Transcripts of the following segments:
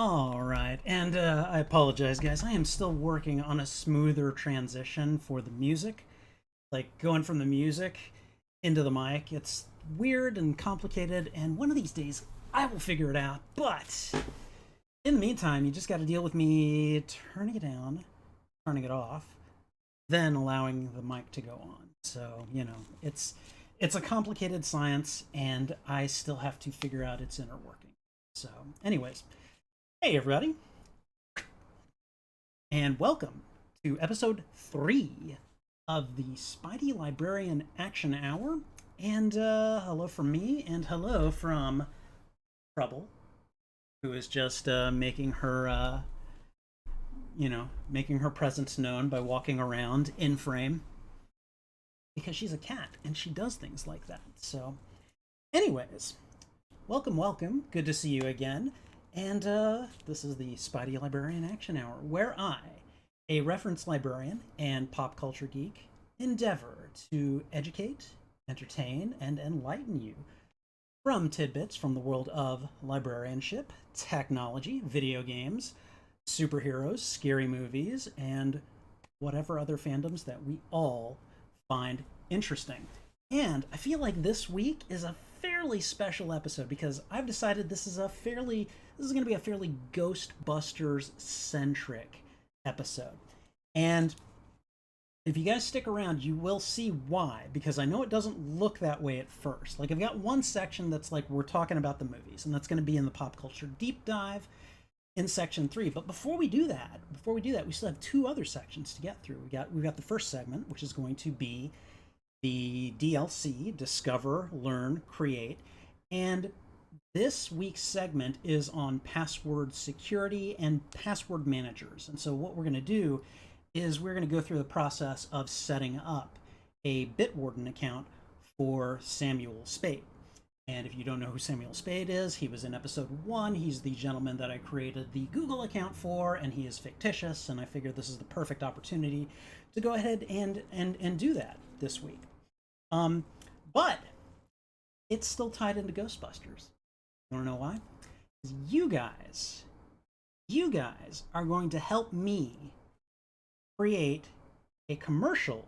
All right, and I apologize, guys. I am still working on a smoother transition for the music. Like going from the music into the mic. It's weird and complicated, and one of these days I will figure it out. But in the meantime, you just got to deal with me turning it down, turning it off, then allowing the mic to go on. So, it's a complicated science, and I still have to figure out its inner working. So, anyways, hey everybody, and welcome to episode 3 of the Spidey Librarian Action Hour. And hello from me, and hello from Trouble, who is just making her, making her presence known by walking around in frame because she's a cat and she does things like that. So, anyways, welcome. Good to see you again. And this is the Spidey Librarian Action Hour, where I, a reference librarian and pop culture geek, endeavor to educate, entertain, and enlighten you from tidbits from the world of librarianship, technology, video games, superheroes, scary movies, and whatever other fandoms that we all find interesting. And I feel like this week is a fairly special episode because I've decided this is going to be a fairly Ghostbusters centric episode. And if you guys stick around, you will see why, because I know it doesn't look that way at first. Like, I've got one section that's like we're talking about the movies, and that's going to be in the pop culture deep dive in section 3. But before we do that, we still have 2 other sections to get through. We've got the first segment, which is going to be the DLC, Discover, Learn, Create. And this week's segment is on password security and password managers. And so what we're going to do is we're going to go through the process of setting up a bitwarden account for Samuel Spade. And if you don't know who Samuel Spade is, he was in episode 1. He's the gentleman that I created the Google account for, and he is fictitious, and I figured this is the perfect opportunity to go ahead and do that this week. But it's still tied into Ghostbusters. You wanna know why? Because you guys are going to help me create a commercial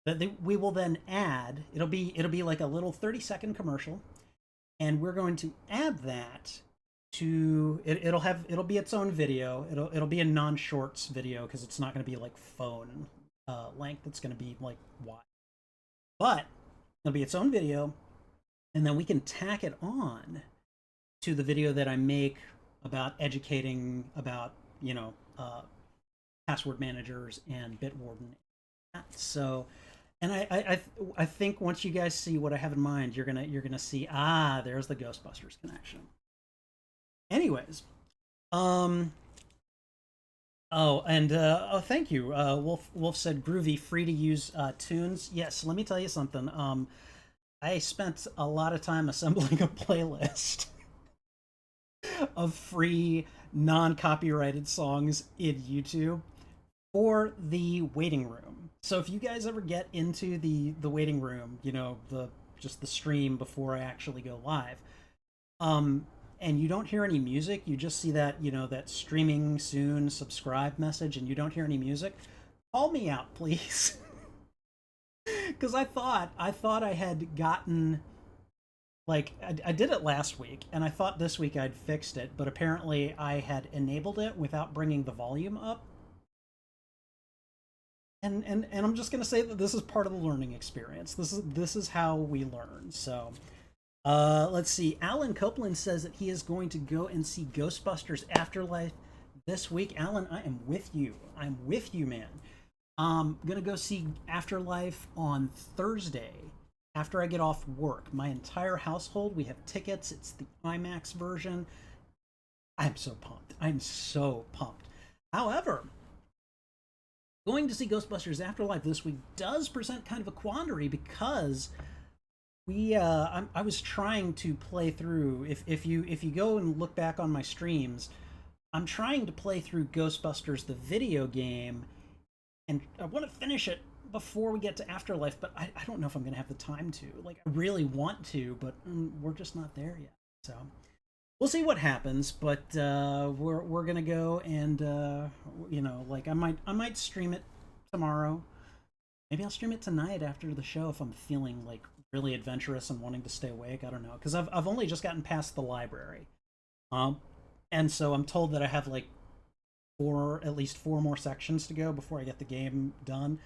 that we will then add. It'll be like a little 30-second commercial, and we're going to add that to it. It'll be its own video. It'll be a non-shorts video because it's not going to be like phone length. It's going to be like wide, but it'll be its own video, and then we can tack it on to the video that I make about educating about password managers and bitwarden. So, and I think once you guys see what I have in mind, you're gonna see, there's the Ghostbusters connection. Anyways, thank you. Wolf said groovy, free to use tunes. Yes, let me tell you something. I spent a lot of time assembling a playlist of free non-copyrighted songs in YouTube for the waiting room. So if you guys ever get into the waiting room, the stream before I actually go live, and you don't hear any music, you just see that that streaming soon subscribe message, and you don't hear any music, call me out, please. Because I thought I had gotten, like, I did it last week, and I thought this week I'd fixed it, but apparently I had enabled it without bringing the volume up. And I'm just gonna say that this is part of the learning experience. This is how we learn. So, let's see. Alan Copeland says that he is going to go and see Ghostbusters Afterlife this week. Alan, I am with you. I'm with you, man. I'm gonna go see Afterlife on Thursday after I get off work. My entire household, we have tickets. It's the IMAX version. I'm so pumped. However, going to see Ghostbusters Afterlife this week does present kind of a quandary because I was trying to play through. If you go and look back on my streams, I'm trying to play through Ghostbusters the video game, and I want to finish it before we get to Afterlife, but I don't know if I'm going to have the time to. Like, I really want to, but we're just not there yet. So, we'll see what happens. But we're gonna go and like I might stream it tomorrow. Maybe I'll stream it tonight after the show if I'm feeling like really adventurous and wanting to stay awake. I don't know, because I've only just gotten past the library, um, and so I'm told that I have like at least four more sections to go before I get the game done.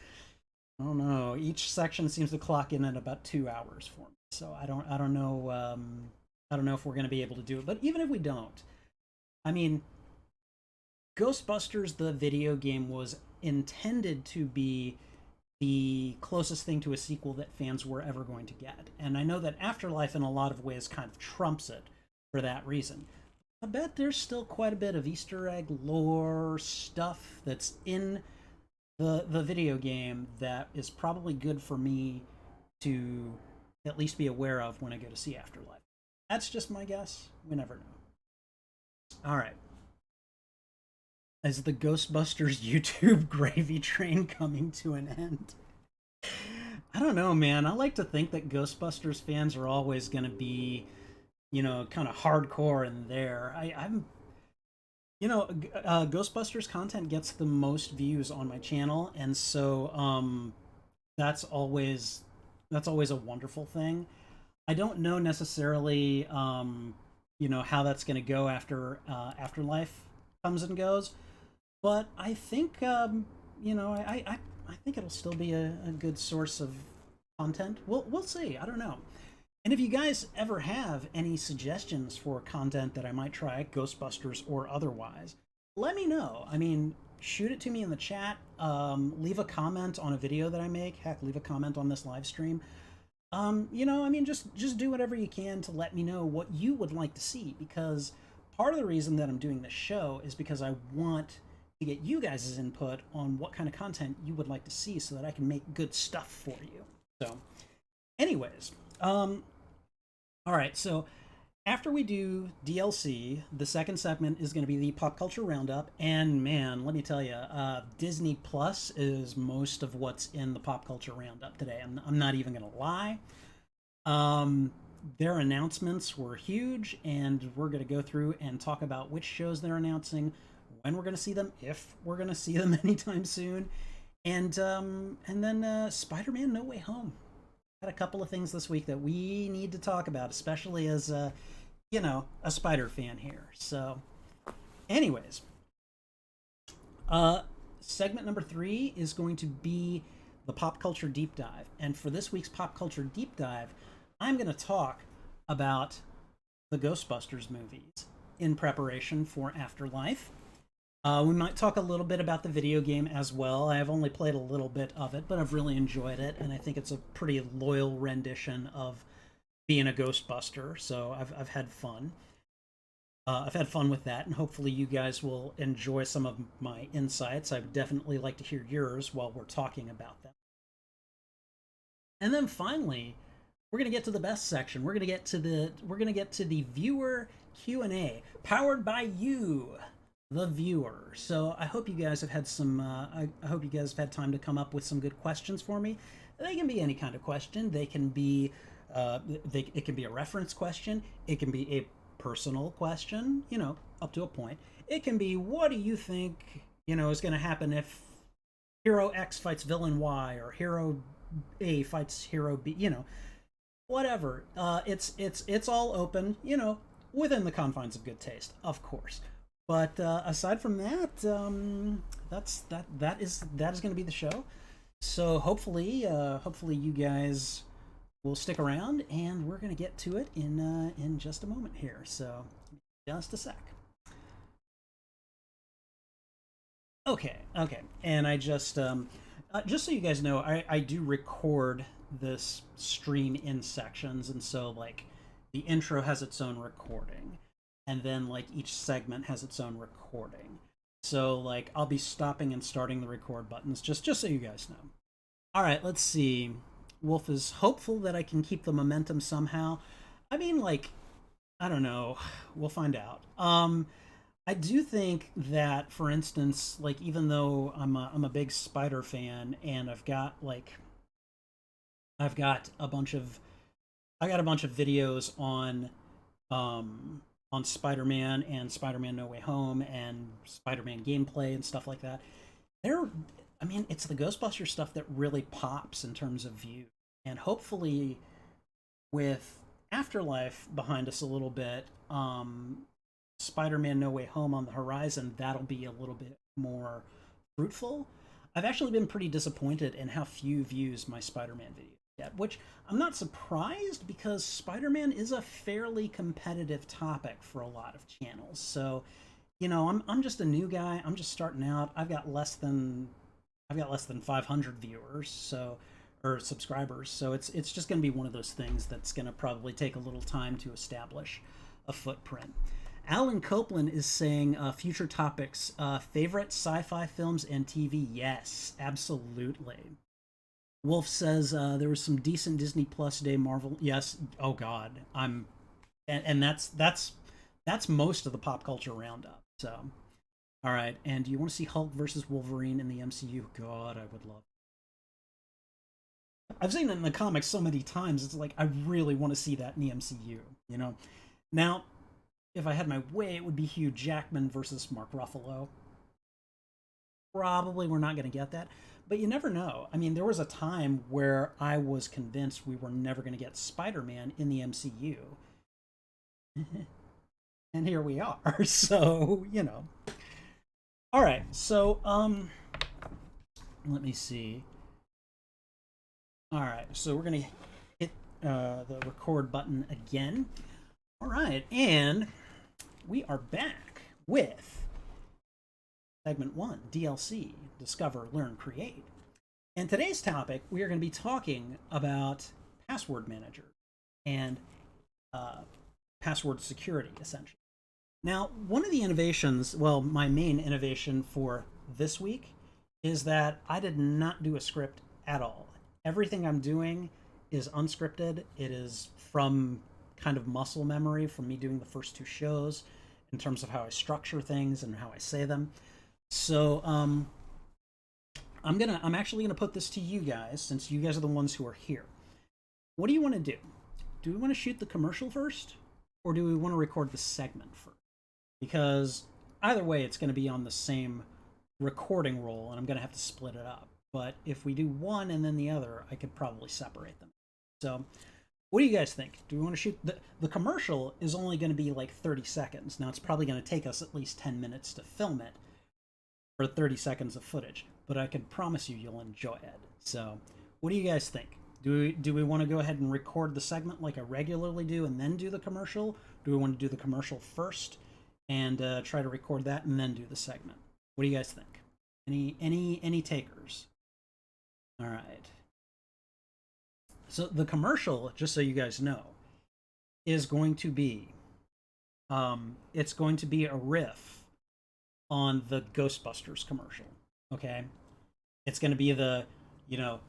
I don't know. Each section seems to clock in at about 2 hours for me, so I don't know. I don't know if we're going to be able to do it. But even if we don't, I mean, Ghostbusters the video game was intended to be the closest thing to a sequel that fans were ever going to get, and I know that Afterlife in a lot of ways kind of trumps it for that reason. I bet there's still quite a bit of Easter egg lore stuff that's in the video game that is probably good for me to at least be aware of when I go to see Afterlife. That's just my guess. We never know. All right. Is the Ghostbusters YouTube gravy train coming to an end? I don't know, man. I like to think that Ghostbusters fans are always going to be, kind of hardcore in there. I'm Ghostbusters content gets the most views on my channel, and so that's always a wonderful thing. I don't know necessarily how that's going to go after Afterlife comes and goes, but I think I think it'll still be a good source of content. We'll see. I don't know. And if you guys ever have any suggestions for content that I might try, Ghostbusters or otherwise, let me know. I mean, shoot it to me in the chat. Leave a comment on a video that I make. Heck, leave a comment on this live stream. Just do whatever you can to let me know what you would like to see, because part of the reason that I'm doing this show is because I want to get you guys' input on what kind of content you would like to see so that I can make good stuff for you. So, anyways, all right, so after we do DLC, the second segment is going to be the pop culture roundup, and man, let me tell you, Disney Plus is most of what's in the pop culture roundup today. I'm not even going to lie. Their announcements were huge, and we're going to go through and talk about which shows they're announcing, when we're going to see them, if we're going to see them anytime soon, and then Spider-Man No Way Home. Had a couple of things this week that we need to talk about, especially as a Spider fan here. So, anyways, segment number 3 is going to be the pop culture deep dive, and for this week's pop culture deep dive, I'm going to talk about the Ghostbusters movies in preparation for Afterlife. We might talk a little bit about the video game as well. I've only played a little bit of it, but I've really enjoyed it, and I think it's a pretty loyal rendition of being a Ghostbuster, so I've had fun. I've had fun with that, and hopefully you guys will enjoy some of my insights. I'd definitely like to hear yours while we're talking about them. And then finally, we're gonna get to the best section. We're gonna get to the viewer Q&A, powered by you, the viewer. So I hope you guys have had some. I hope you guys have had time to come up with some good questions for me. They can be any kind of question. They can be. It can be a reference question. It can be a personal question. Up to a point. It can be, what do you think is going to happen if Hero X fights Villain Y, or Hero A fights Hero B. Whatever. It's all open. Within the confines of good taste, of course. But aside from that, that is going to be the show. So hopefully you guys will stick around, and we're going to get to it in just a moment here. So just a sec. Okay, and I just so you guys know, I do record this stream in sections, and so like the intro has its own recording, and then like each segment has its own recording. So like I'll be stopping and starting the record buttons just so you guys know. All right, let's see. Wolf is hopeful that I can keep the momentum somehow. I mean, like, I don't know. We'll find out. I do think that, for instance, like, even though I'm a big Spider fan, and I've got a bunch of videos on on Spider-Man and Spider-Man No Way Home and Spider-Man gameplay and stuff like that. They're, I mean, it's the Ghostbusters stuff that really pops in terms of view. And hopefully, with Afterlife behind us a little bit, Spider-Man No Way Home on the horizon, that'll be a little bit more fruitful. I've actually been pretty disappointed in how few views my Spider-Man video get, which I'm not surprised because Spider-Man is a fairly competitive topic for a lot of channels. So, you know, I'm just a new guy. I'm just starting out. I've got less than 500 viewers, so or subscribers. So it's just going to be one of those things that's going to probably take a little time to establish a footprint. Alan Copeland is saying future topics, favorite sci-fi films and TV. Yes, absolutely. Wolf says there was some decent Disney Plus Day Marvel. Yes. Oh God, and that's most of the pop culture roundup. So, all right. And do you want to see Hulk versus Wolverine in the MCU? God, I would love. I've seen it in the comics so many times. It's like I really want to see that in the MCU. You know. Now, if I had my way, it would be Hugh Jackman versus Mark Ruffalo. Probably we're not going to get that, but you never know. I mean, there was a time where I was convinced we were never going to get Spider-Man in the MCU. And here we are. So, you know. All right. So, let me see. All right. So we're going to hit the record button again. All right. And we are back with segment 1, DLC, Discover, Learn, Create. And today's topic, we are going to be talking about password manager and password security, essentially. Now, one of the innovations, well, my main innovation for this week is that I did not do a script at all. Everything I'm doing is unscripted. It is from kind of muscle memory from me doing the first 2 shows in terms of how I structure things and how I say them. So I'm actually gonna put this to you guys, since you guys are the ones who are here. What do you want to do? Do we want to shoot the commercial first, or do we want to record the segment first? Because either way, it's going to be on the same recording roll, and I'm going to have to split it up. But if we do one and then the other, I could probably separate them. So what do you guys think? Do we want to shoot the commercial is only going to be like 30 seconds. Now, it's probably going to take us at least 10 minutes to film it for 30 seconds of footage, but I can promise you'll enjoy it. So what do you guys think? Do we want to go ahead and record the segment like I regularly do and then do the commercial? Do we want to do the commercial first and try to record that and then do the segment? What do you guys think? Any takers? All right. So the commercial, just so you guys know, is going to be it's going to be a riff on the Ghostbusters commercial. Okay, it's going to be the, you know,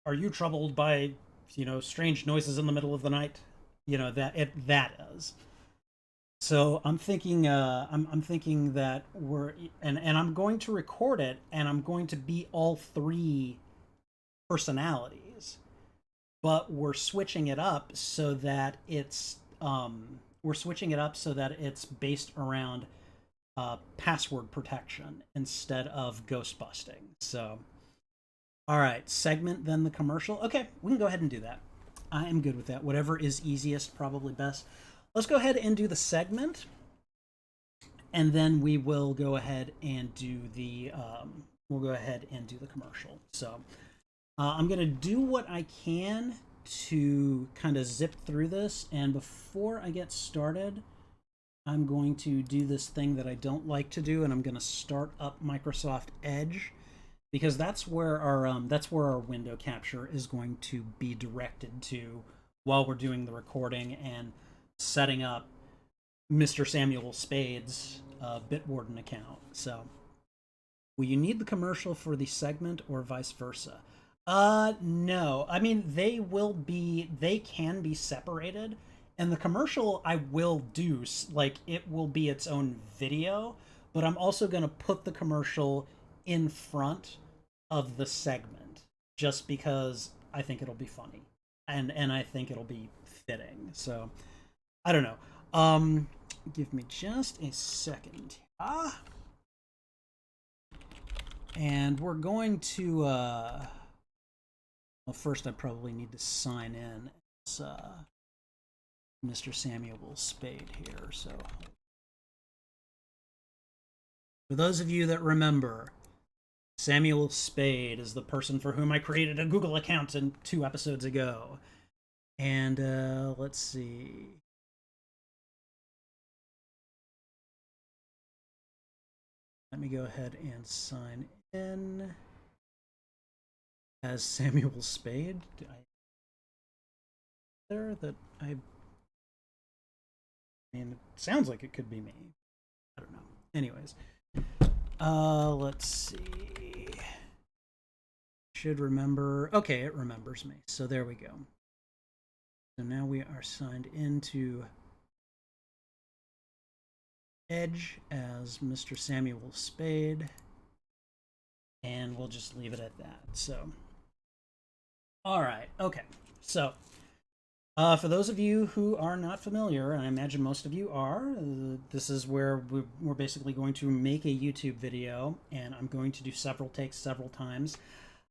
are you troubled by, you know, strange noises in the middle of the night? You know, that is. So I'm thinking I'm thinking that and I'm going to record it, and I'm going to be all 3 personalities, but we're switching it up so that it's based around password protection instead of ghost busting. So, all right, segment, then the commercial. Okay, we can go ahead and do that. I am good with that. Whatever is easiest, probably best. Let's go ahead and do the segment, and then we will go ahead and do the commercial. So I'm gonna do what I can to kind of zip through this, and before I get started, I'm going to do this thing that I don't like to do, and I'm going to start up Microsoft Edge, because that's where our window capture is going to be directed to while we're doing the recording and setting up Mr. Samuel Spade's Bitwarden account. So, will you need the commercial for the segment or vice versa? No. I mean, they can be separated. And the commercial I will do, like, it will be its own video, but I'm also going to put the commercial in front of the segment, just because I think it'll be funny. And I think it'll be fitting. So, I don't know. give me just a second. And we're going to, well, first I probably need to sign in as Mr. Samuel Spade here. So, for those of you that remember, Samuel Spade is the person for whom I created a Google account 2 episodes ago. And let's see. Let me go ahead and sign in as Samuel Spade. I mean, it sounds like it could be me. I don't know. Anyways, let's see. Should remember. Okay, it remembers me. So there we go. So now we are signed into Edge as Mr. Samuel Spade, and we'll just leave it at that. So, all right, okay. So, for those of you who are not familiar, and I imagine most of you are, this is where we're basically going to make a YouTube video, and I'm going to do several takes several times.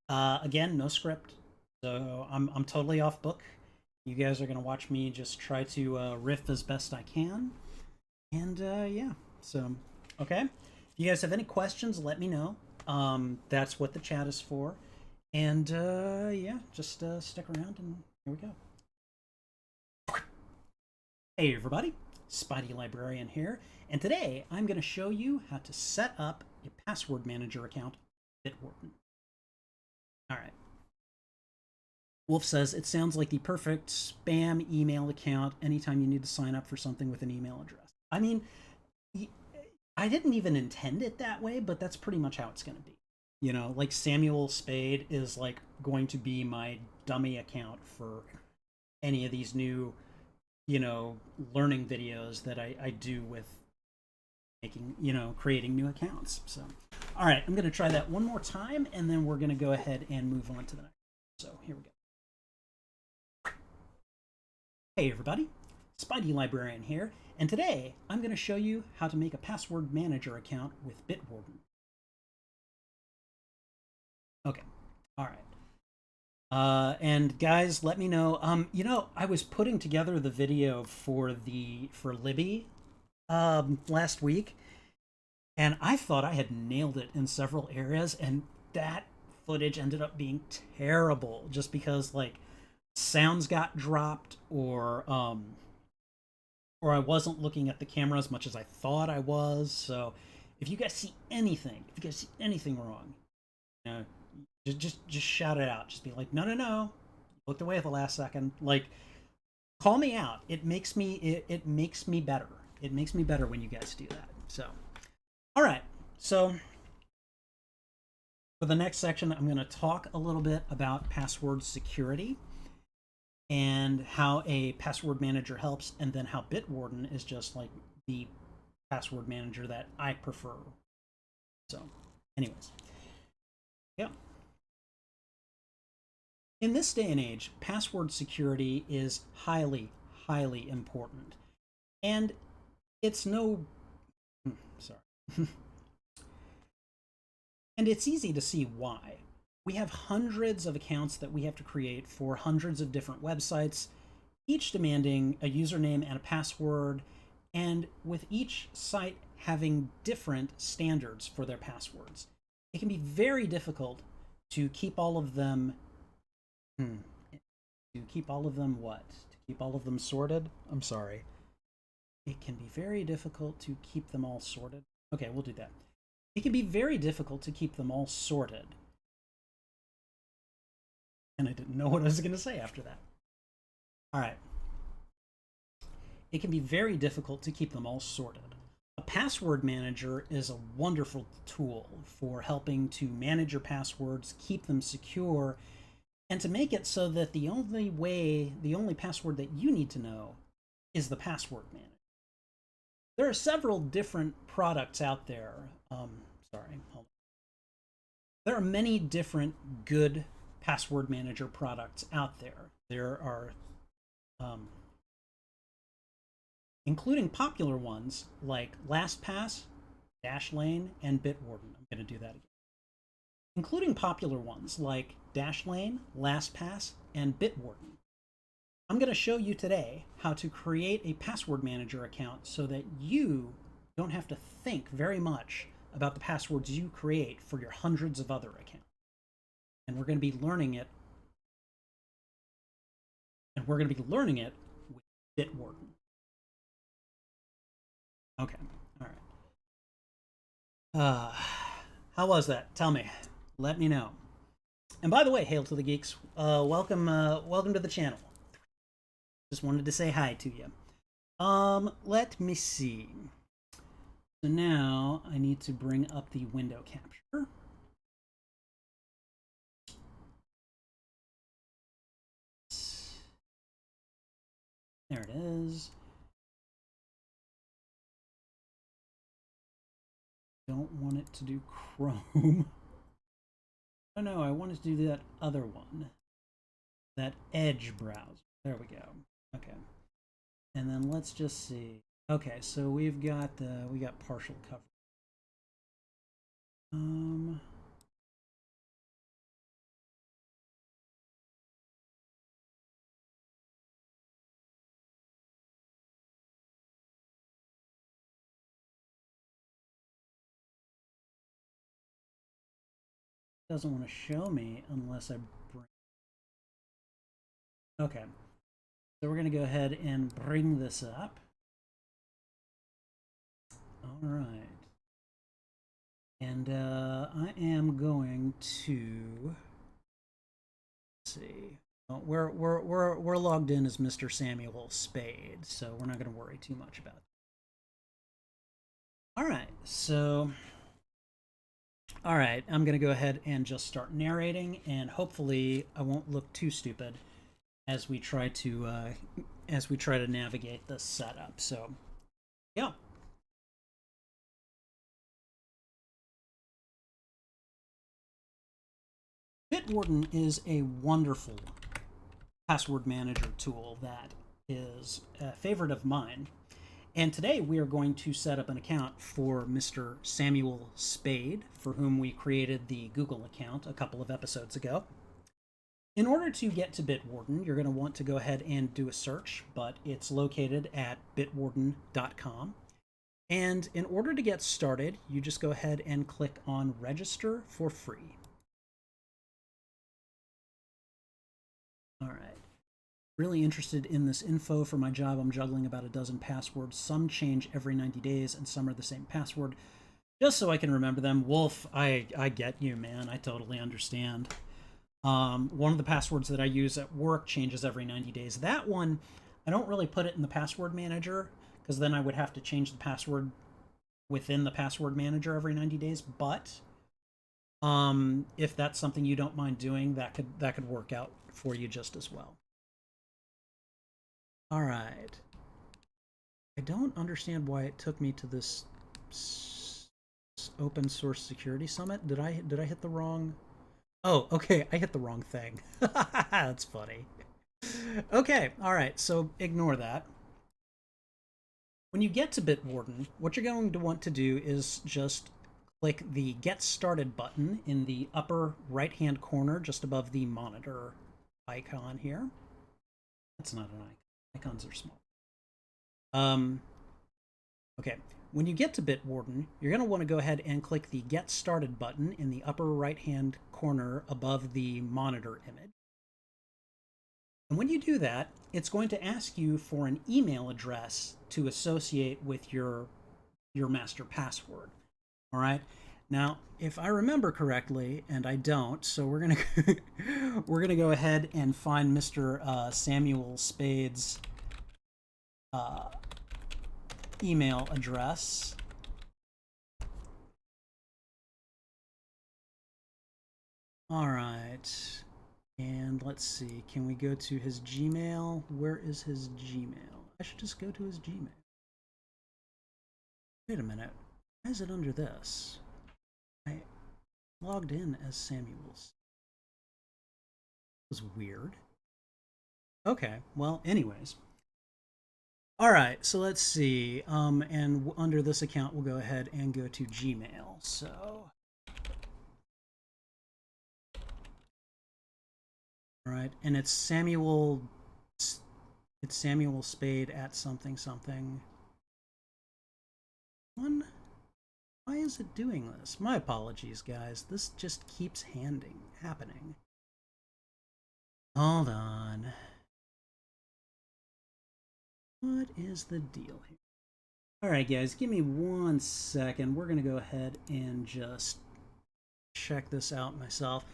Again, no script, so I'm totally off book. You guys are going to watch me just try to riff as best I can. And yeah, so, okay. If you guys have any questions, let me know. That's what the chat is for. And yeah, just stick around and here we go. Hey everybody, Spidey Librarian here. And today I'm going to show you how to set up a password manager account with bitwarden. All right. Wolf says, it sounds like the perfect spam email account anytime you need to sign up for something with an email address. I mean, I didn't even intend it that way, but that's pretty much how it's going to be. You know, like Samuel Spade is like going to be my dummy account for any of these new, you know, learning videos that I do with making, you know, creating new accounts. So, all right, I'm going to try that one more time, and then we're going to go ahead and move on to the next. So here we go. Hey everybody, Spidey Librarian here, and today I'm going to show you how to make a password manager account with bitwarden. Okay, all right. And guys, let me know. You know, I was putting together the video for Libby last week, and I thought I had nailed it in several areas, and that footage ended up being terrible just because, like, sounds got dropped, or I wasn't looking at the camera as much as I thought I was. So if you guys see anything, wrong, you know, just shout it out. Just be like, no, looked away at the last second. Like, call me out. It makes me better. It makes me better when you guys do that. So, all right. So for the next section, I'm going to talk a little bit about password security and how a password manager helps, and then how bitwarden is just like the password manager that I prefer. So, anyways, yeah. In this day and age, password security is highly, highly important. And it's sorry. And it's easy to see why. We have hundreds of accounts that we have to create for hundreds of different websites, each demanding a username and a password, and with each site having different standards for their passwords. It can be very difficult to keep all of them what? To keep all of them sorted? I'm sorry. It can be very difficult to keep them all sorted. Okay, we'll do that. It can be very difficult to keep them all sorted. And I didn't know what I was going to say after that. All right. It can be very difficult to keep them all sorted. A password manager is a wonderful tool for helping to manage your passwords, keep them secure, and to make it so that the only password that you need to know is the password manager. There are several different products out there. Sorry, hold on. There are many different good password manager products out there. There are including popular ones like LastPass, Dashlane, and Bitwarden. I'm going to do that again. Including popular ones like Dashlane, LastPass, and Bitwarden. I'm going to show you today how to create a password manager account so that you don't have to think very much about the passwords you create for your hundreds of other accounts. And we're going to be learning it. And we're going to be learning it with Bitwarden. Okay, all right. How was that? Tell me. Let me know. And by the way, hail to the geeks. Welcome to the channel. Just wanted to say hi to you. Let me see. So now I need to bring up the window capture. There it is. Don't want it to do Chrome. Oh no, I wanted to do that other one. That Edge browser. There we go. Okay. And then let's just see. Okay, so we got partial coverage. Doesn't want to show me unless I bring. Okay. So we're going to go ahead and bring this up. All right. And I am going to see. We're logged in as Mr. Samuel Spade, so we're not going to worry too much about it. All right. So all right, I'm going to go ahead and just start narrating, and hopefully I won't look too stupid as we try to navigate this setup. So, yeah. Bitwarden is a wonderful password manager tool that is a favorite of mine. And today we are going to set up an account for Mr. Samuel Spade, for whom we created the Google account a couple of episodes ago. In order to get to Bitwarden, you're going to want to go ahead and do a search, but it's located at bitwarden.com. And in order to get started, you just go ahead and click on Register for free. All right. Really interested in this info. For my job, I'm juggling about a dozen passwords. Some change every 90 days, and some are the same password. Just so I can remember them. Wolf, I get you, man. I totally understand. One of the passwords that I use at work changes every 90 days. That one, I don't really put it in the password manager, because then I would have to change the password within the password manager every 90 days. But if that's something you don't mind doing, that could work out for you just as well. All right. I don't understand why it took me to this open source security summit. Did I hit the wrong? Oh, okay, I hit the wrong thing. That's funny. Okay, all right, so ignore that. When you get to Bitwarden, what you're going to want to do is just click the Get Started button in the upper right-hand corner just above the monitor icon here. That's not an icon. Icons are small. Okay, when you get to Bitwarden, you're going to want to go ahead and click the Get Started button in the upper right-hand corner above the monitor image. And when you do that, it's going to ask you for an email address to associate with your master password. All right. Now, if I remember correctly, and I don't, so we're gonna go ahead and find Mr. Samuel Spade's email address. All right, and let's see. Can we go to his Gmail? Where is his Gmail? I should just go to his Gmail. Wait a minute. Why is it under this? I logged in as Samuel's. It was weird. Okay, well, anyways. All right, so let's see. And under this account, we'll go ahead and go to Gmail. So, all right, and it's Samuel. It's Samuel Spade at something something. One. Why is it doing this? My apologies, guys. This just keeps happening. Hold on. What is the deal here? Alright, guys, give me 1 second. We're going to go ahead and just check this out myself.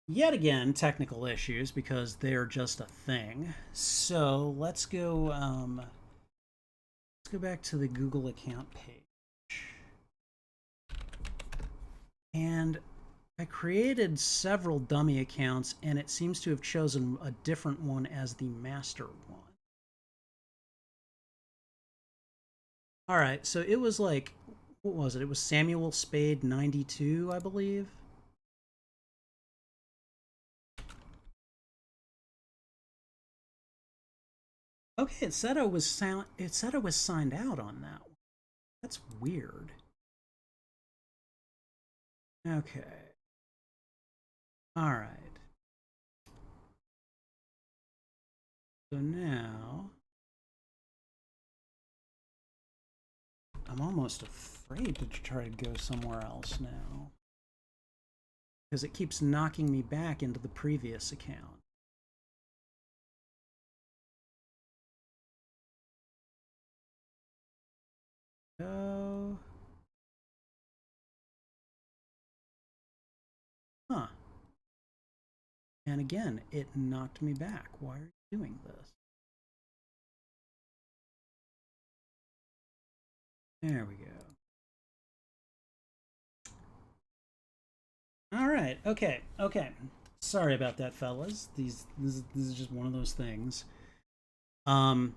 Yet again, technical issues because they're just a thing. So let's go back to the Google account page. And I created several dummy accounts, and it seems to have chosen a different one as the master one. All right, so it was like, what was it? It was Samuel Spade 92, I believe. Okay, it said I was signed out on that one. That's weird. Okay. All right. So now I'm almost afraid to try to go somewhere else now, because it keeps knocking me back into the previous account. Go. Huh. And again, it knocked me back. Why are you doing this? There we go. All right. Okay. Okay. Sorry about that, fellas. This is just one of those things. I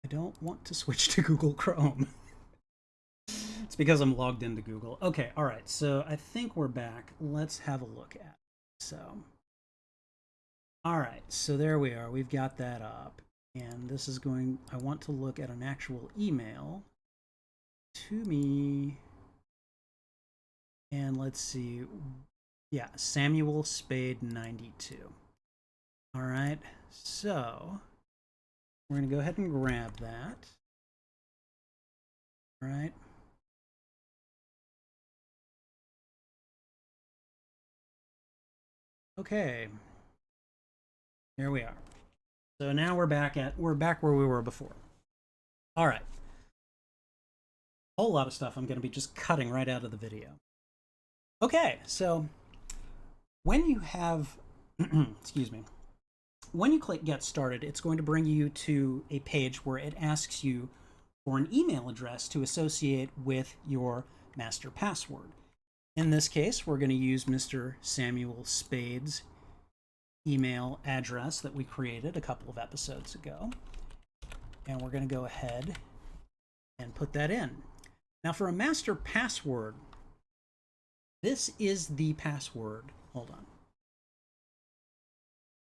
don't want to switch to Google Chrome. It's because I'm logged into Google. Okay. All right. So I think we're back. Let's have a look at it. So, all right. So there we are. We've got that up. And this is going, I want to look at an actual email to me. And let's see. Yeah, Samuel Spade 92. All right. So we're going to go ahead and grab that. All right. Okay. Here we are. So now we're back where we were before. All right. A whole lot of stuff I'm going to be just cutting right out of the video. Okay, so when you have excuse me, when you click get started, it's going to bring you to a page where it asks you for an email address to associate with your master password. In this case, we're going to use Mr. Samuel Spade's email address that we created a couple of episodes ago. And we're going to go ahead and put that in. Now for a master password, this is the password. Hold on.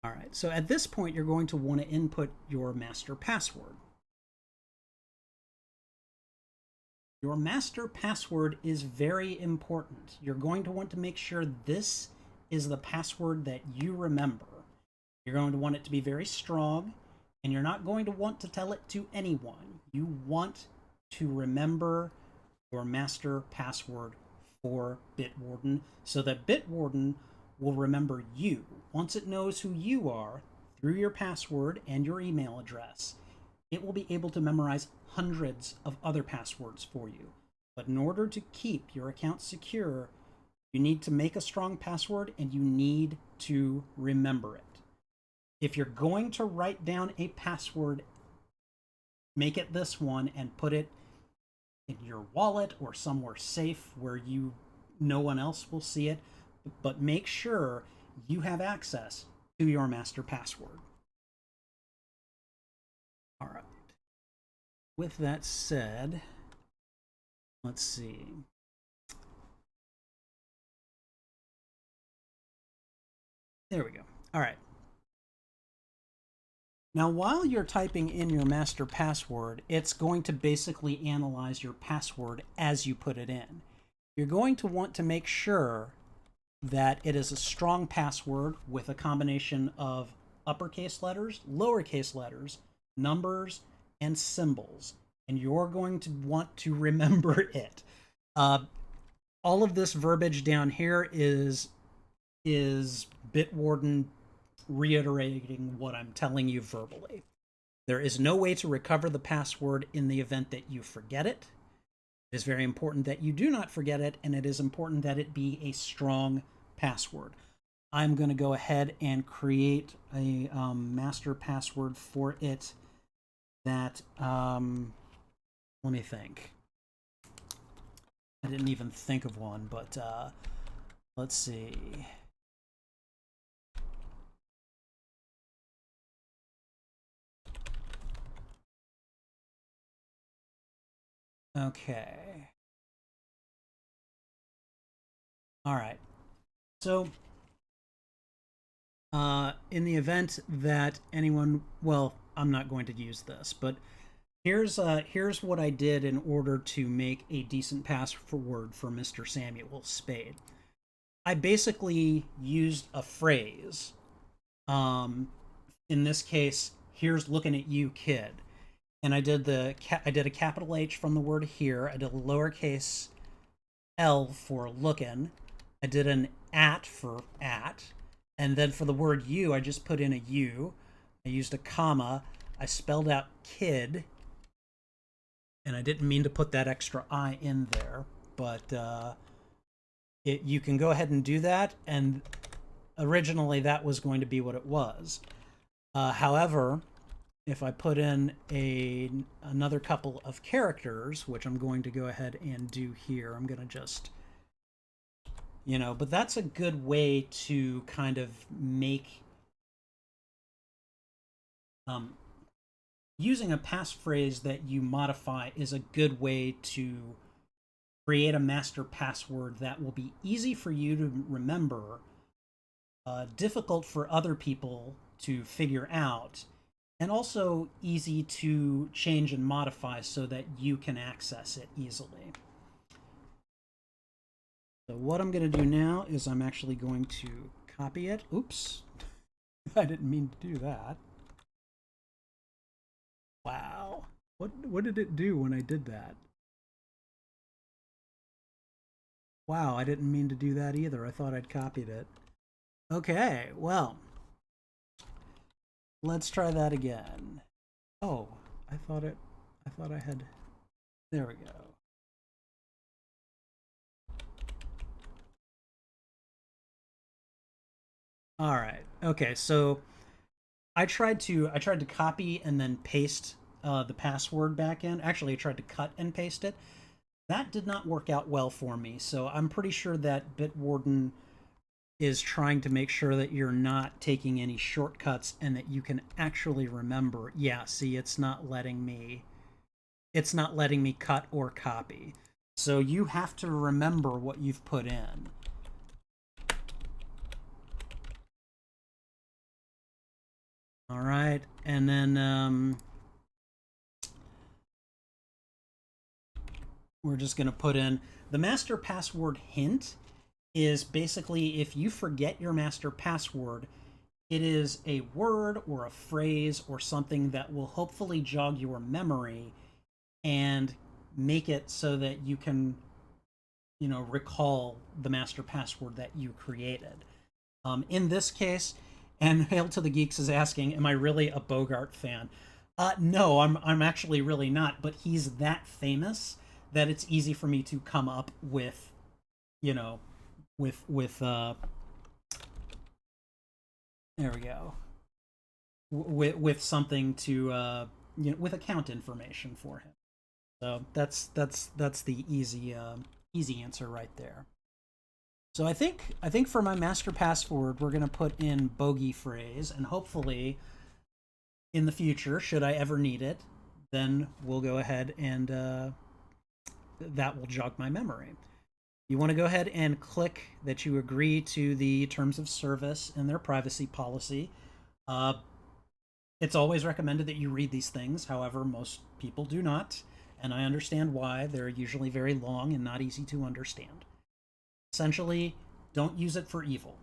All right, so at this point, you're going to want to input your master password. Your master password is very important. You're going to want to make sure this is the password that you remember. You're going to want it to be very strong, and you're not going to want to tell it to anyone. You want to remember your master password for Bitwarden so that Bitwarden will remember you. Once it knows who you are through your password and your email address, it will be able to memorize hundreds of other passwords for you. But in order to keep your account secure, you need to make a strong password and you need to remember it. If you're going to write down a password, make it this one and put it in your wallet or somewhere safe where no one else will see it, but make sure you have access to your master password. All right. With that said, let's see. There we go. All right. Now, while you're typing in your master password, it's going to basically analyze your password as you put it in. You're going to want to make sure that it is a strong password with a combination of uppercase letters, lowercase letters, numbers, and symbols. And you're going to want to remember it. All of this verbiage down here is Bitwarden reiterating what I'm telling you verbally. There is no way to recover the password in the event that you forget it. It is very important that you do not forget it, and it is important that it be a strong password. I'm going to go ahead and create a master password for it that, let me think. I didn't even think of one, but let's see. Okay. All right. So, in the event that anyone, well, I'm not going to use this, but here's what I did in order to make a decent password for Mr. Samuel Spade. I basically used a phrase. In this case, here's looking at you, kid. And I did a capital H from the word here. I did a lowercase L for looking. I did an at for at. And then for the word you, I just put in a U. I used a comma. I spelled out kid. And I didn't mean to put that extra I in there. But you can go ahead and do that. And originally that was going to be what it was. However, if I put in another couple of characters, which I'm going to go ahead and do here, I'm going to just, but that's a good way to kind of make, using a passphrase that you modify is a good way to create a master password that will be easy for you to remember, difficult for other people to figure out, and also easy to change and modify so that you can access it easily. So what I'm going to do now is I'm actually going to copy it. Oops. I didn't mean to do that. Wow. What did it do when I did that? Wow, I didn't mean to do that either. I thought I'd copied it. Okay, well, let's try that again. Oh, I thought I had, there we go. All right. Okay, so I tried to copy and then paste the password back in. Actually, I tried to cut and paste it. That did not work out well for me. So I'm pretty sure that Bitwarden is trying to make sure that you're not taking any shortcuts and that you can actually remember. Yeah, see, it's not letting me cut or copy. So you have to remember what you've put in. All right, and then we're just going to put in the master password hint is basically if you forget your master password, it is a word or a phrase or something that will hopefully jog your memory and make it so that you can, recall the master password that you created. In this case, and Hail to the Geeks is asking, am I really a Bogart fan? No, I'm actually really not, but he's that famous that it's easy for me to come up with, with there we go. With something to with account information for him. So that's the easy answer right there. So I think for my master password we're gonna put in bogey phrase, and hopefully in the future, should I ever need it, then we'll go ahead and that will jog my memory. You want to go ahead and click that you agree to the terms of service and their privacy policy. It's always recommended that you read these things. However, most people do not, and I understand why. They're usually very long and not easy to understand. Essentially, don't use it for evil.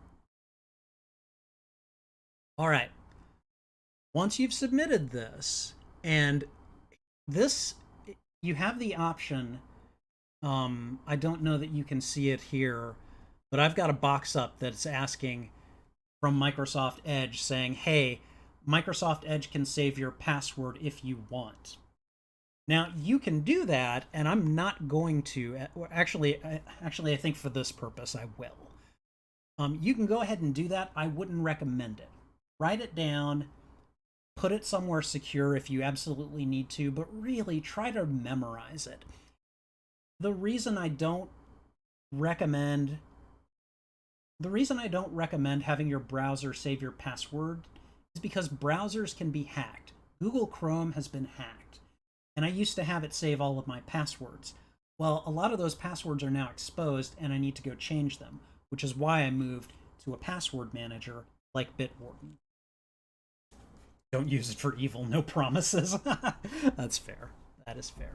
All right. Once you've submitted this, and this, you have the option. I don't know that you can see it here, but I've got a box up that's asking from Microsoft Edge saying, hey, Microsoft Edge can save your password if you want. Now, you can do that, and I'm not going to. Actually, I think for this purpose, I will. You can go ahead and do that. I wouldn't recommend it. Write it down, put it somewhere secure if you absolutely need to, but really try to memorize it. The reason I don't recommend having your browser save your password is because browsers can be hacked. Google Chrome has been hacked, and I used to have it save all of my passwords. Well, a lot of those passwords are now exposed, and I need to go change them, which is why I moved to a password manager like Bitwarden. Don't use it for evil, no promises. That's fair. That is fair.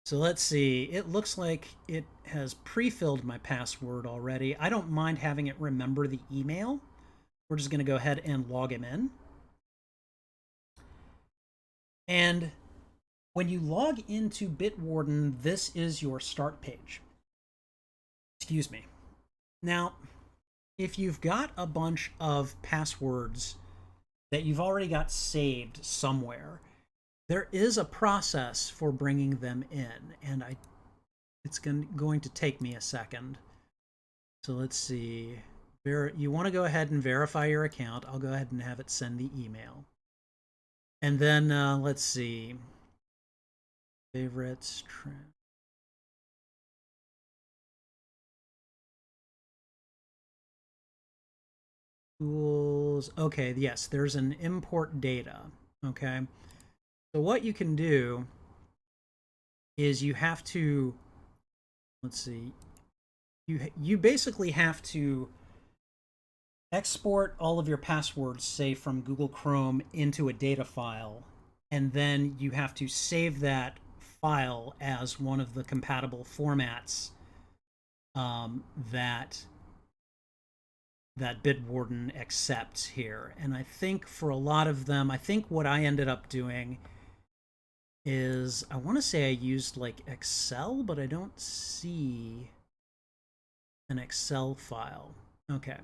So let's see. It looks like it has pre-filled my password already. I don't mind having it remember the email. We're just going to go ahead and log him in. And when you log into Bitwarden, this is your start page. Excuse me. Now, if you've got a bunch of passwords that you've already got saved somewhere, there is a process for bringing them in, and it's going to take me a second. So let's see. You want to go ahead and verify your account. I'll go ahead and have it send the email. And then let's see. Favorites. Tools. Okay, yes, there's an import data. Okay. So what you can do is you have to, let's see, you basically have to export all of your passwords, say from Google Chrome, into a data file, and then you have to save that file as one of the compatible formats that Bitwarden accepts here. And I think for a lot of them, I think what I ended up doing is, I want to say I used like Excel, but I don't see an Excel file. Okay.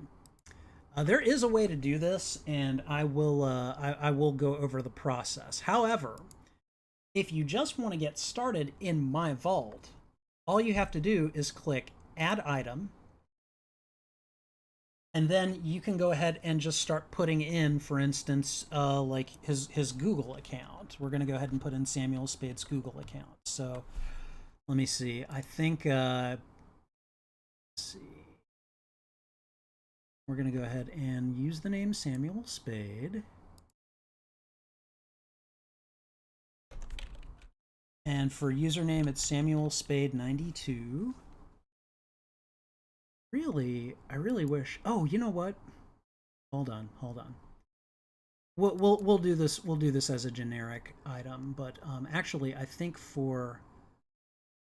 There is a way to do this, and I will go over the process. However, if you just want to get started in My Vault, all you have to do is click Add Item, and then you can go ahead and just start putting in, for instance, like his Google account. We're going to go ahead and put in Samuel Spade's Google account. So let me see. I think, let's see. We're going to go ahead and use the name Samuel Spade. And for username, it's Samuel Spade 92. I really wish. Oh, you know what? Hold on. We'll do this. We'll do this as a generic item. But actually, I think for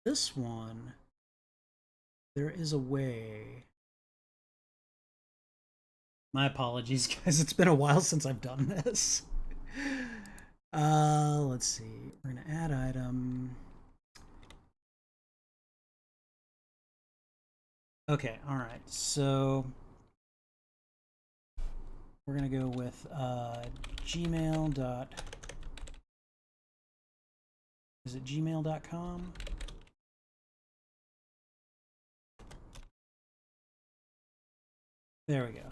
this one, there is a way. My apologies, guys. It's been a while since I've done this. Let's see. We're gonna add item. Okay, all right. So we're gonna go with Gmail. Is it gmail.com? There we go.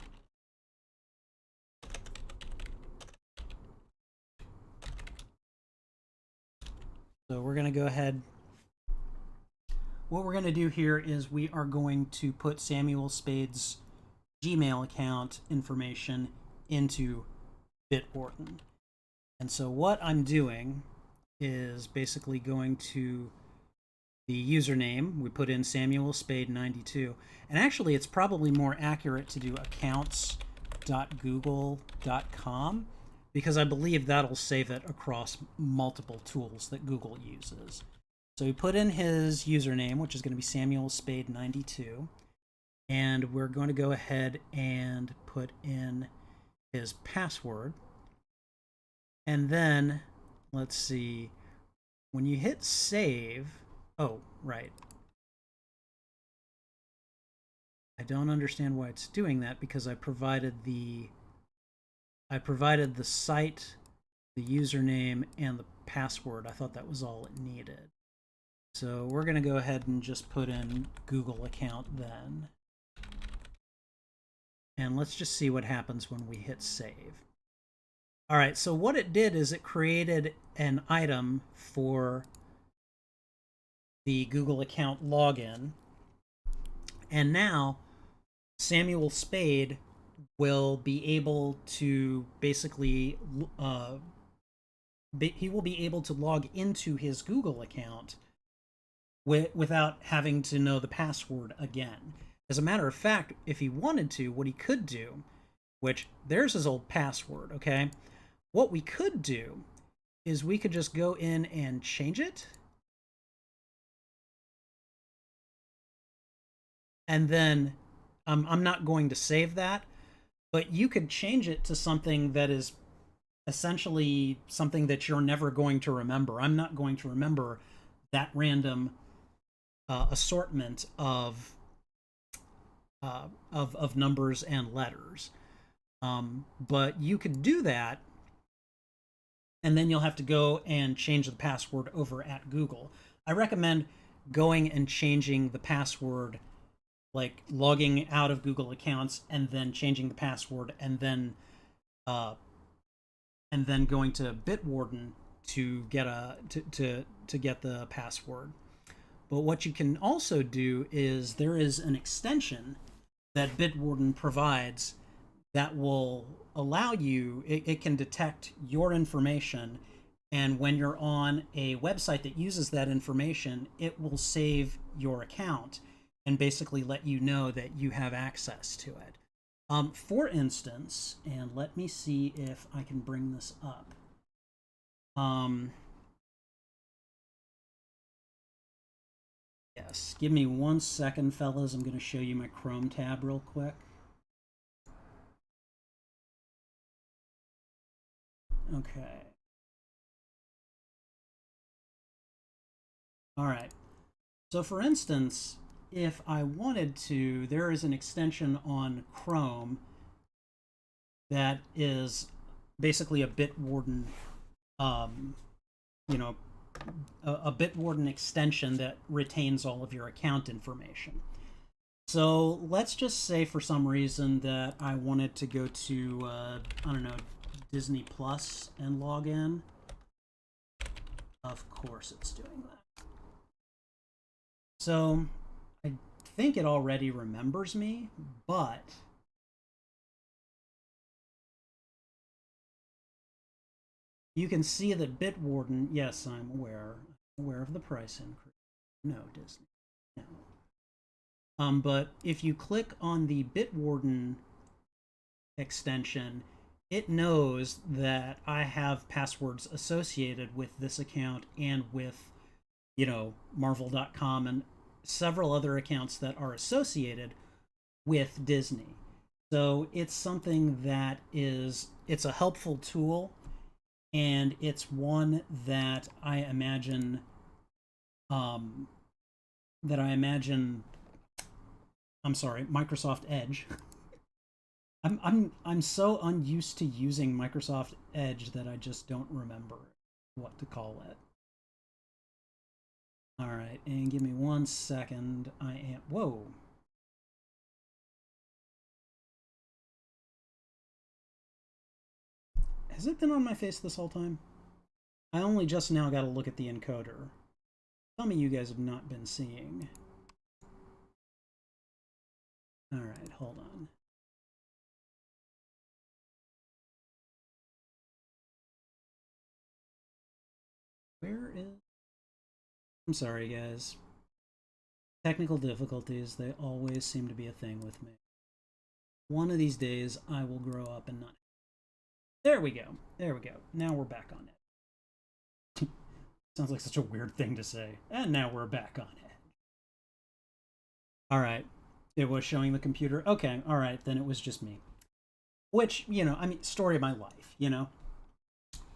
So we're gonna go ahead. What we're going to do here is we are going to put Samuel Spade's Gmail account information into Bitwarden. And so what I'm doing is basically going to the username. We put in Samuel Spade 92. And actually, it's probably more accurate to do accounts.google.com, because I believe that'll save it across multiple tools that Google uses. So he put in his username, which is going to be Samuel Spade 92, and we're going to go ahead and put in his password. And then, let's see, when you hit save, oh, right. I don't understand why it's doing that, because I provided the site, the username, and the password. I thought that was all it needed. So we're going to go ahead and just put in Google account then. And let's just see what happens when we hit save. All right, so what it did is it created an item for the Google account login. And now Samuel Spade will be able to basically, he will be able to log into his Google account without having to know the password again. As a matter of fact, if he wanted to, what he could do, which there's his old password, okay? What we could do is we could just go in and change it. And then I'm not going to save that, but you could change it to something that is essentially something that you're never going to remember. I'm not going to remember that random assortment of numbers and letters. But you could do that, and then you'll have to go and change the password over at Google. I recommend going and changing the password, like logging out of Google accounts and then changing the password, and then going to Bitwarden to get to get the password. But what you can also do is there is an extension that Bitwarden provides that will allow you, it can detect your information, and when you're on a website that uses that information, it will save your account and basically let you know that you have access to it. For instance, and let me see if I can bring this up. Yes, give me 1 second, fellas. I'm going to show you my Chrome tab real quick. Okay. All right. So for instance, if I wanted to, there is an extension on Chrome that is basically a Bitwarden, you know, a Bitwarden extension that retains all of your account information. So let's just say for some reason that I wanted to go to, I don't know, Disney Plus and log in. Of course it's doing that. So I think it already remembers me, but you can see that Bitwarden, yes, I'm aware of the price increase. No, Disney. No. But if you click on the Bitwarden extension, it knows that I have passwords associated with this account and with, you know, Marvel.com and several other accounts that are associated with Disney. So it's something that it's a helpful tool, and it's one that I imagine I'm sorry, Microsoft Edge. I'm so unused to using Microsoft Edge that I just don't remember what to call it. All right, and give me 1 second. Whoa. Has it been on my face this whole time? I only just now got to look at the encoder. Tell me you guys have not been seeing. All right, hold on. Where is... I'm sorry, guys. Technical difficulties, they always seem to be a thing with me. One of these days, I will grow up and not There we go. There we go. Now we're back on it. Sounds like such a weird thing to say. And now we're back on it. All right. It was showing the computer. Okay. All right. Then it was just me. Which, you know, I mean, story of my life, you know?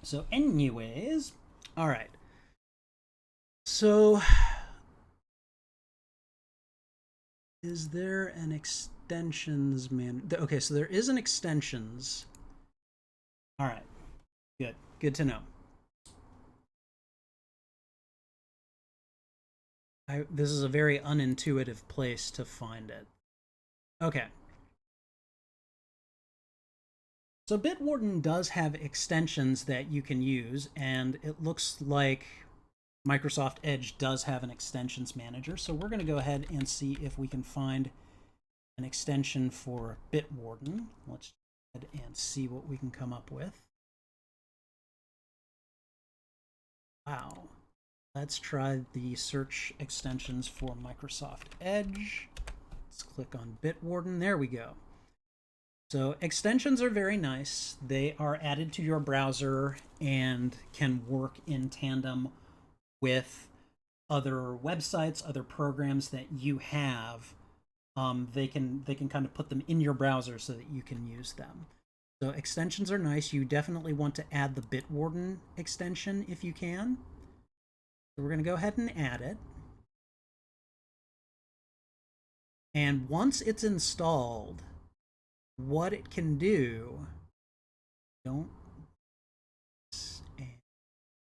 So, anyways. All right. So, is there an extensions man? Okay, so there is an extensions. All right. Good. Good to know. This is a very unintuitive place to find it. Okay. So Bitwarden does have extensions that you can use, and it looks like Microsoft Edge does have an extensions manager. So we're going to go ahead and see if we can find an extension for Bitwarden. Let's go ahead and see what we can come up with. Wow. Let's try the search extensions for Microsoft Edge. Let's click on Bitwarden. There we go. So extensions are very nice. They are added to your browser and can work in tandem with other websites, other programs that you have. They can kind of put them in your browser so that you can use them. So extensions are nice. You definitely want to add the Bitwarden extension if you can. So we're going to go ahead and add it. And once it's installed, what it can do,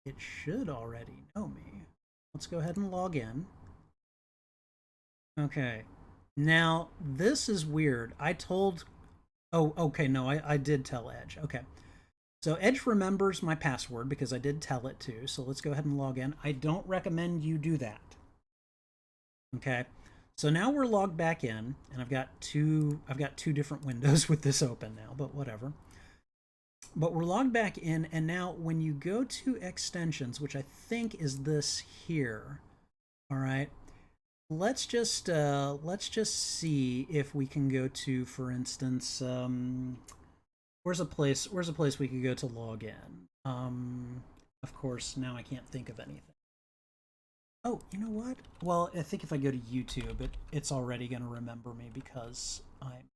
it should already know me. Let's go ahead and log in. Okay. Now, this is weird. Oh, okay, no, I did tell Edge. Okay. So Edge remembers my password because I did tell it to. So let's go ahead and log in. I don't recommend you do that. Okay. So now we're logged back in, and I've got two different windows with this open now, but whatever. But we're logged back in, and now when you go to extensions, which I think is this here, all right, let's just see if we can go to, for instance, where's a place we could go to log in? Of course, now I can't think of anything. Oh, you know what? Well, I think if I go to YouTube, it's already going to remember me because I'm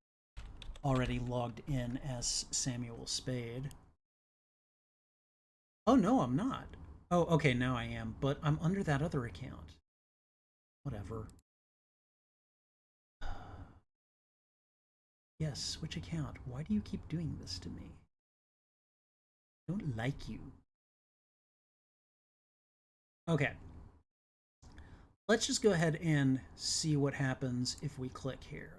already logged in as Samuel Spade. Oh, no, I'm not. Oh, okay, now I am, but I'm under that other account. Whatever. Yes, switch account. Why do you keep doing this to me? I don't like you. Okay. Let's just go ahead and see what happens if we click here.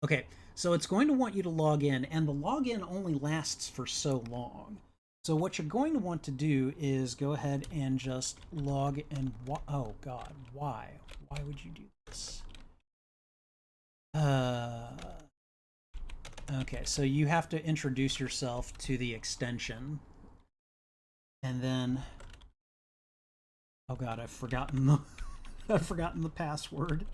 Okay, so it's going to want you to log in, and the login only lasts for so long. So what you're going to want to do is go ahead and just log in. Oh God, why? Why would you do this? Okay, so you have to introduce yourself to the extension, and then, oh God, I've forgotten the password.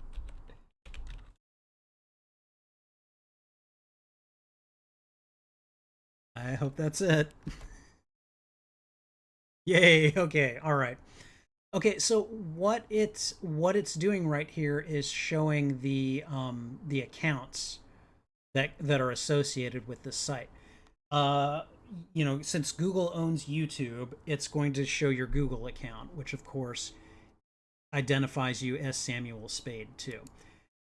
I hope that's it. Yay, okay, all right. Okay, so what it's doing right here is showing the accounts that are associated with this site. You know, since Google owns YouTube, it's going to show your Google account, which of course identifies you as Samuel Spade too.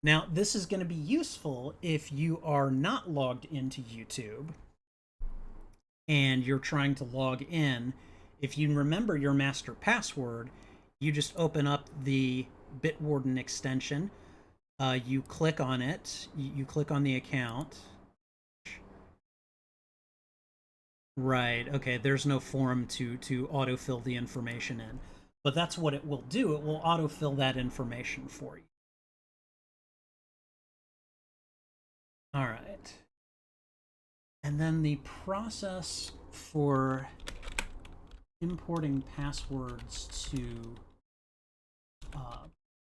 Now, this is going to be useful if you are not logged into YouTube and you're trying to log in. If you remember your master password, you just open up the Bitwarden extension. You click on it. You click on the account. Right. Okay. There's no form to autofill the information in, but that's what it will do. It will autofill that information for you. All right. And then the process for importing passwords to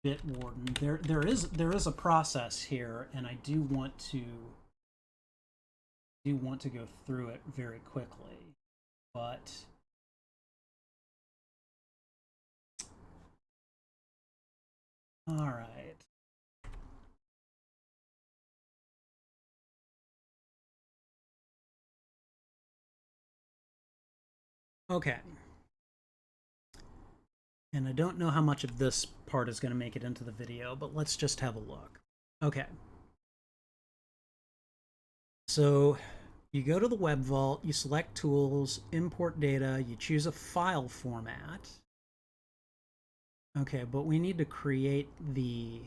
Bitwarden, there is a process here, and I do want to do want to go through it very quickly, but all right. Okay. And I don't know how much of this part is going to make it into the video, but let's just have a look. Okay. So you go to the web vault, you select tools, import data, you choose a file format. Okay, but we need to create the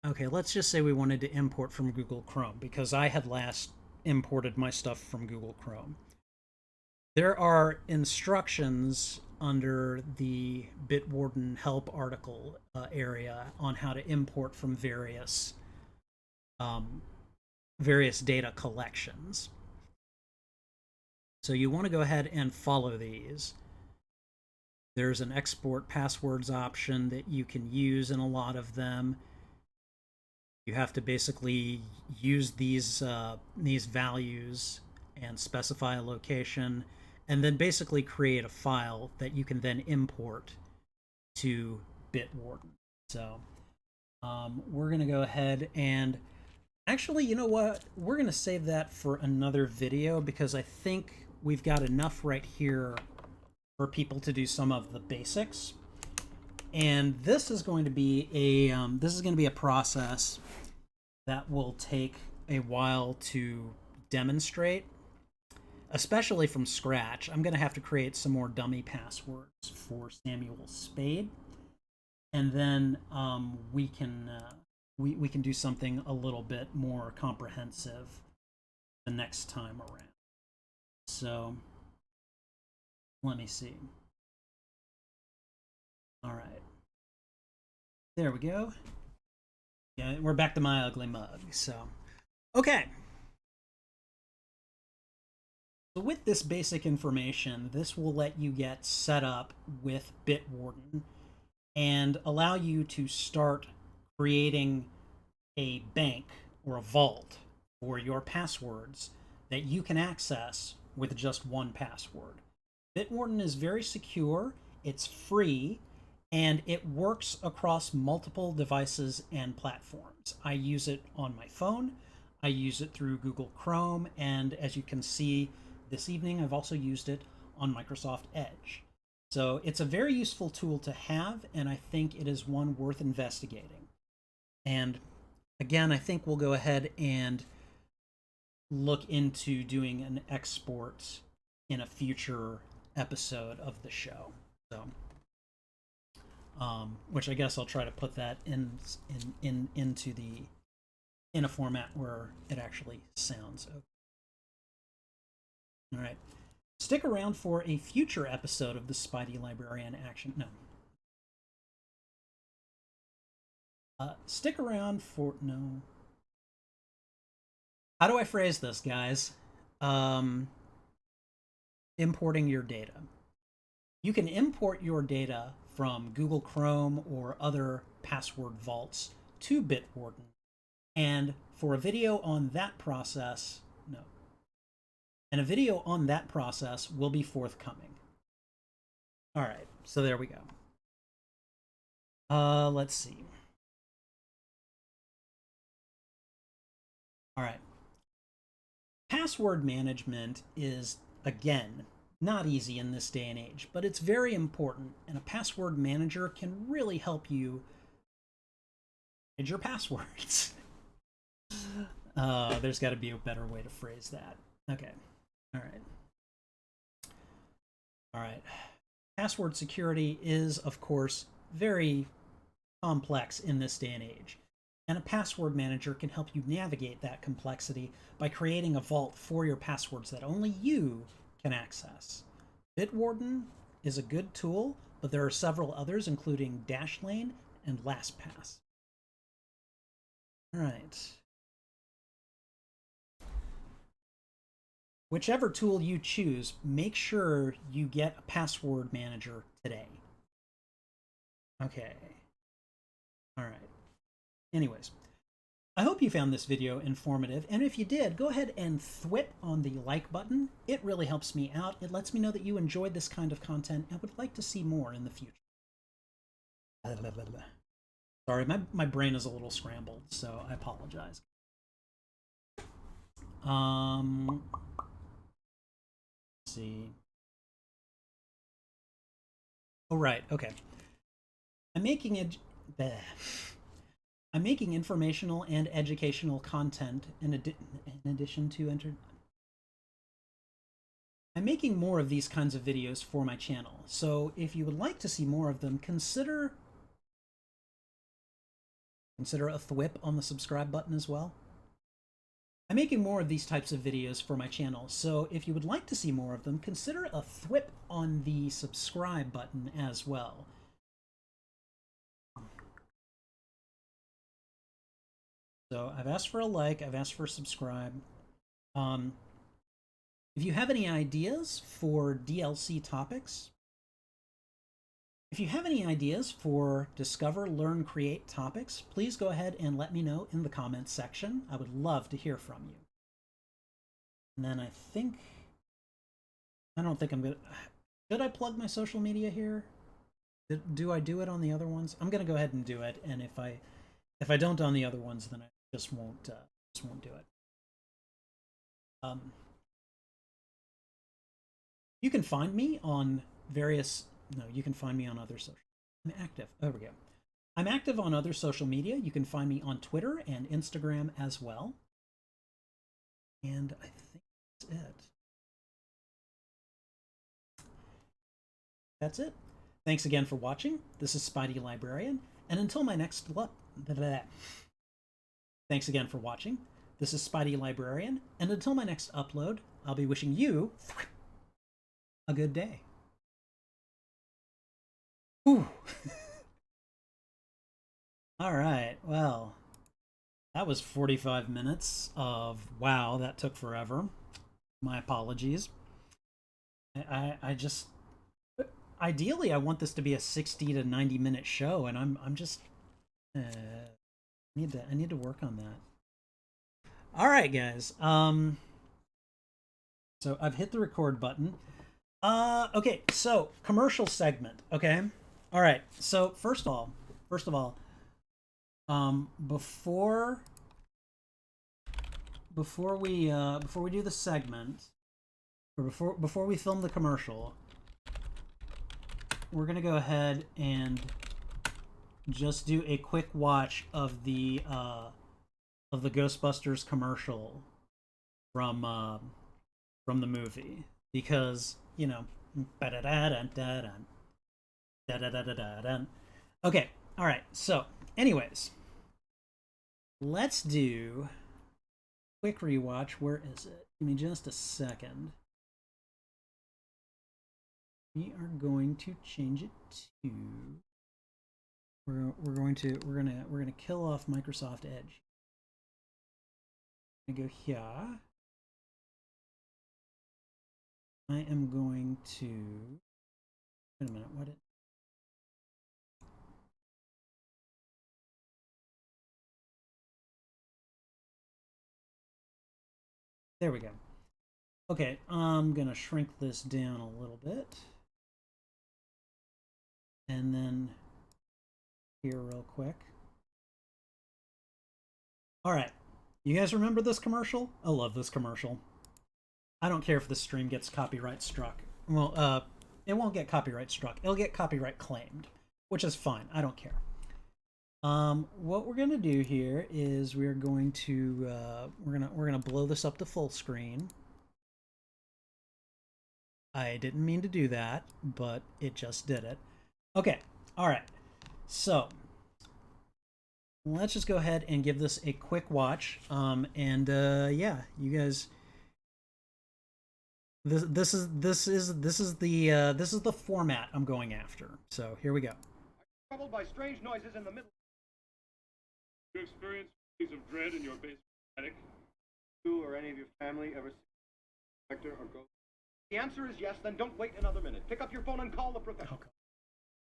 okay, let's just say we wanted to import from Google Chrome because I had last imported my stuff from Google Chrome. There are instructions under the Bitwarden help article area on how to import from various data collections. So you want to go ahead and follow these. There's an export passwords option that you can use in a lot of them. You have to basically use these values and specify a location, and then basically create a file that you can then import to Bitwarden. So we're going to go ahead and actually, you know what? We're going to save that for another video because I think we've got enough right here for people to do some of the basics. And this is going to be a process that will take a while to demonstrate, especially from scratch. I'm going to have to create some more dummy passwords for Samuel Spade, and then we can do something a little bit more comprehensive the next time around. So let me see. All right, there we go. Yeah, we're back to my ugly mug. So okay. So with this basic information, this will let you get set up with Bitwarden and allow you to start creating a bank or a vault for your passwords that you can access with just one password. Bitwarden is very secure, it's free, and it works across multiple devices and platforms. I use it on my phone, I use it through Google Chrome, and as you can see this evening, I've also used it on Microsoft Edge. So it's a very useful tool to have, and I think it is one worth investigating. And again, I think we'll go ahead and look into doing an export in a future episode of the show. So, which I guess I'll try to put that in a format where it actually sounds okay. All right. Stick around for a future episode of the Spidey Librarian Action. No. Stick around for no. How do I phrase this, guys? Importing your data. You can import your data from Google Chrome or other password vaults to Bitwarden. And for a video on that process, no. And a video on that process will be forthcoming. All right, so there we go. Let's see. All right. Password management is, again, not easy in this day and age, but it's very important, and a password manager can really help you manage your passwords. There's got to be a better way to phrase that. Okay. All right. All right. Password security is, of course, very complex in this day and age. And a password manager can help you navigate that complexity by creating a vault for your passwords that only you can access. Bitwarden is a good tool, but there are several others, including Dashlane and LastPass. All right. Whichever tool you choose, make sure you get a password manager today. Okay. All right. Anyways, I hope you found this video informative, and if you did, go ahead and thwip on the like button. It really helps me out. It lets me know that you enjoyed this kind of content and would like to see more in the future. Sorry, my brain is a little scrambled, so I apologize. Let's see. Oh, right, okay. I'm making informational and educational content in addition to I'm making more of these kinds of videos for my channel, so if you would like to see more of them, consider a thwip on the subscribe button as well. I'm making more of these types of videos for my channel, so if you would like to see more of them, consider a thwip on the subscribe button as well. So I've asked for a like, I've asked for a subscribe. If you have any ideas for DLC topics, if you have any ideas for Discover, Learn, Create topics, please go ahead and let me know in the comments section. I would love to hear from you. And then I don't think I'm gonna, should I plug my social media here? Do I do it on the other ones? I'm gonna go ahead and do it, and if I don't on the other ones, then I just won't do it. You can find me on various, no, you can find me on other social, I'm active, there we go. I'm active on other social media. You can find me on Twitter and Instagram as well. And I think that's it. That's it. Thanks again for watching. This is Spidey Librarian, and until my next Thanks again for watching. This is Spidey Librarian, and until my next upload, I'll be wishing you a good day. Ooh. All right, well, that was 45 minutes of wow, that took forever. My apologies. I just ideally I want this to be a 60 to 90 minute show, and I'm just I need to work on that. All right, guys. So I've hit the record button. Okay, so commercial segment. Okay, all right. So first of all, before we do the segment, or before we film the commercial, we're gonna go ahead and just do a quick watch of the Ghostbusters commercial from the movie, because you know. Okay, all right. So, anyways, let's do quick rewatch. Where is it? Give me just a second. We are going to change it to. We're gonna kill off Microsoft Edge. I'm gonna go here. I am going to. Wait a minute. What? There we go. Okay, I'm gonna shrink this down a little bit, and then here real quick. All right, you guys remember this commercial? I love this commercial. I don't care if the stream gets copyright struck. Well, it won't get copyright struck. It'll get copyright claimed, which is fine. I don't care. What we're gonna do here is we're going to we're gonna blow this up to full screen. I didn't mean to do that, but it just did it. Okay. All right. So let's just go ahead and give this a quick watch. Yeah, you guys. This is the format I'm going after. So here we go. Troubled by strange noises in the middle. You experience feelings of dread in your base attic? You or any of your family ever seen a specter or ghost? The answer is yes. Then don't wait another minute. Pick up your phone and call the professional.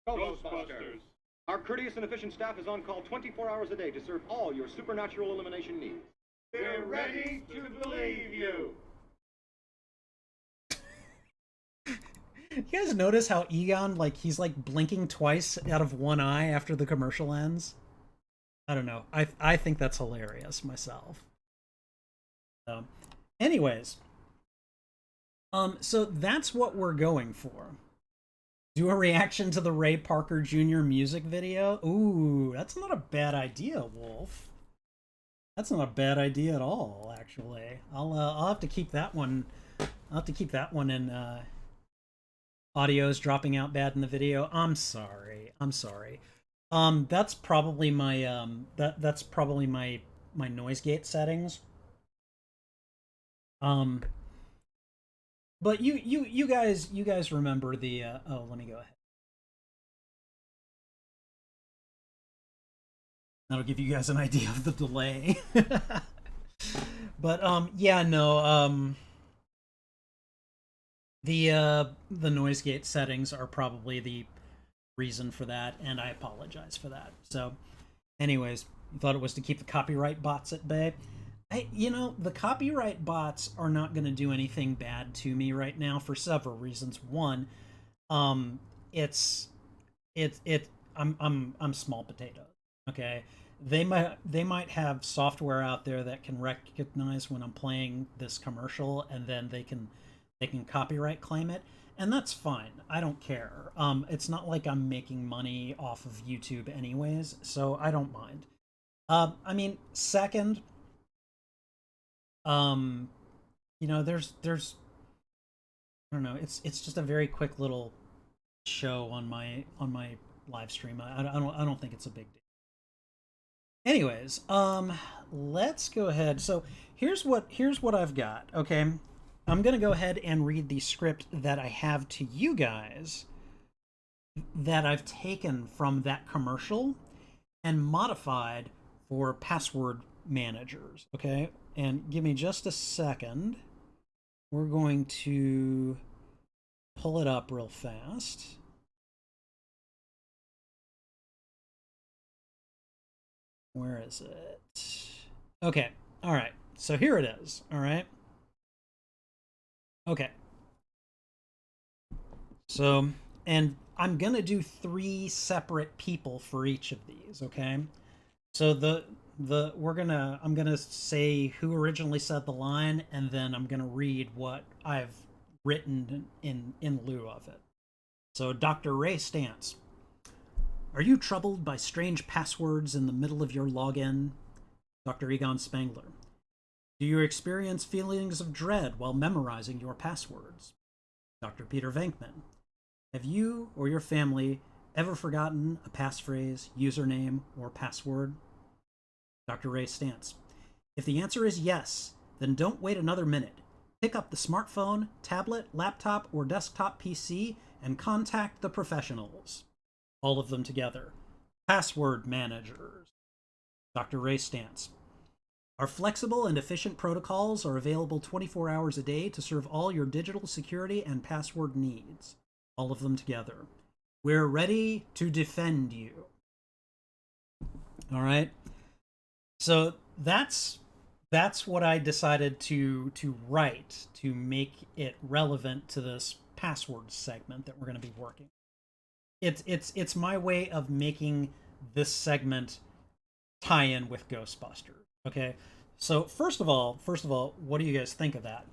Ghostbusters. Our courteous and efficient staff is on call 24 hours a day to serve all your supernatural elimination needs. We're ready to believe you. You guys notice how Egon, like, he's like blinking twice out of one eye after the commercial ends? I don't know. I think that's hilarious myself. Anyways, so that's what we're going for. Do a reaction to the Ray Parker Jr. music video. Ooh, that's not a bad idea, Wolf. That's not a bad idea at all, actually. I'll have to keep that one. I'll have to keep that one in. Audio's dropping out bad in the video. I'm sorry. I'm sorry. That's probably my that's probably my noise gate settings. But you guys remember the oh, let me go ahead. That'll give you guys an idea of the delay. But yeah, no, the noise gate settings are probably the reason for that, and I apologize for that. So anyways, you thought it was to keep the copyright bots at bay. You know, the copyright bots are not going to do anything bad to me right now for several reasons. One, I'm small potatoes. Okay, they might have software out there that can recognize when I'm playing this commercial, and then they can copyright claim it, and that's fine. I don't care. It's not like I'm making money off of YouTube anyways, so I don't mind. I mean, second, you know, there's I don't know, it's just a very quick little show on my live stream. I don't think it's a big deal. Anyways, let's go ahead. So here's what I've got. Okay, I'm gonna go ahead and read the script that I have to you guys that I've taken from that commercial and modified for password managers. Okay, and give me just a second. We're going to pull it up real fast. Where is it? Okay, all right. So here it is. All right. Okay. So, and I'm gonna do 3 separate people for each of these. Okay. So I'm gonna say who originally said the line, and then I'm gonna read what I've written in lieu of it. So Dr. Ray Stantz. Are you troubled by strange passwords in the middle of your login? Dr. Egon Spangler. Do you experience feelings of dread while memorizing your passwords? Dr. Peter Venkman. Have you or your family ever forgotten a passphrase, username, or password? Dr. Ray Stantz. If the answer is yes, then don't wait another minute. Pick up the smartphone, tablet, laptop, or desktop PC and contact the professionals. All of them together. Password managers. Dr. Ray Stantz. Our flexible and efficient protocols are available 24 hours a day to serve all your digital security and password needs. All of them together. We're ready to defend you. All right. So that's what I decided to write to make it relevant to this password segment that we're going to be working. It's my way of making this segment tie in with Ghostbusters. Okay, so first of all, what do you guys think of that?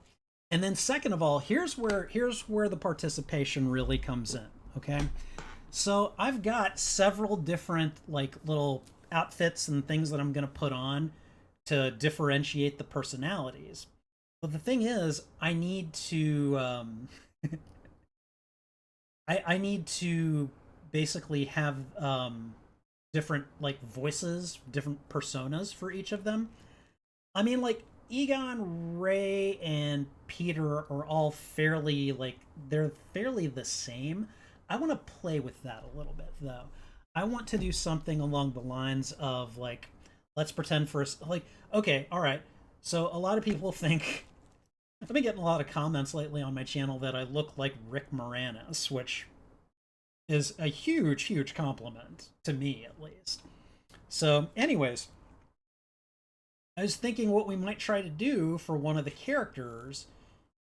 And then second of all, here's where the participation really comes in. Okay, so I've got several different like little outfits and things that I'm gonna put on to differentiate the personalities. But the thing is, I need to I need to basically have different like voices, different personas for each of them. I mean, like Egon, Ray, and Peter are all fairly they're fairly the same. I want to play with that a little bit though. I want to do something along the lines of like, let's pretend for like, okay, all right. So a lot of people think I've been getting a lot of comments lately on my channel that I look like Rick Moranis, which is a huge, huge compliment to me, at least. So, anyways, I was thinking what we might try to do for one of the characters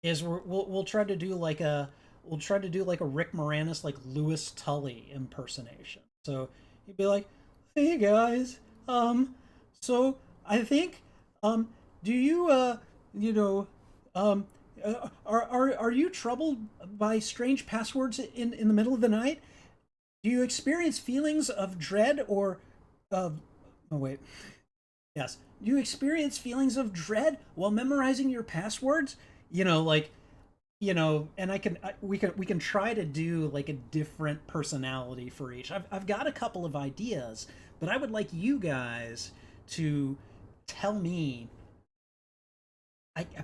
is we'll try to do like a Rick Moranis, like Lewis Tully impersonation. So he'd be like, "Hey guys, so I think, do you, you know, um, are you troubled by strange passwords in the middle of the night? Do you experience feelings of dread or of, oh wait, yes. Do you experience feelings of dread while memorizing your passwords? You know, like, and we can try to do like a different personality for each. I've got a couple of ideas, but I would like you guys to tell me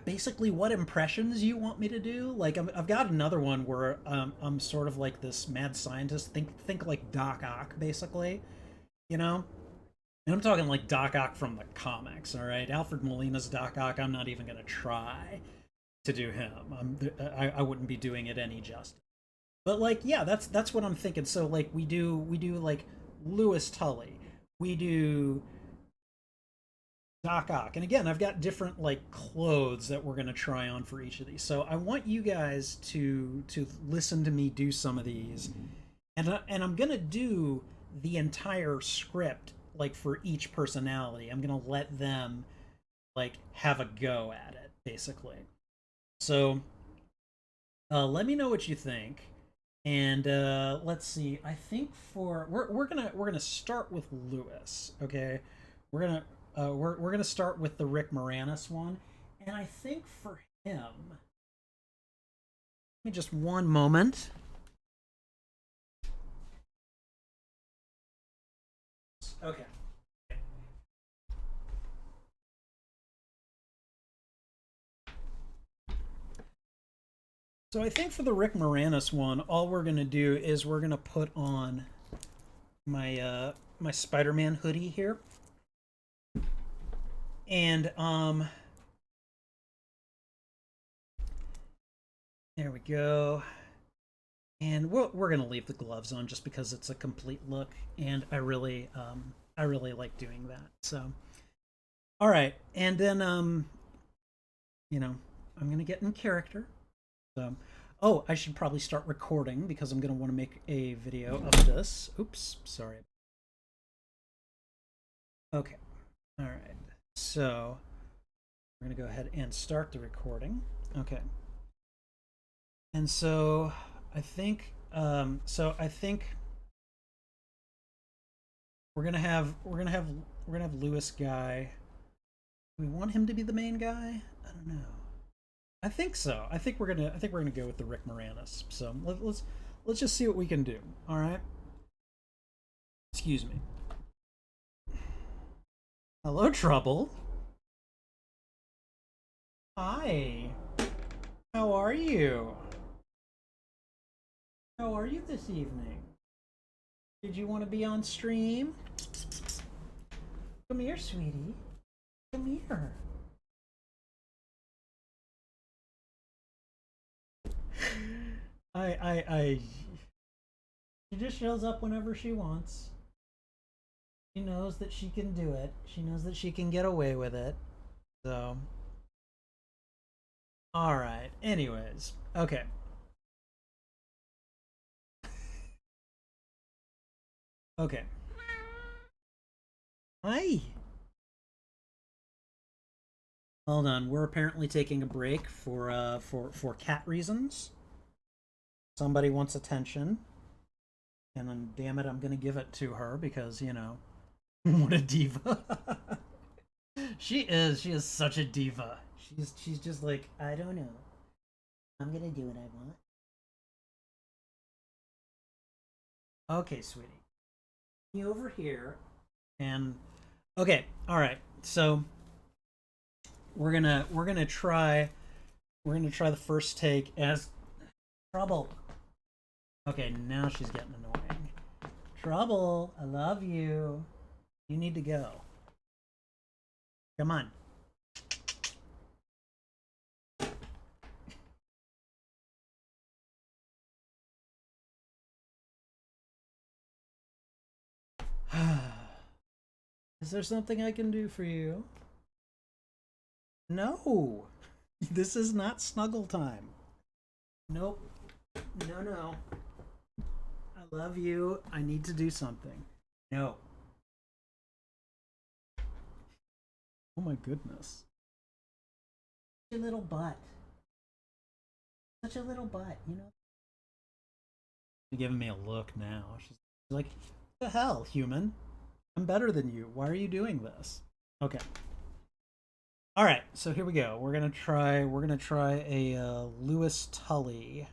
basically what impressions you want me to do. Like I've got another one where I'm sort of like this mad scientist. Think like Doc Ock, basically. You know, and I'm talking like Doc Ock from the comics. All right, Alfred Molina's Doc Ock. I'm not even gonna try to do him. I wouldn't be doing it any justice. But like, yeah, that's what I'm thinking. So like, we do like Lewis Tully. We do Doc Ock. And again, I've got different like clothes that we're gonna try on for each of these. So I want you guys to listen to me do some of these, and I'm gonna do the entire script like for each personality. I'm gonna let them like have a go at it, basically. So let me know what you think. And let's see. I think for we're gonna start with Lewis. Okay, we're gonna start with the Rick Moranis one, and I think for him, give me just one moment. Okay. So I think for the Rick Moranis one, all we're gonna do is we're gonna put on my Spider-Man hoodie here, and there we go. And we're gonna leave the gloves on just because it's a complete look, and I really like doing that. So all right, and then I'm gonna get in character. So, oh, I should probably start recording because I'm gonna want to make a video of this. Oops, sorry. Okay, all right. So we're gonna go ahead and start the recording. Okay, and so I think we're gonna have Lewis guy. Do we want him to be the main guy? I don't know. I think so. I think we're gonna go with the Rick Moranis. So let's just see what we can do. All right. Excuse me. Hello, Trouble. Hi. How are you? How are you this evening? Did you want to be on stream? Come here, sweetie. Come here. I. She just shows up whenever she wants. She knows that she can do it. She knows that she can get away with it. So, all right. Anyways, okay. Okay. Hi. Hold on. We're apparently taking a break for cat reasons. Somebody wants attention, and then damn it, I'm gonna give it to her because what a diva. She is such a diva. She's just like, I don't know. I'm gonna do what I want. Okay, sweetie. You over here, and okay, all right. So we're gonna try the first take as Trouble. Okay, now she's getting annoying. Trouble, I love you. You need to go. Come on. Is there something I can do for you? No. This is not snuggle time. Nope. No, no. I love you. I need to do something. No. Oh my goodness. Such a little butt. Such a little butt, you know? She's giving me a look now. She's like, what the hell, human? I'm better than you. Why are you doing this? Okay. All right, so here we go. We're gonna try a Lewis Tully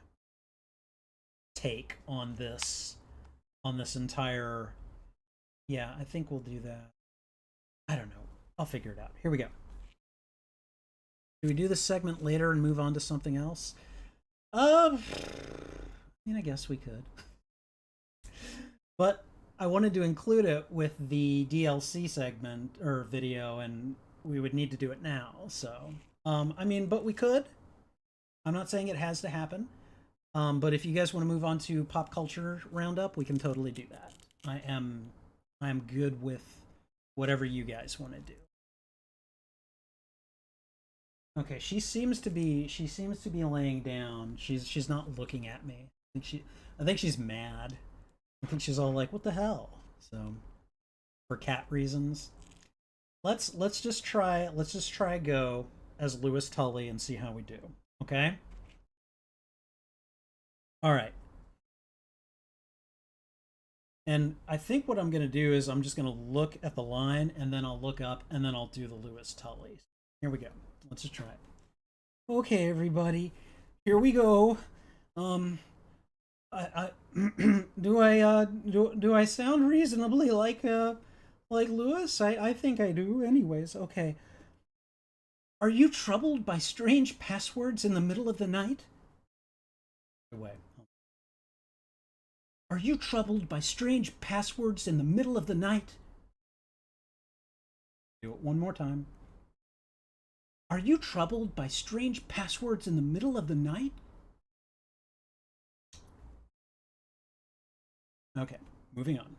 take on this entire. Yeah, I think we'll do that. I don't know. I'll figure it out. Here we go. Do we do this segment later and move on to something else? I mean, I guess we could. But I wanted to include it with the DLC segment or video, and we would need to do it now. So, I mean, but we could. I'm not saying it has to happen. But if you guys want to move on to pop culture roundup, we can totally do that. I am good with whatever you guys want to do. Okay, she seems to be laying down. She's not looking at me. I think she's mad. I think she's all like, "What the hell?" So, for cat reasons, let's just try go as Lewis Tully and see how we do. Okay. All right. And I think what I'm gonna do is I'm just gonna look at the line and then I'll look up and then I'll do the Lewis Tully. Here we go. Let's just try it. Okay, everybody, here we go. I do I sound reasonably like Lewis? I think I do. Anyways, okay. Are you troubled by strange passwords in the middle of the night? Away. Are you troubled by strange passwords in the middle of the night? Do it one more time. Are you troubled by strange passwords in the middle of the night? Okay, moving on.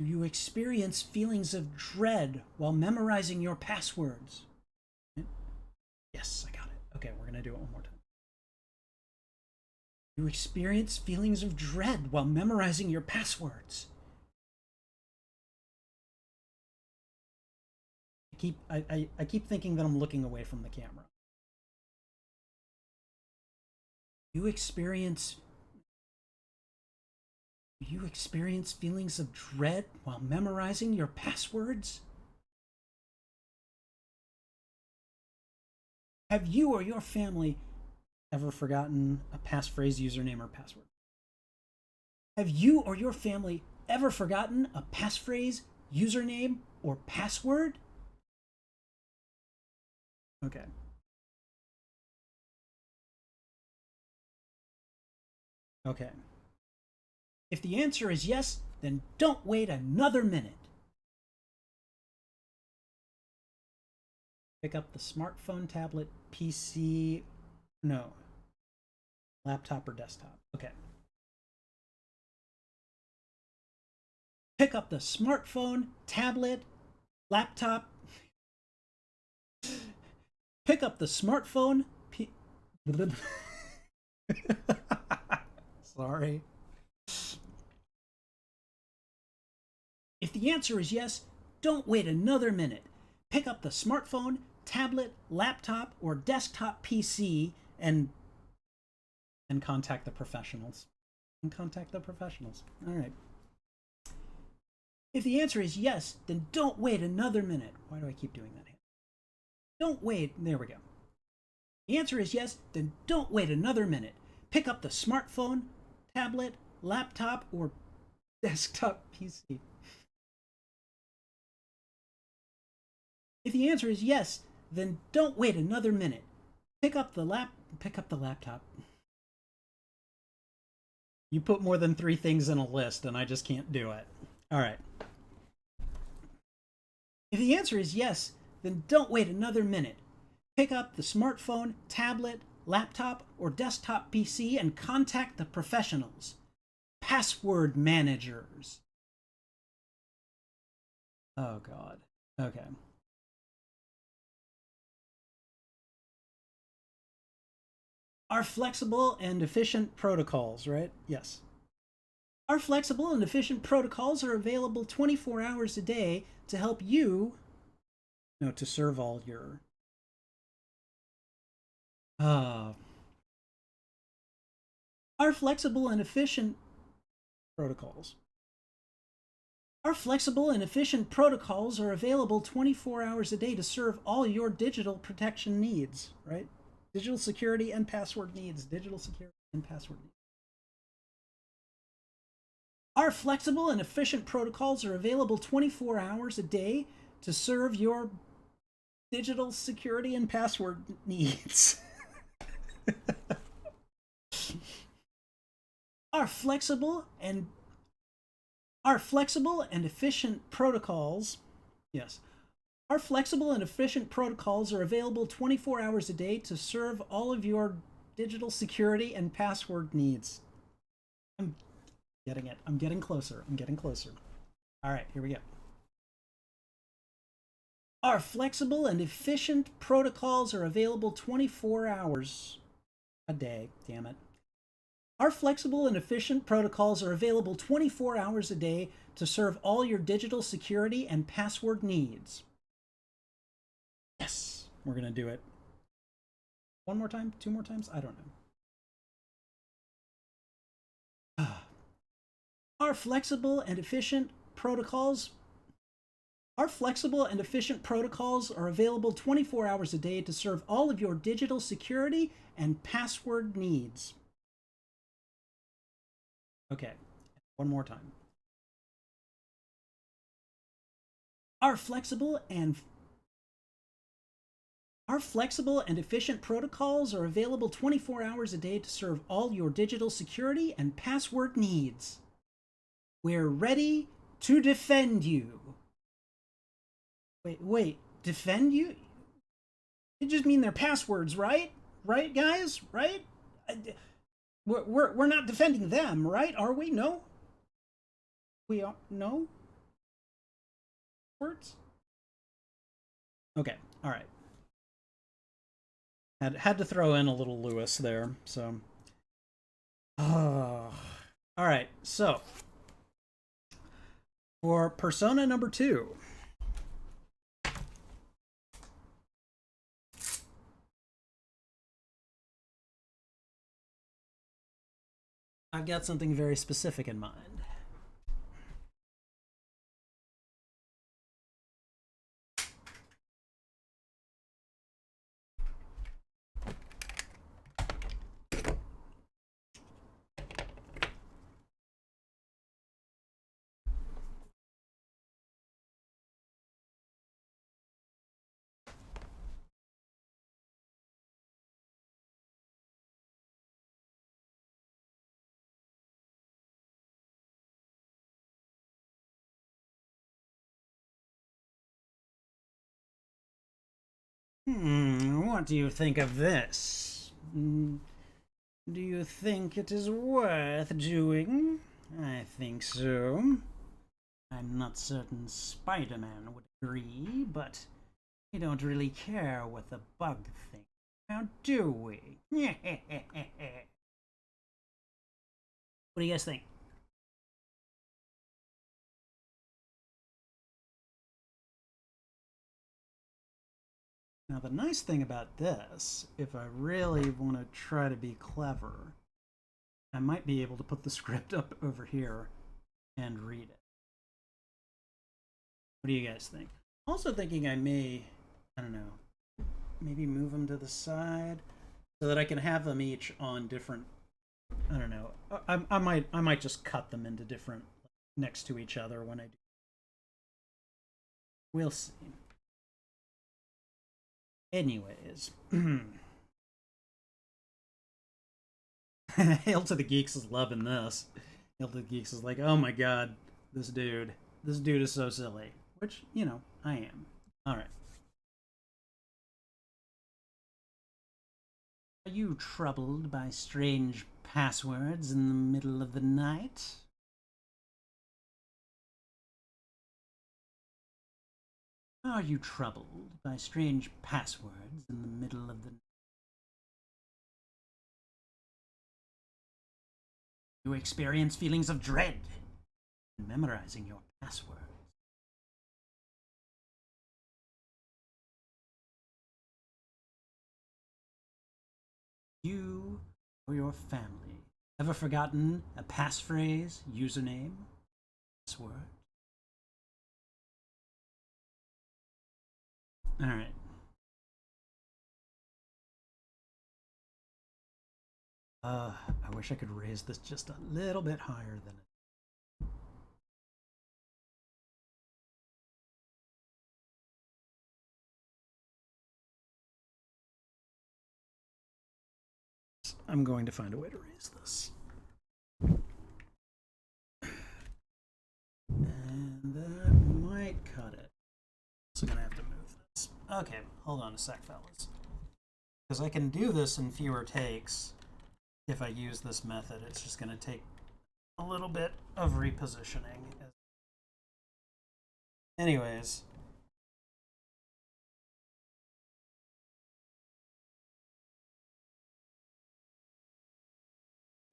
Do you experience feelings of dread while memorizing your passwords? Yes, I got it. Okay, we're going to do it one more time. Do you experience feelings of dread while memorizing your passwords? I keep thinking that I'm looking away from the camera. Do you experience feelings of dread while memorizing your passwords? Have you or your family ever forgotten a passphrase, username, or password? Have you or your family ever forgotten a passphrase, username, or password? Okay. Okay. If the answer is yes, then don't wait another minute. Pick up the smartphone, tablet, PC, no, laptop or desktop. Okay. Pick up the smartphone, tablet, laptop. Pick up the smartphone. Sorry. If the answer is yes, don't wait another minute. Pick up the smartphone, tablet, laptop, or desktop PC and contact the professionals. All right. If the answer is yes, then don't wait another minute. Why do I keep doing that? Don't wait. There we go. The answer is yes, then don't wait another minute. Pick up the smartphone, tablet, laptop, or desktop PC. If the answer is yes, then don't wait another minute. Pick up the laptop. You put more than 3 things in a list and I just can't do it. All right. If the answer is yes, then don't wait another minute. Pick up the smartphone, tablet, laptop, or desktop PC and contact the professionals. Password managers. Oh God. Okay. Our flexible and efficient protocols, right? Yes. Our flexible and efficient protocols are available 24 hours a day to help you, no, to serve all your uh our flexible and efficient protocols. Our flexible and efficient protocols are available 24 hours a day to serve all your digital protection needs, right? Digital security and password needs. Digital security and password needs. Our flexible and efficient protocols are available 24 hours a day to serve your digital security and password needs. Our flexible and efficient protocols, yes. Our flexible and efficient protocols are available 24 hours a day to serve all of your digital security and password needs. I'm getting it. I'm getting closer. I'm getting closer. All right, here we go. Our flexible and efficient protocols are available 24 hours a day. Damn it. Our flexible and efficient protocols are available 24 hours a day to serve all your digital security and password needs. Yes, we're going to do it. One more time? Two more times? I don't know. Our flexible and efficient protocols are available 24 hours a day to serve all of your digital security and password needs. Okay, one more time. Our flexible and efficient protocols are available 24 hours a day to serve all your digital security and password needs. We're ready to defend you. Wait, defend you? It just mean their passwords, right? Right, guys? Right? We're not defending them, right? Are we? No? We are? No? Words? Okay, all right. Had to throw in a little Lewis there, so. All right, so for persona number 2, I've got something very specific in mind. What do you think of this? Do you think it is worth doing? I think so. I'm not certain Spider-Man would agree, but we don't really care what the bug thinks, now do we? What do you guys think? Now, the nice thing about this, if I really want to try to be clever, I might be able to put the script up over here and read it. What do you guys think? Also thinking I may, I don't know, maybe move them to the side so that I can have them each on different, I don't know. I might just cut them into different, next to each other when I do. We'll see. Anyways. Hail to the Geeks is loving this. Hail to the Geeks is like, oh my god, this dude is so silly. Which, you know, I am. Alright. Are you troubled by strange passwords in the middle of the night? Are you troubled by strange passwords in the middle of the night? You experience feelings of dread in memorizing your passwords. You or your family ever forgotten a passphrase, username, password? All right. I wish I could raise this just a little bit higher than it. I'm going to find a way to raise this. And that might cut it. So I'm going to have to move this. Okay, hold on a sec, fellas. Because I can do this in fewer takes if I use this method. It's just going to take a little bit of repositioning. Anyways.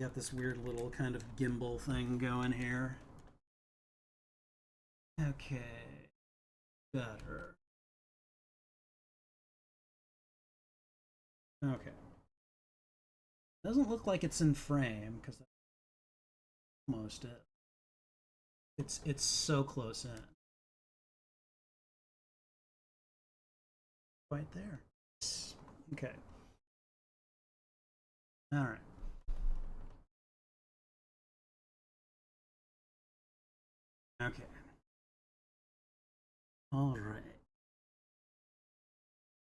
Got this weird little kind of gimbal thing going here. Okay. Better. Okay. Doesn't look like it's in frame because that's almost it. It's so close in. Right there. Okay. All right. Okay. All right.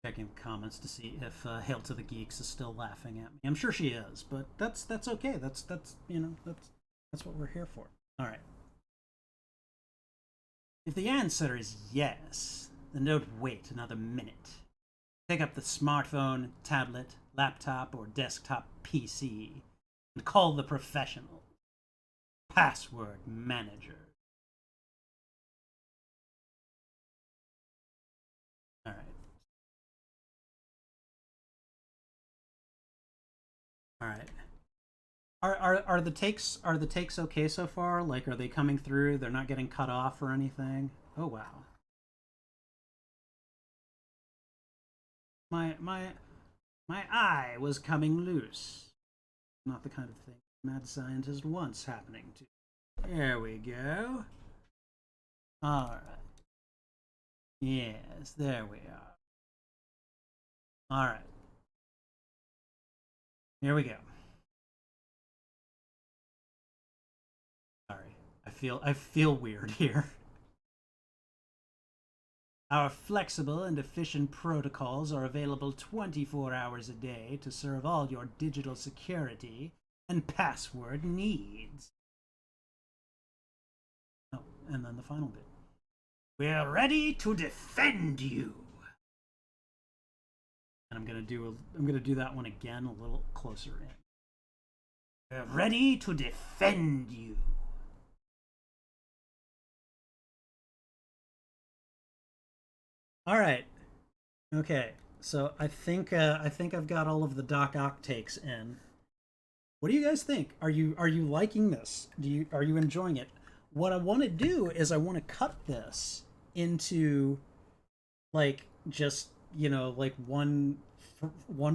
Checking comments to see if Hail to the Geeks is still laughing at me. I'm sure she is, but that's okay. That's you know that's what we're here for. All right. If the answer is yes, then don't wait another minute. Pick up the smartphone, tablet, laptop, or desktop PC and call the professional. Password manager. All right. All right. Are the takes okay so far? Like, are they coming through? They're not getting cut off or anything? Oh wow. My eye was coming loose. Not the kind of thing a mad scientist wants happening to. There we go. All right. Yes, there we are. All right. Here we go. Sorry. I feel weird here. Our flexible and efficient protocols are available 24 hours a day to serve all your digital security and password needs. Oh, and then the final bit. We're ready to defend you. And I'm gonna do that one again a little closer in. We're ready to defend you. All right. Okay. So I think I've got all of the Doc Ock takes in. What do you guys think? Are you liking this? Are you enjoying it? What I want to do is I want to cut this into like just like one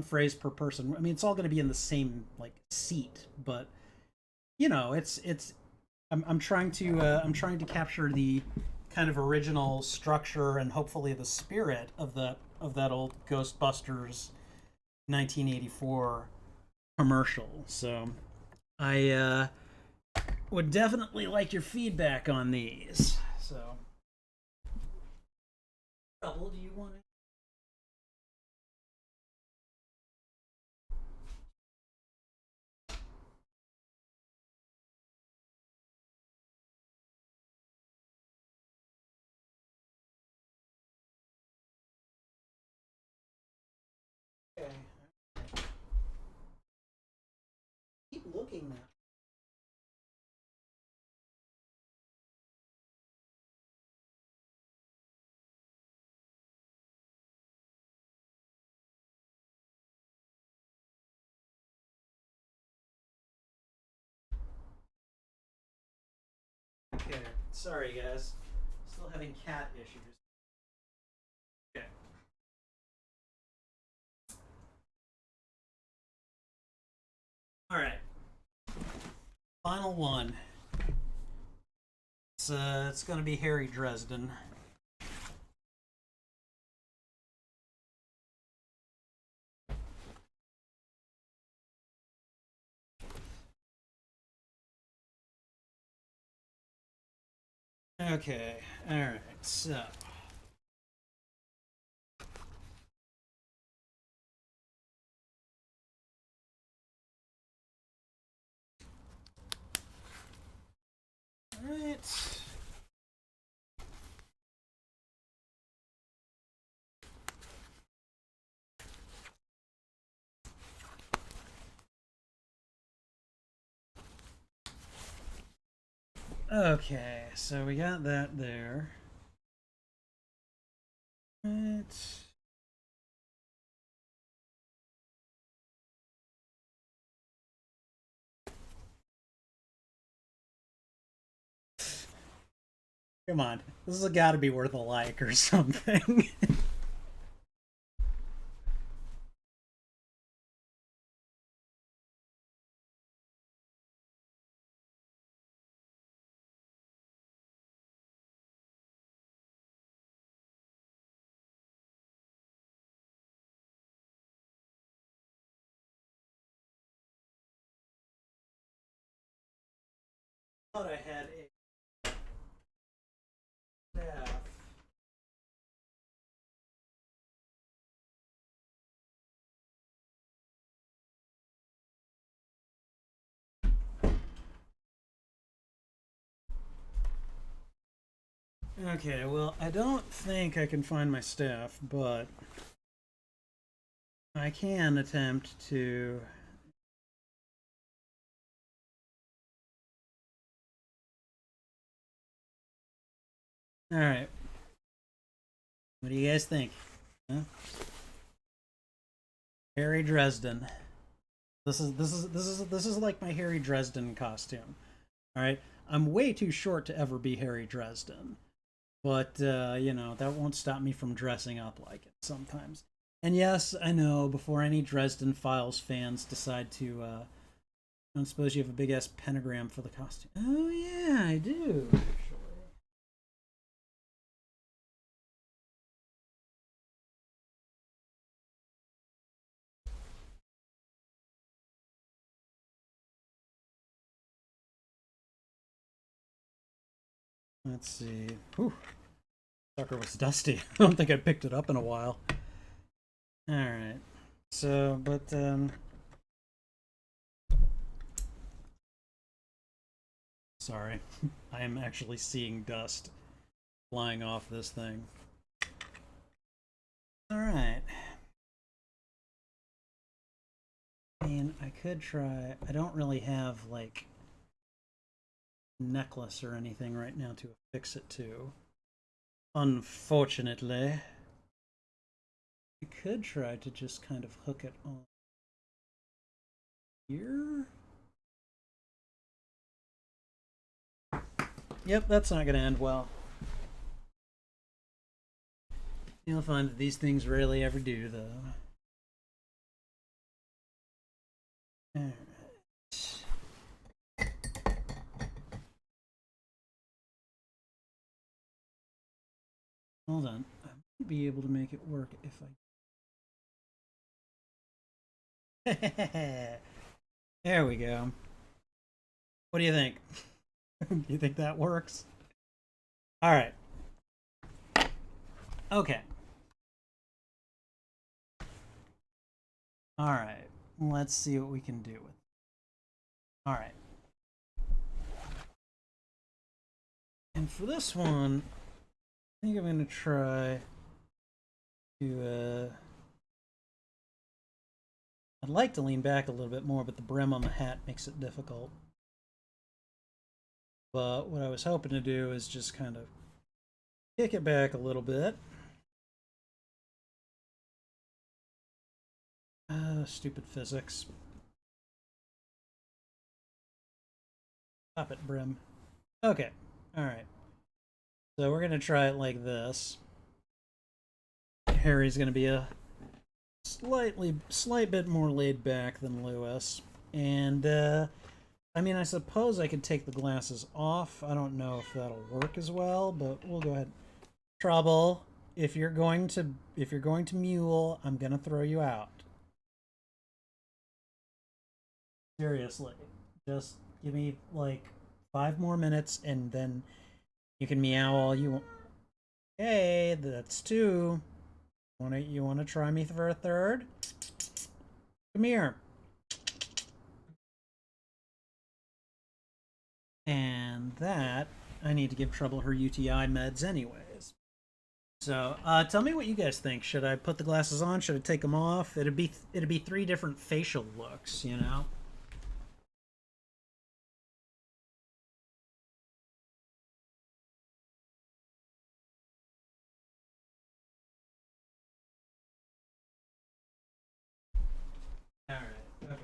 phrase per person. I mean, it's all going to be in the same like seat, but it's I'm trying to capture the kind of original structure and hopefully the spirit of that old Ghostbusters 1984 commercial. So I would definitely like your feedback on these. So, Trouble, do you want to? Okay. Keep looking now. Sorry, guys. Still having cat issues. Okay. All right. Final one. It's gonna be Harry Dresden. Okay. All right. So. All right. Okay, so we got that there. Right. Come on, this has got to be worth a like or something. I thought I had a staff. Okay, well, I don't think I can find my staff, but I can attempt to. All right. What do you guys think? Huh? Harry Dresden. This is like my Harry Dresden costume. All right. I'm way too short to ever be Harry Dresden, but you know that won't stop me from dressing up like it sometimes. And yes, I know. Before any Dresden Files fans decide to, I don't suppose you have a big ass pentagram for the costume. Oh yeah, I do. Actually. Let's see. Whew. Sucker was dusty. I don't think I picked it up in a while. All right. So, but sorry, I am actually seeing dust flying off this thing. All right. I mean, I could try. I don't really have like necklace or anything right now to affix it to. Unfortunately, I could try to just kind of hook it on here. Yep, that's not going to end well. You'll find that these things rarely ever do, though. Alright. Hold on. I might be able to make it work if I. There we go. What do you think? Do you think that works? All right. Okay. All right. Let's see what we can do with it. All right. And for this one, I think I'm going to try to. I'd like to lean back a little bit more, but the brim on the hat makes it difficult. But what I was hoping to do is just kind of kick it back a little bit. Stupid physics. Stop it, brim. Okay. All right. So we're gonna try it like this. Harry's gonna be a slight bit more laid back than Lewis. And, I mean, I suppose I could take the glasses off. I don't know if that'll work as well, but we'll go ahead. Trouble, if you're going to mule, I'm gonna throw you out. Seriously. Just give me, like, 5 more minutes, and then you can meow all you want. Okay, that's 2. You wanna try me for a third? Come here. And that, I need to give Trouble her UTI meds anyways. So, tell me what you guys think. Should I put the glasses on? Should I take them off? It'd be 3 different facial looks, you know? Alright, okay.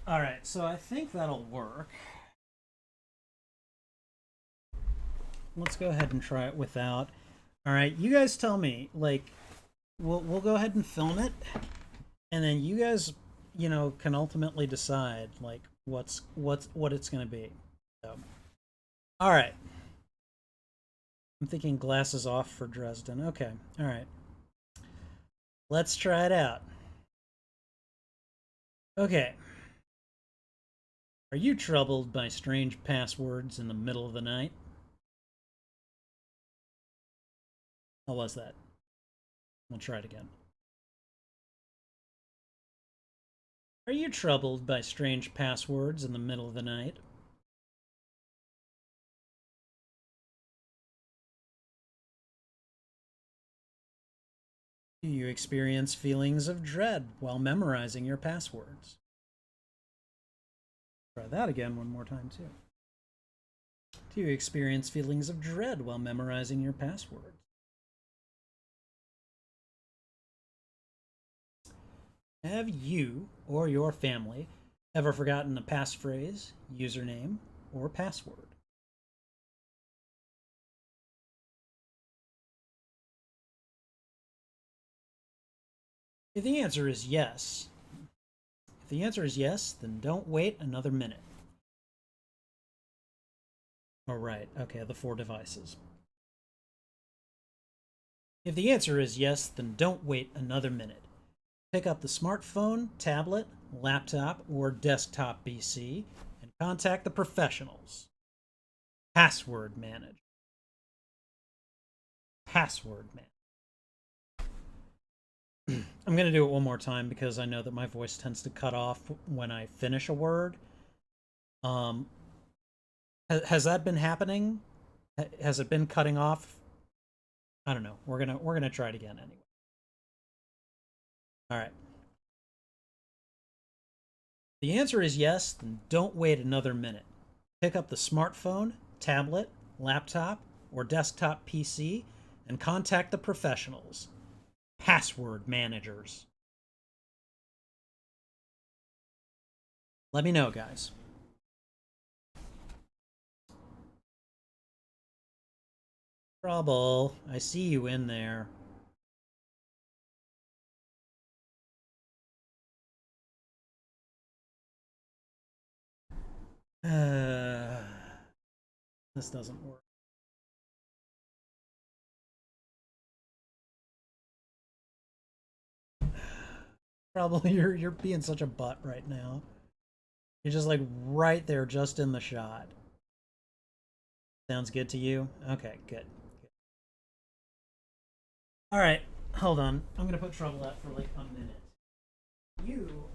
Alright, so I think that'll work. Let's go ahead and try it without. Alright, you guys tell me, like, we'll go ahead and film it, and then you guys, you know, can ultimately decide, like, what it's gonna be. So, alright. I'm thinking glasses off for Dresden. Okay, alright. Let's try it out. Okay. Are you troubled by strange passwords in the middle of the night? How was that? We'll try it again. Are you troubled by strange passwords in the middle of the night? Do you experience feelings of dread while memorizing your passwords? Try that again one more time, too. Do you experience feelings of dread while memorizing your passwords? Have you or your family ever forgotten a passphrase, username, or password? If the answer is yes, then don't wait another minute. All right, okay, the 4 devices. If the answer is yes, then don't wait another minute. Pick up the smartphone, tablet, laptop, or desktop PC and contact the professionals. Password manager. Password manager. I'm going to do it one more time because I know that my voice tends to cut off when I finish a word. Has that been happening? Has it been cutting off? I don't know. We're gonna try it again anyway. All right. The answer is yes, then don't wait another minute. Pick up the smartphone, tablet, laptop, or desktop PC and contact the professionals. Password managers. Let me know, guys. Trouble. I see you in there. This doesn't work. Trouble, you're being such a butt right now. You're just like right there, just in the shot. Sounds good to you? Okay, good. All right, hold on. I'm gonna put Trouble out for like a minute. You.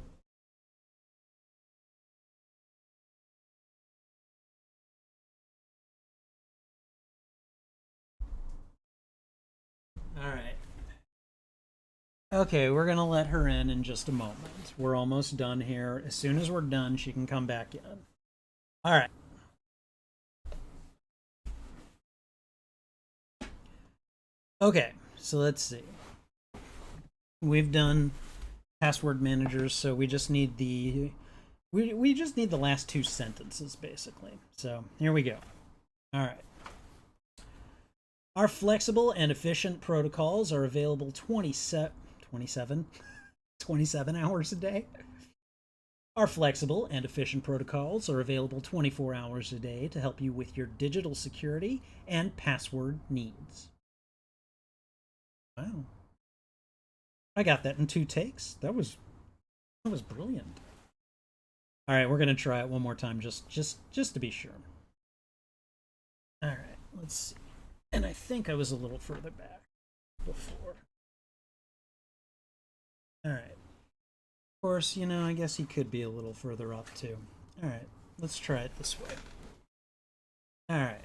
All right. Okay, we're gonna let her in just a moment. We're almost done here. As soon as we're done, she can come back in. All right. Okay, so let's see. We've done password managers, so we just need the We just need the last two sentences, basically. So here we go. All right. Our flexible and efficient protocols are available 27 hours a day. Our flexible and efficient protocols are available 24 hours a day to help you with your digital security and password needs. Wow. I got that in 2 takes. That was brilliant. All right, we're going to try it one more time just to be sure. All right, let's see. And I think I was a little further back before. All right. Of course, you know, I guess he could be a little further up too. All right, let's try it this way. All right.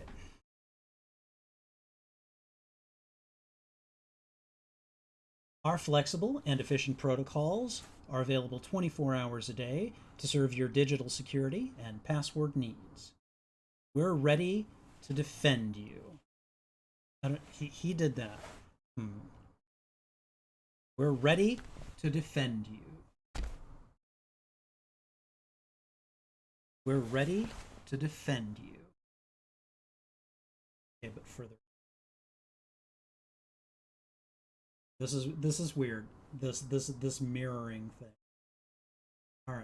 Our flexible and efficient protocols are available 24 hours a day to serve your digital security and password needs. We're ready to defend you. He did that. We're ready to defend you. We're ready to defend you. Okay, but further. This is weird. This mirroring thing. All right.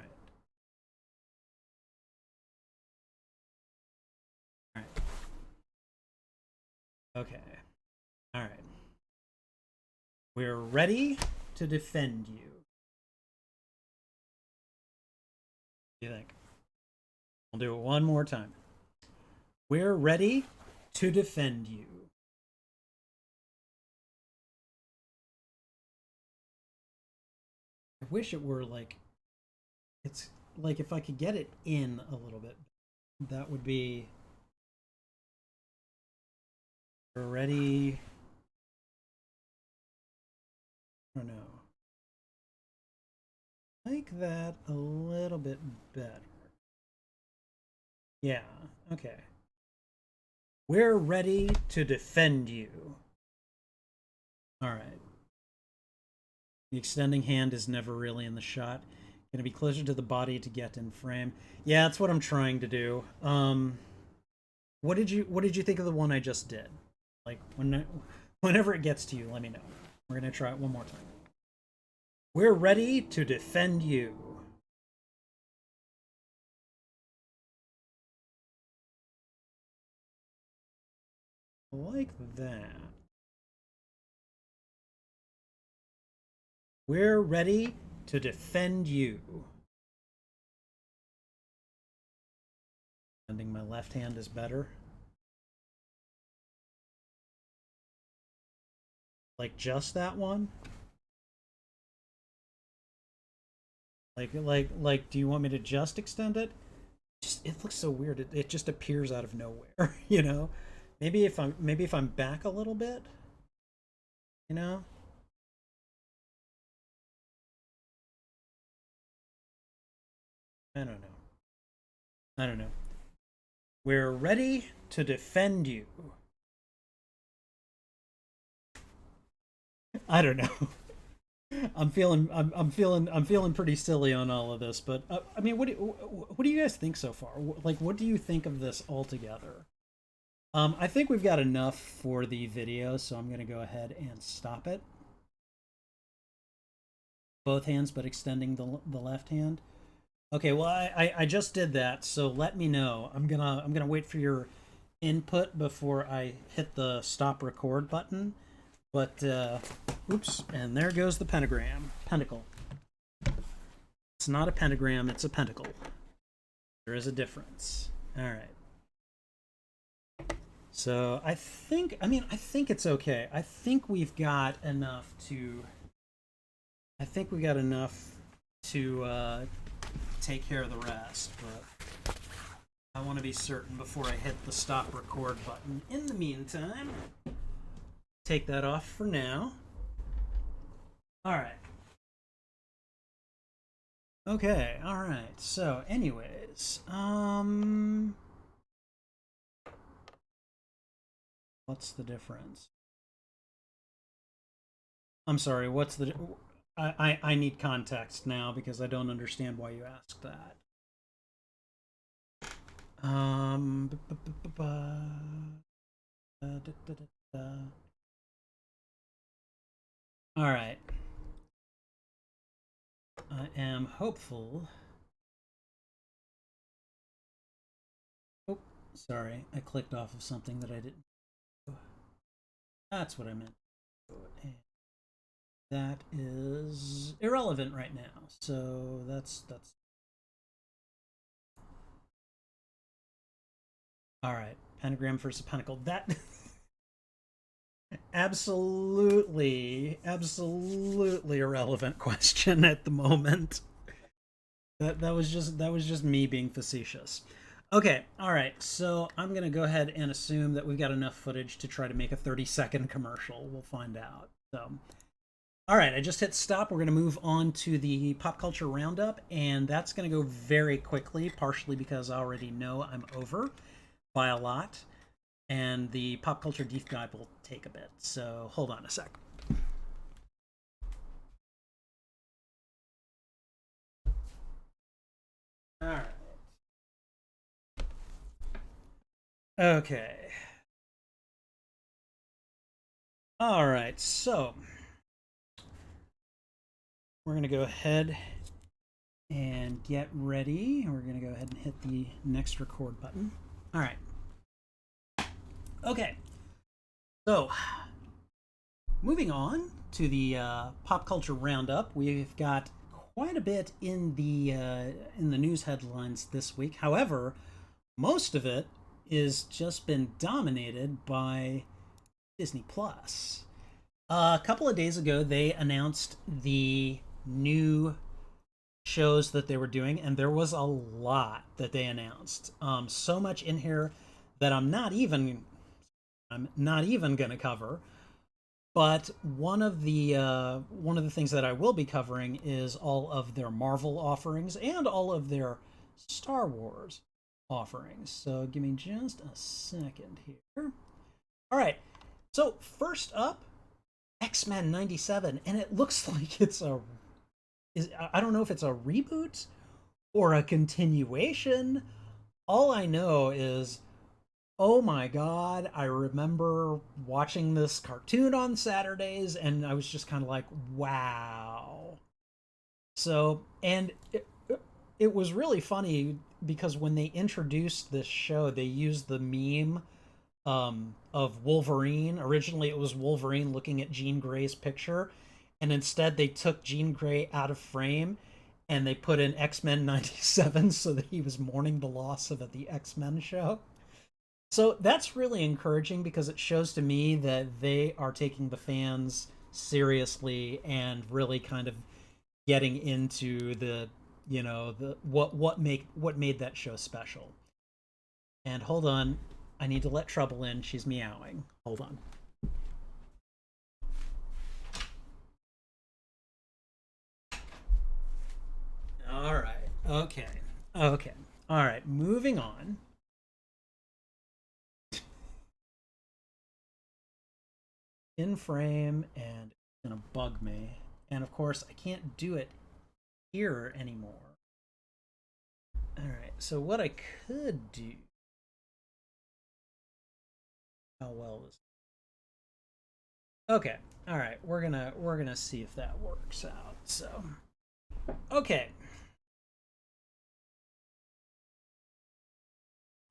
All right. Okay. All right. We're ready to defend you. What do you think? I'll do it one more time. We're ready to defend you. I wish it were like, it's like if I could get it in a little bit, that would be. We're ready. I don't know. Like that a little bit better. Yeah, okay. We're ready to defend you. All right. The extending hand is never really in the shot. Gonna be closer to the body to get in frame. Yeah, that's what I'm trying to do. What did you think of the one I just did? Like whenever it gets to you, let me know. We're gonna try it one more time. We're ready to defend you. Like that. We're ready to defend you. I think my left hand is better. Like just that one? Like, do you want me to just extend it? Just, it looks so weird. It just appears out of nowhere, you know? Maybe if I'm back a little bit, you know? I don't know. I don't know. We're ready to defend you. I don't know. I'm feeling pretty silly on all of this, but I mean, what do you guys think so far? Like, what do you think of this altogether? I think we've got enough for the video, so I'm gonna go ahead and stop it. Both hands, but extending the left hand. Okay, well, I just did that, so let me know. I'm gonna wait for your input before I hit the stop record button. But oops, and there goes the pentagram. Pentacle. It's not a pentagram, it's a pentacle. There is a difference. All right. So I think it's okay. I think we've got enough to take care of the rest, but I want to be certain before I hit the stop record button. In the meantime, take that off for now. All right. Okay, all right. So, anyways, what's the difference? I'm sorry, what's the I need context now because I don't understand why you asked that. All right. I am hopeful. Oh, sorry. I clicked off of something that I didn't. That's what I meant. And that is irrelevant right now. So that's all right. Pentagram versus pentacle. That absolutely irrelevant question at the moment. That was just me being facetious. Okay, all right. So I'm gonna go ahead and assume that we've got enough footage to try to make a 30-second commercial. We'll find out. So, all right, I just hit stop. We're gonna move on to the pop culture roundup, and that's gonna go very quickly, partially because I already know I'm over by a lot, and the pop culture deep dive will take a bit. So hold on a sec. All right. Okay. All right. So we're going to go ahead and get ready. We're going to go ahead and hit the next record button. All right. Okay. So moving on to the pop culture roundup, we've got quite a bit in the news headlines this week. However, most of it is just been dominated by Disney Plus. A couple of days ago, they announced the new shows that they were doing, and there was a lot that they announced. So much in here that I'm not even gonna cover. But one of the things that I will be covering is all of their Marvel offerings and all of their Star Wars offerings. So give me just a second here. All right. So first up, X-Men 97, and it looks like I don't know if it's a reboot or a continuation. All I know is, oh my god, I remember watching this cartoon on Saturdays and I was just kind of like, wow. So, and it was really funny because when they introduced this show, they used the meme of Wolverine. Originally, it was Wolverine looking at Jean Grey's picture, and instead they took Jean Grey out of frame and they put in X-Men 97 so that he was mourning the loss of the X-Men show. So that's really encouraging because it shows to me that they are taking the fans seriously and really kind of getting into the what made that show special. And hold on, I need to let Trouble in. She's meowing. Hold on. All right. Okay. Okay. All right. Moving on. In frame, and it's gonna bug me. And of course, I can't do it here anymore. All right. So what I could do. How well is? Okay. All right. We're gonna see if that works out. So okay.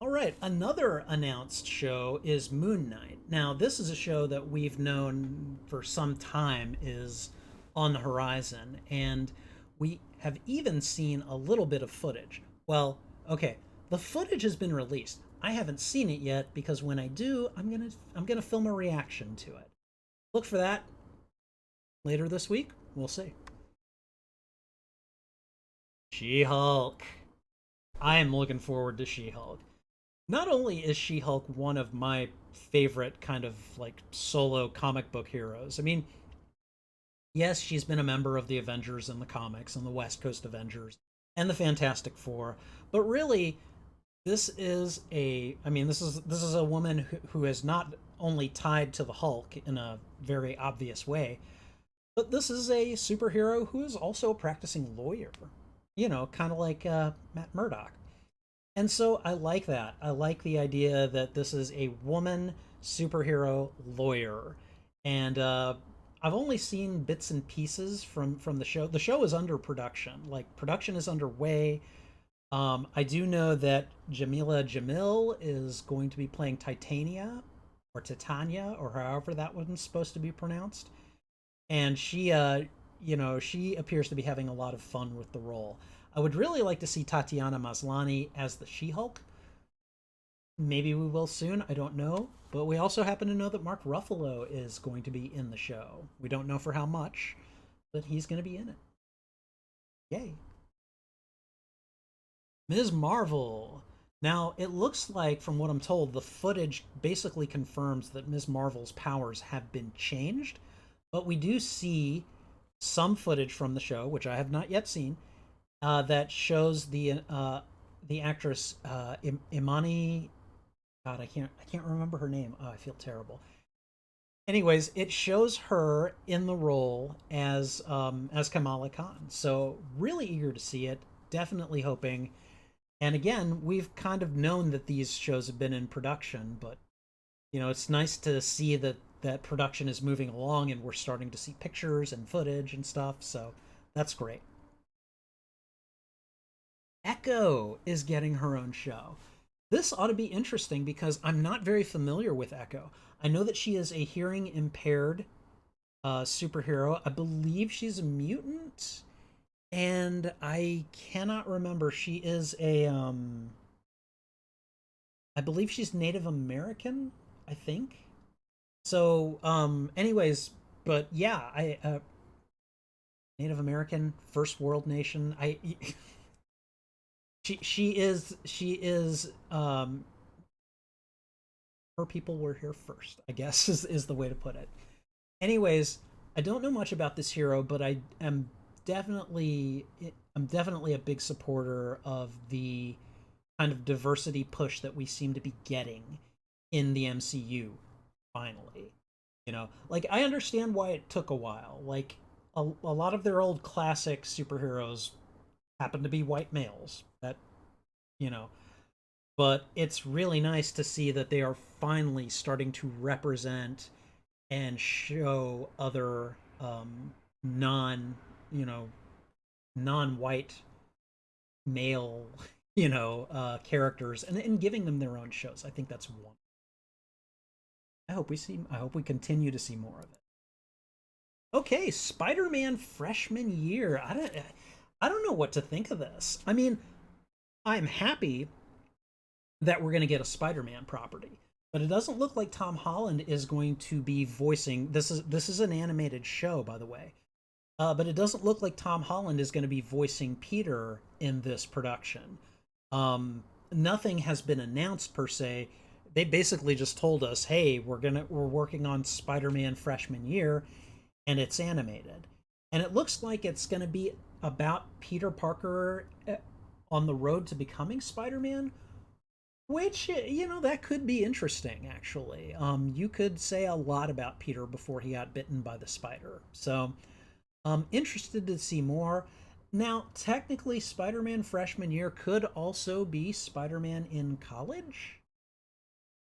All right, another announced show is Moon Knight. Now, this is a show that we've known for some time is on the horizon, and we have even seen a little bit of footage. Well, okay, the footage has been released. I haven't seen it yet because when I do, I'm gonna film a reaction to it. Look for that later this week. We'll see. She-Hulk. I am looking forward to She-Hulk. Not only is She-Hulk one of my favorite kind of like solo comic book heroes. I mean, yes, she's been a member of the Avengers in the comics and the West Coast Avengers and the Fantastic Four, but really this is a woman who is not only tied to the Hulk in a very obvious way, but this is a superhero who is also a practicing lawyer. Kind of like Matt Murdock. And so I like that. I like the idea that this is a woman superhero lawyer. And I've only seen bits and pieces from the show. The show is under production. Like production is underway. I do know that Jamila Jamil is going to be playing Titania or Titania or however that one's supposed to be pronounced. And she appears to be having a lot of fun with the role. I would really like to see Tatiana Maslany as the She-Hulk. Maybe we will soon. I don't know. But we also happen to know that Mark Ruffalo is going to be in the show. We don't know for how much, but he's going to be in it. Yay. Ms. Marvel. Now, it looks like, from what I'm told, the footage basically confirms that Ms. Marvel's powers have been changed, but we do see some footage from the show, which I have not yet seen, that shows the actress Imani. God, I can't remember her name. Oh, I feel terrible. Anyways, it shows her in the role as Kamala Khan. So really eager to see it. Definitely hoping. And again, we've kind of known that these shows have been in production, but it's nice to see that production is moving along and we're starting to see pictures and footage and stuff. So that's great. Echo is getting her own show. This ought to be interesting because I'm not very familiar with Echo. I know that she is a hearing impaired superhero. I believe she's a mutant, and I cannot remember. She is I believe she's Native American, I think. So, anyways, but yeah, I Native American, first world nation. She is her people were here first, I guess is the way to put it. Anyways, I don't know much about this hero, but definitely I'm definitely a big supporter of the kind of diversity push that we seem to be getting in the MCU finally. Like I understand why it took a while. Like a lot of their old classic superheroes happen to be white males. That you know, but it's really nice to see that they are finally starting to represent and show other non you know non-white male characters and giving them their own shows. I think that's one. I hope we continue to see more of it. Okay, Spider-Man freshman year. I don't know what to think of this. I mean, I'm happy that we're going to get a Spider-Man property, but it doesn't look like Tom Holland is going to be voicing. This is an animated show, by the way. But it doesn't look like Tom Holland is going to be voicing Peter in this production. Nothing has been announced per se. They basically just told us, "Hey, we're working on Spider-Man freshman year, and it's animated." And it looks like it's going to be about Peter Parker on the road to becoming Spider-Man, which that could be interesting. Actually, you could say a lot about Peter before he got bitten by the spider. So, I'm interested to see more. Now, technically, Spider-Man freshman year could also be Spider-Man in college.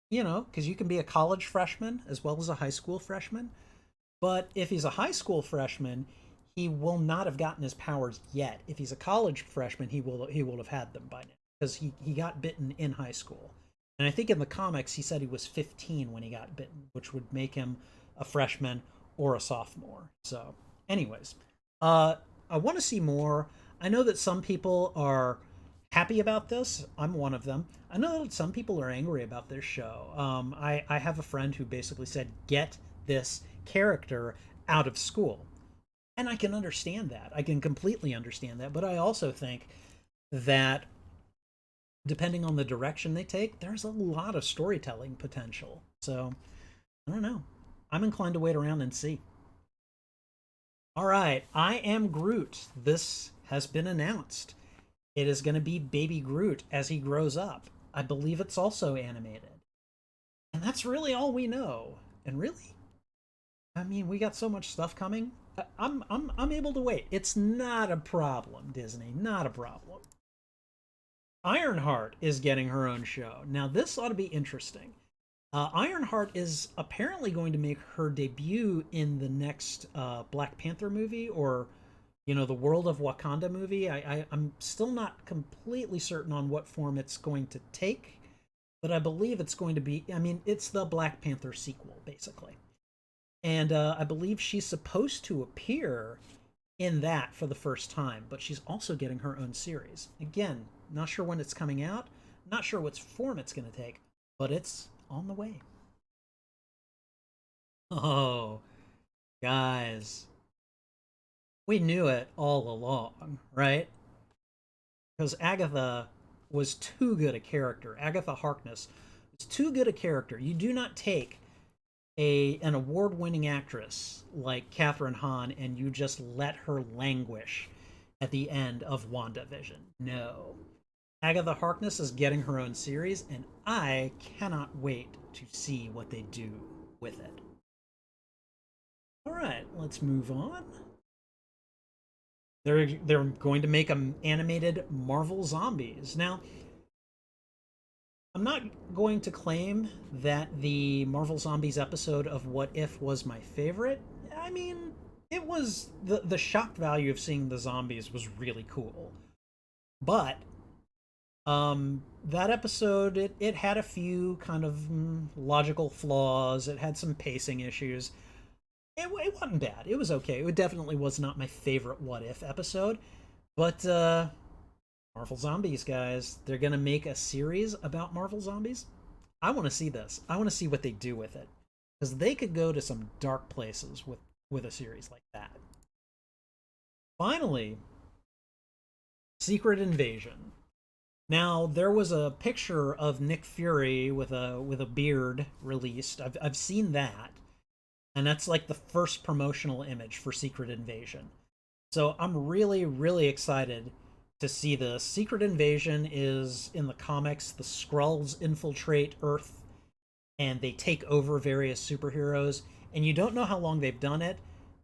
Because you can be a college freshman as well as a high school freshman. But if he's a high school freshman, he will not have gotten his powers yet. If he's a college freshman, he will have had them by now because he got bitten in high school. And I think in the comics he said he was 15 when he got bitten, which would make him a freshman or a sophomore. So, anyways, I want to see more. I know that some people are happy about this. I'm one of them. I know that some people are angry about this show. I have a friend who basically said, "Get this character out of school." And I can understand that. I can completely understand that. But I also think that depending on the direction they take, there's a lot of storytelling potential. So, I don't know. I'm inclined to wait around and see. All right, I Am Groot. This has been announced. It is going to be Baby Groot as he grows up. I believe it's also animated. And that's really all we know. And really, I mean, we got so much stuff coming. I'm able to wait. It's not a problem, Disney. Not a problem. Ironheart is getting her own show. Now, this ought to be interesting. Ironheart is apparently going to make her debut in the next Black Panther movie, or the World of Wakanda movie. I'm still not completely certain on what form it's going to take, but I believe it's going to be. I mean, it's the Black Panther sequel, basically, and I believe she's supposed to appear in that for the first time, but she's also getting her own series. Again, not sure when it's coming out, not sure what form it's going to take, but it's on the way. Oh, guys, we knew it all along, right? Because Agatha was too good a character. Agatha Harkness was too good a character. You do not take an award-winning actress like Catherine Hahn and you just let her languish at the end of WandaVision. No. Agatha Harkness is getting her own series, and I cannot wait to see what they do with it. All right, let's move on. They're going to make an animated Marvel Zombies. Now, I'm not going to claim that the Marvel Zombies episode of What If was my favorite. I mean, it was the shock value of seeing the zombies was really cool. But that episode, it had a few kind of logical flaws. It had some pacing issues. It wasn't bad. It was okay. It definitely was not my favorite What If episode. But Marvel Zombies, guys, they're going to make a series about Marvel Zombies. I want to see this. I want to see what they do with it. Because they could go to some dark places with a series like that. Finally, Secret Invasion. Now, there was a picture of Nick Fury with a beard released. I've seen that. And that's like the first promotional image for Secret Invasion. So I'm really, really excited to see this. Secret Invasion is, in the comics, the Skrulls infiltrate Earth and they take over various superheroes. And you don't know how long they've done it,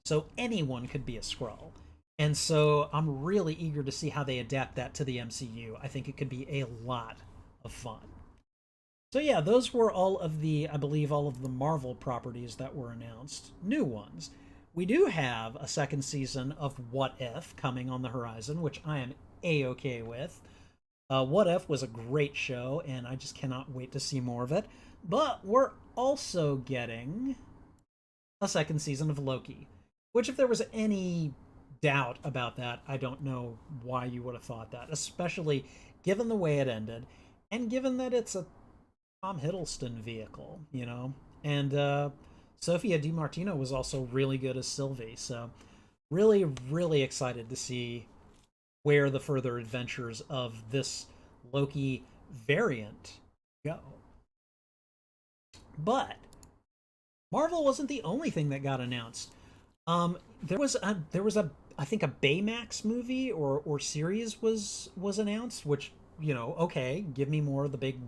so anyone could be a Skrull. And so I'm really eager to see how they adapt that to the MCU. I think it could be a lot of fun. So yeah, those were I believe all of the Marvel properties that were announced. New ones. We do have a second season of What If coming on the horizon, which I am A-okay with. What If was a great show, and I just cannot wait to see more of it. But we're also getting a second season of Loki, which if there was any doubt about that, I don't know why you would have thought that, especially given the way it ended, and given that it's a Tom Hiddleston vehicle, and Sophia DiMartino was also really good as Sylvie, so really, really excited to see where the further adventures of this Loki variant go. But Marvel wasn't the only thing that got announced. There was a I think a Baymax movie or series was announced, which okay, give me more of the big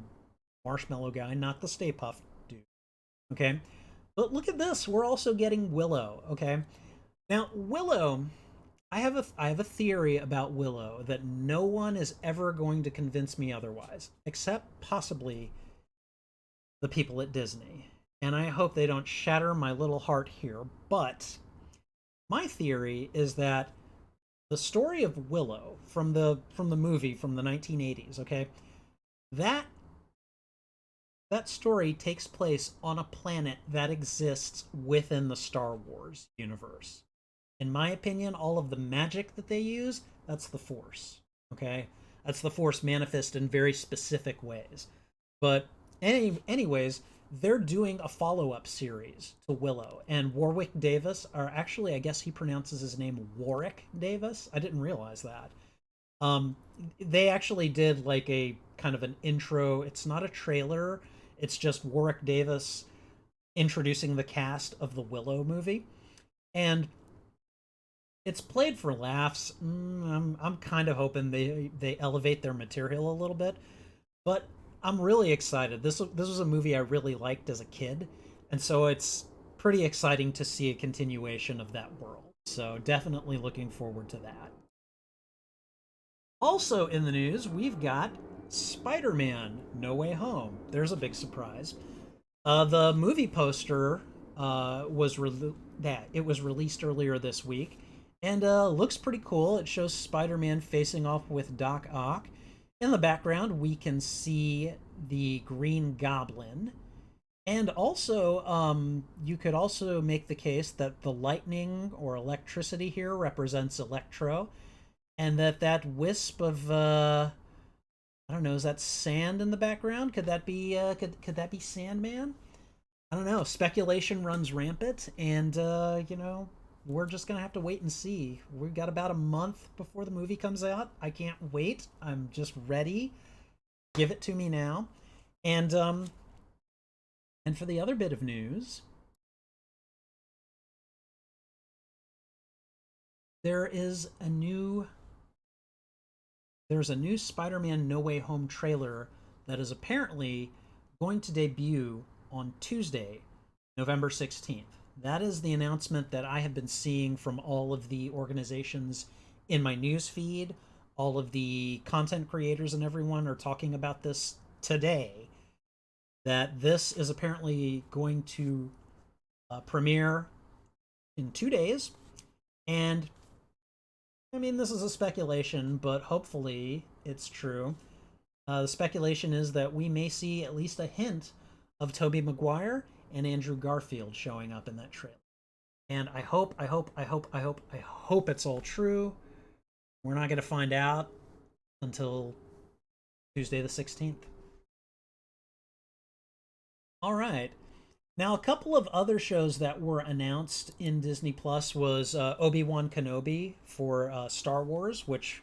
marshmallow guy, not the Stay Puft dude. Okay, but look at this. We're also getting Willow. Okay, now Willow, I have a theory about Willow that no one is ever going to convince me otherwise, except possibly the people at Disney. And I hope they don't shatter my little heart here. But my theory is that the story of Willow from the movie from the 1980s. Okay, that story takes place on a planet that exists within the Star Wars universe. In my opinion, all of the magic that they use, that's the Force. Okay? That's the Force manifest in very specific ways. But anyways, they're doing a follow-up series to Willow. And Warwick Davis, or actually I guess he pronounces his name Warwick Davis. I didn't realize that. They actually did like a kind of an intro. It's not a trailer. It's just Warwick Davis introducing the cast of the Willow movie. And it's played for laughs. I'm kind of hoping they elevate their material a little bit. But I'm really excited. This was a movie I really liked as a kid. And so it's pretty exciting to see a continuation of that world. So definitely looking forward to that. Also in the news, we've got Spider-Man: No Way Home. There's a big surprise. The movie poster that it was released earlier this week, and looks pretty cool. It shows Spider-Man facing off with Doc Ock. In the background, we can see the Green Goblin, and also you could also make the case that the lightning or electricity here represents Electro, and that wisp of I don't know, is that sand in the background? Could that be could that be Sandman? I don't know. Speculation runs rampant, and we're just gonna have to wait and see. We've got about a month before the movie comes out. I can't wait. I'm just ready. Give it to me now. And for the other bit of news, there is a new there's a new Spider-Man No Way Home trailer that is apparently going to debut on Tuesday, November 16th. That is the announcement that I have been seeing from all of the organizations in my news feed. All of the content creators and everyone are talking about this today. That this is apparently going to premiere in 2 days. And I mean, this is a speculation, but hopefully it's true. The speculation is that we may see at least a hint of Tobey Maguire and Andrew Garfield showing up in that trailer. And I hope it's all true. We're not going to find out until Tuesday the 16th. All right. Now, a couple of other shows that were announced in Disney Plus was Obi-Wan Kenobi for Star Wars, which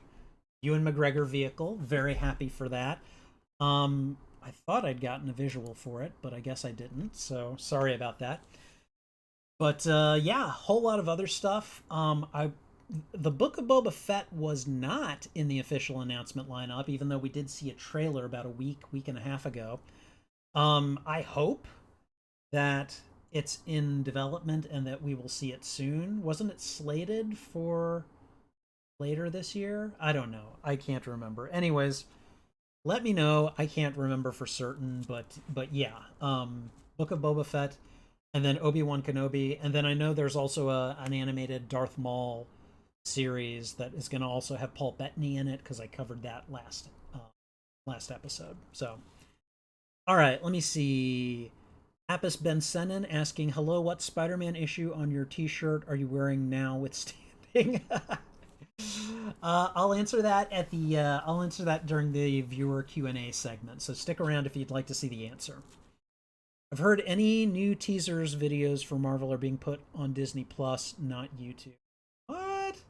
Ewan McGregor vehicle. Very happy for that. I thought I'd gotten a visual for it, but I guess I didn't. So sorry about that. But yeah, a whole lot of other stuff. The Book of Boba Fett was not in the official announcement lineup, even though we did see a trailer about a week and a half ago. I hope that it's in development and that we will see it soon. Wasn't it slated for later this year? I don't know. I can't remember. Anyways, let me know. I can't remember for certain, but yeah. Book of Boba Fett, and then Obi-Wan Kenobi, and then I know there's also an animated Darth Maul series that is going to also have Paul Bettany in it because I covered that last episode. So, all right, let me see. Apis Ben Sennen asking, "Hello, what Spider-Man issue on your T-shirt are you wearing now withstanding?" I'll answer that at the. I'll answer that during the viewer Q&A segment. So stick around if you'd like to see the answer. I've heard any new teasers videos for Marvel are being put on Disney Plus, not YouTube. What?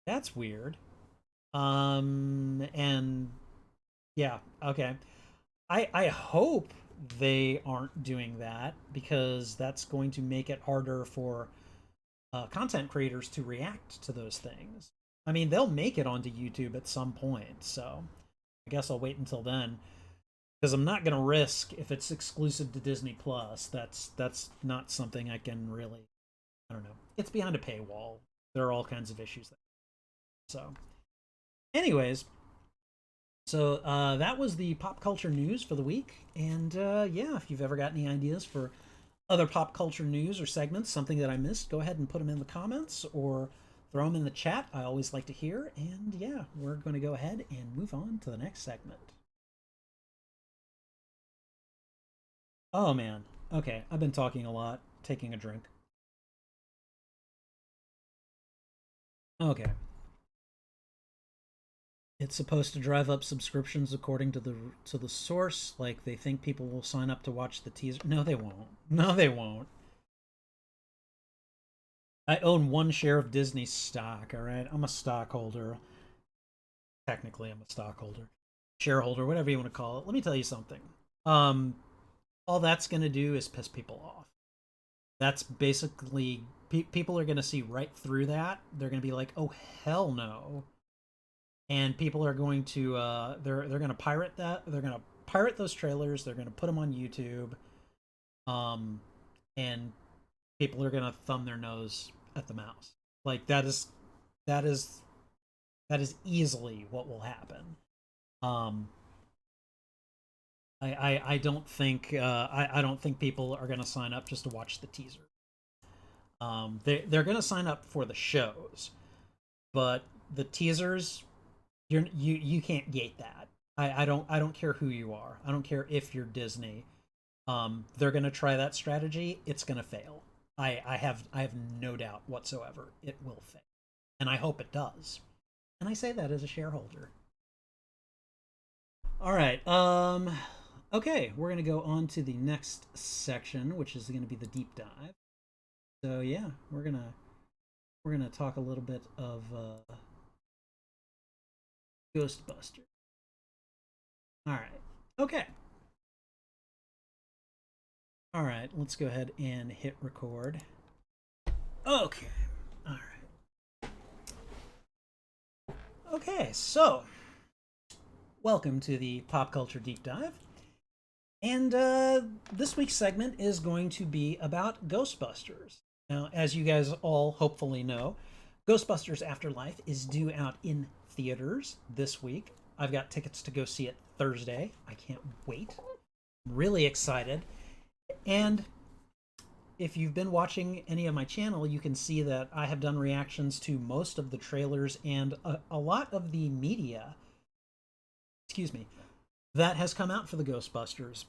That's weird. And yeah, okay. I hope they aren't doing that because that's going to make it harder for content creators to react to those things. I mean, they'll make it onto YouTube at some point, so I guess I'll wait until then because I'm not going to risk if it's exclusive to Disney Plus. That's not something I can really. I don't know. It's behind a paywall. There are all kinds of issues there. So, anyways, so that was the pop culture news for the week. And yeah, if you've ever got any ideas for other pop culture news or segments, something that I missed, go ahead and put them in the comments or throw them in the chat. I always like to hear. And yeah, we're going to go ahead and move on to the next segment. Oh man. Okay, I've been talking a lot, taking a drink. Okay. It's supposed to drive up subscriptions according to the source. Like they think people will sign up to watch the teaser. No, they won't. No, they won't. I own one share of Disney stock. All right, I'm a stockholder. Technically, I'm a stockholder, shareholder, whatever you want to call it. Let me tell you something. Um, all that's going to do is piss people off. That's basically people are going to see right through that. They're going to be like, "Oh hell no." And people are going to they're going to pirate that. They're going to pirate those trailers. They're going to put them on YouTube, um, and people are going to thumb their nose at the mouse. Like that is that is easily what will happen. Um, I don't think I don't think people are going to sign up just to watch the teaser. They're going to sign up for the shows, but the teasers, you can't gate that. I don't care who you are. I don't care if you're Disney. They're going to try that strategy. It's going to fail. I have no doubt whatsoever it will fail, and I hope it does. And I say that as a shareholder. All right. Okay, we're gonna go on to the next section, which is gonna be the deep dive. So yeah, we're gonna talk a little bit of Ghostbusters. All right. Okay. All right. Let's go ahead and hit record. Okay. All right. Okay. So welcome to the pop culture deep dive. And this week's segment is going to be about Ghostbusters. Now, as you guys all hopefully know, Ghostbusters Afterlife is due out in theaters this week. I've got tickets to go see it Thursday. I can't wait. I'm really excited. And if you've been watching any of my channel, you can see that I have done reactions to most of the trailers and a lot of the media, excuse me, that has come out for the Ghostbusters.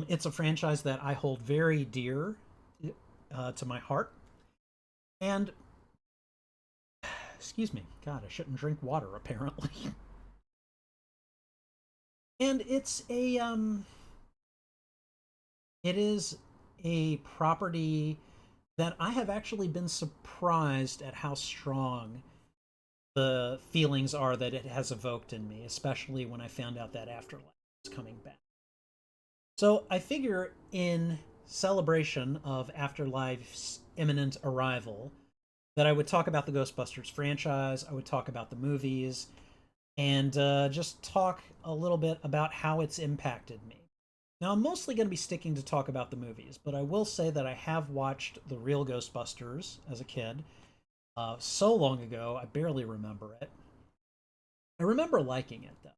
It's a franchise that I hold very dear to my heart. And, excuse me, God, I shouldn't drink water, apparently. And it is a property that I have actually been surprised at how strong the feelings are that it has evoked in me, especially when I found out that Afterlife was coming back. So I figure in celebration of Afterlife's imminent arrival that I would talk about the Ghostbusters franchise, I would talk about the movies, and just talk a little bit about how it's impacted me. Now, I'm mostly going to be sticking to talk about the movies, but I will say that I have watched the real Ghostbusters as a kid. So long ago, I barely remember it. I remember liking it, though.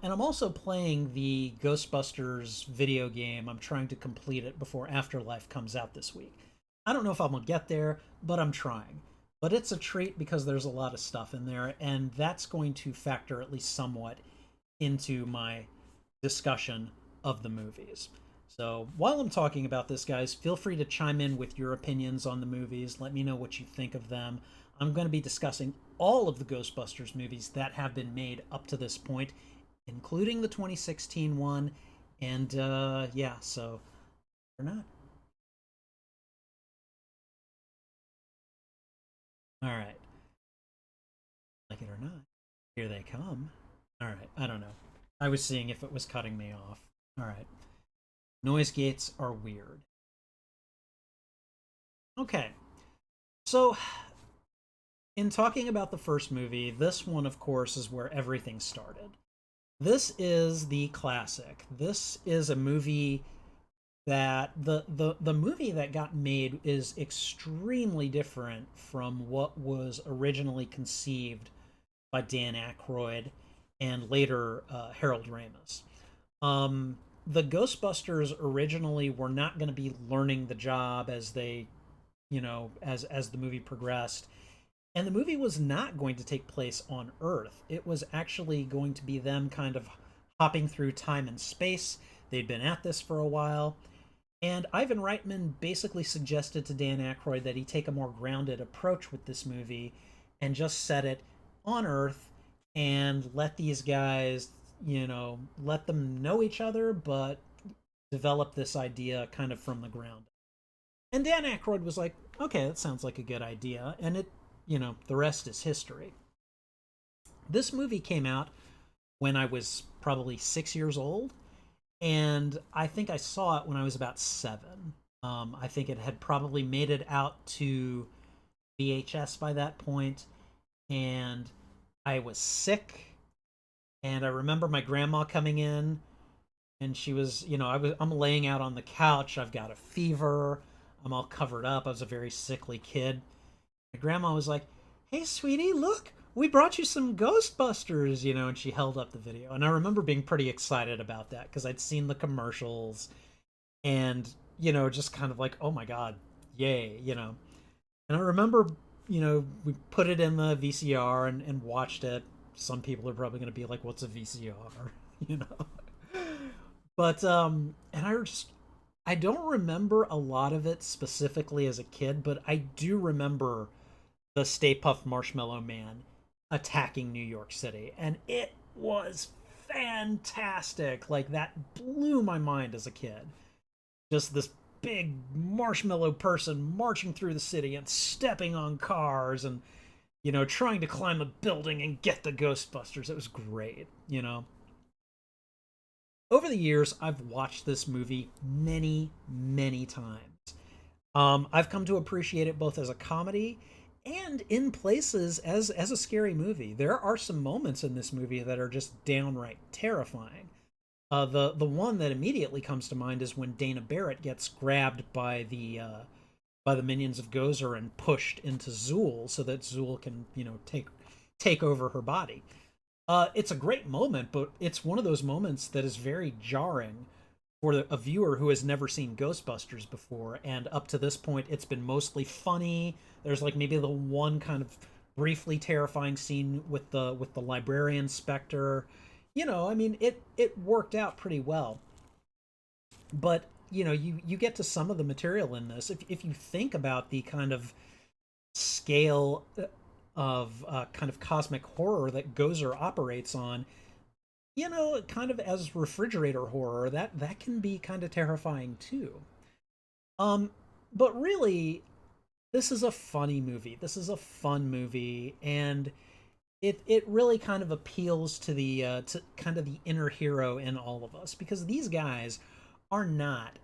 And I'm also playing the Ghostbusters video game. I'm trying to complete it before Afterlife comes out this week. I don't know if I'm going to get there, but I'm trying. But it's a treat because there's a lot of stuff in there, and that's going to factor at least somewhat into my discussion of the movies. So while I'm talking about this, guys, feel free to chime in with your opinions on the movies. Let me know what you think of them. I'm going to be discussing all of the Ghostbusters movies that have been made up to this point, including the 2016 one. And yeah, so or not. All right. Like it or not. Here they come. All right. I don't know. I was seeing if it was cutting me off. All right. Noise gates are weird. Okay. So, in talking about the first movie, this one, of course, is where everything started. This is the classic. This is a movie that the movie that got made is extremely different from what was originally conceived by Dan Aykroyd and later Harold Ramis. The Ghostbusters originally were not going to be learning the job as they, as the movie progressed. And the movie was not going to take place on Earth. It was actually going to be them kind of hopping through time and space. They'd been at this for a while. And Ivan Reitman basically suggested to Dan Aykroyd that he take a more grounded approach with this movie and just set it on Earth and let these guys, let them know each other, but develop this idea kind of from the ground. And Dan Aykroyd was like, okay, that sounds like a good idea. And the rest is history. This movie came out when I was probably 6 years old, and I think I saw it when I was about 7. I think it had probably made it out to VHS by that point, and I was sick. And I remember my grandma coming in, and she was, I'm laying out on the couch. I've got a fever. I'm all covered up. I was a very sickly kid. My grandma was like, "Hey, sweetie, look, we brought you some Ghostbusters, and she held up the video. And I remember being pretty excited about that because I'd seen the commercials and, just kind of like, oh my God, yay. And I remember, we put it in the VCR and watched it. Some people are probably going to be like, what's a VCR? you know? But, and I don't remember a lot of it specifically as a kid, but I do remember the Stay Puft Marshmallow Man attacking New York City. And it was fantastic. Like, that blew my mind as a kid. Just this big marshmallow person marching through the city and stepping on cars and, trying to climb a building and get the Ghostbusters. It was great. Over the years, I've watched this movie many, many times. I've come to appreciate it both as a comedy and in places as a scary movie. There are some moments in this movie that are just downright terrifying. The one that immediately comes to mind is when Dana Barrett gets grabbed by the minions of Gozer and pushed into Zool so that Zool can take over her body. It's a great moment, but it's one of those moments that is very jarring for a viewer who has never seen Ghostbusters before. And up to this point, it's been mostly funny. There's like maybe the one kind of briefly terrifying scene with the librarian specter. I mean, it worked out pretty well. But you get to some of the material in this. If you think about the kind of scale of kind of cosmic horror that Gozer operates on, kind of as refrigerator horror, that can be kind of terrifying too. But really, this is a funny movie. This is a fun movie, and it really kind of appeals to the to kind of the inner hero in all of us, because these guys are not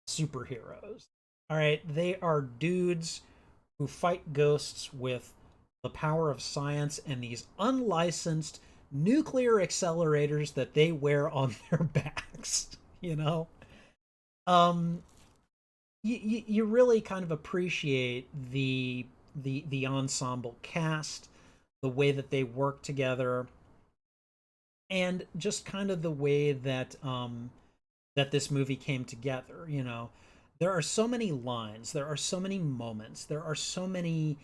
superheroes. All right, they are dudes who fight ghosts with the power of science and these unlicensed nuclear accelerators that they wear on their backs. You really kind of appreciate the ensemble cast, the way that they work together, and just kind of the way that that this movie came together. There are so many lines, there are so many moments, there are so many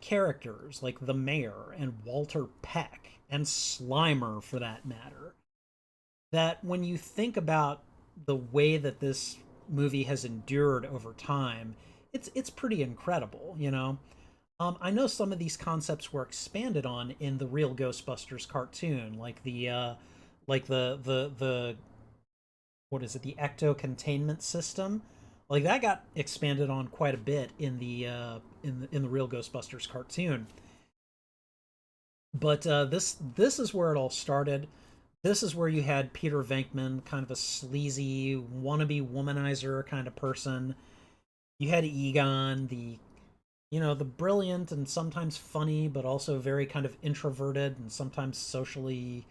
characters like the mayor and Walter Peck and Slimer, for that matter, that when you think about the way that this movie has endured over time, it's pretty incredible. I know some of these concepts were expanded on in the real Ghostbusters cartoon, like the what is it, the ecto containment system. Like, that got expanded on quite a bit in the real Ghostbusters cartoon. But this is where it all started. This is where you had Peter Venkman, kind of a sleazy wannabe womanizer kind of person. You had Egon, the brilliant and sometimes funny, but also very kind of introverted and sometimes socially,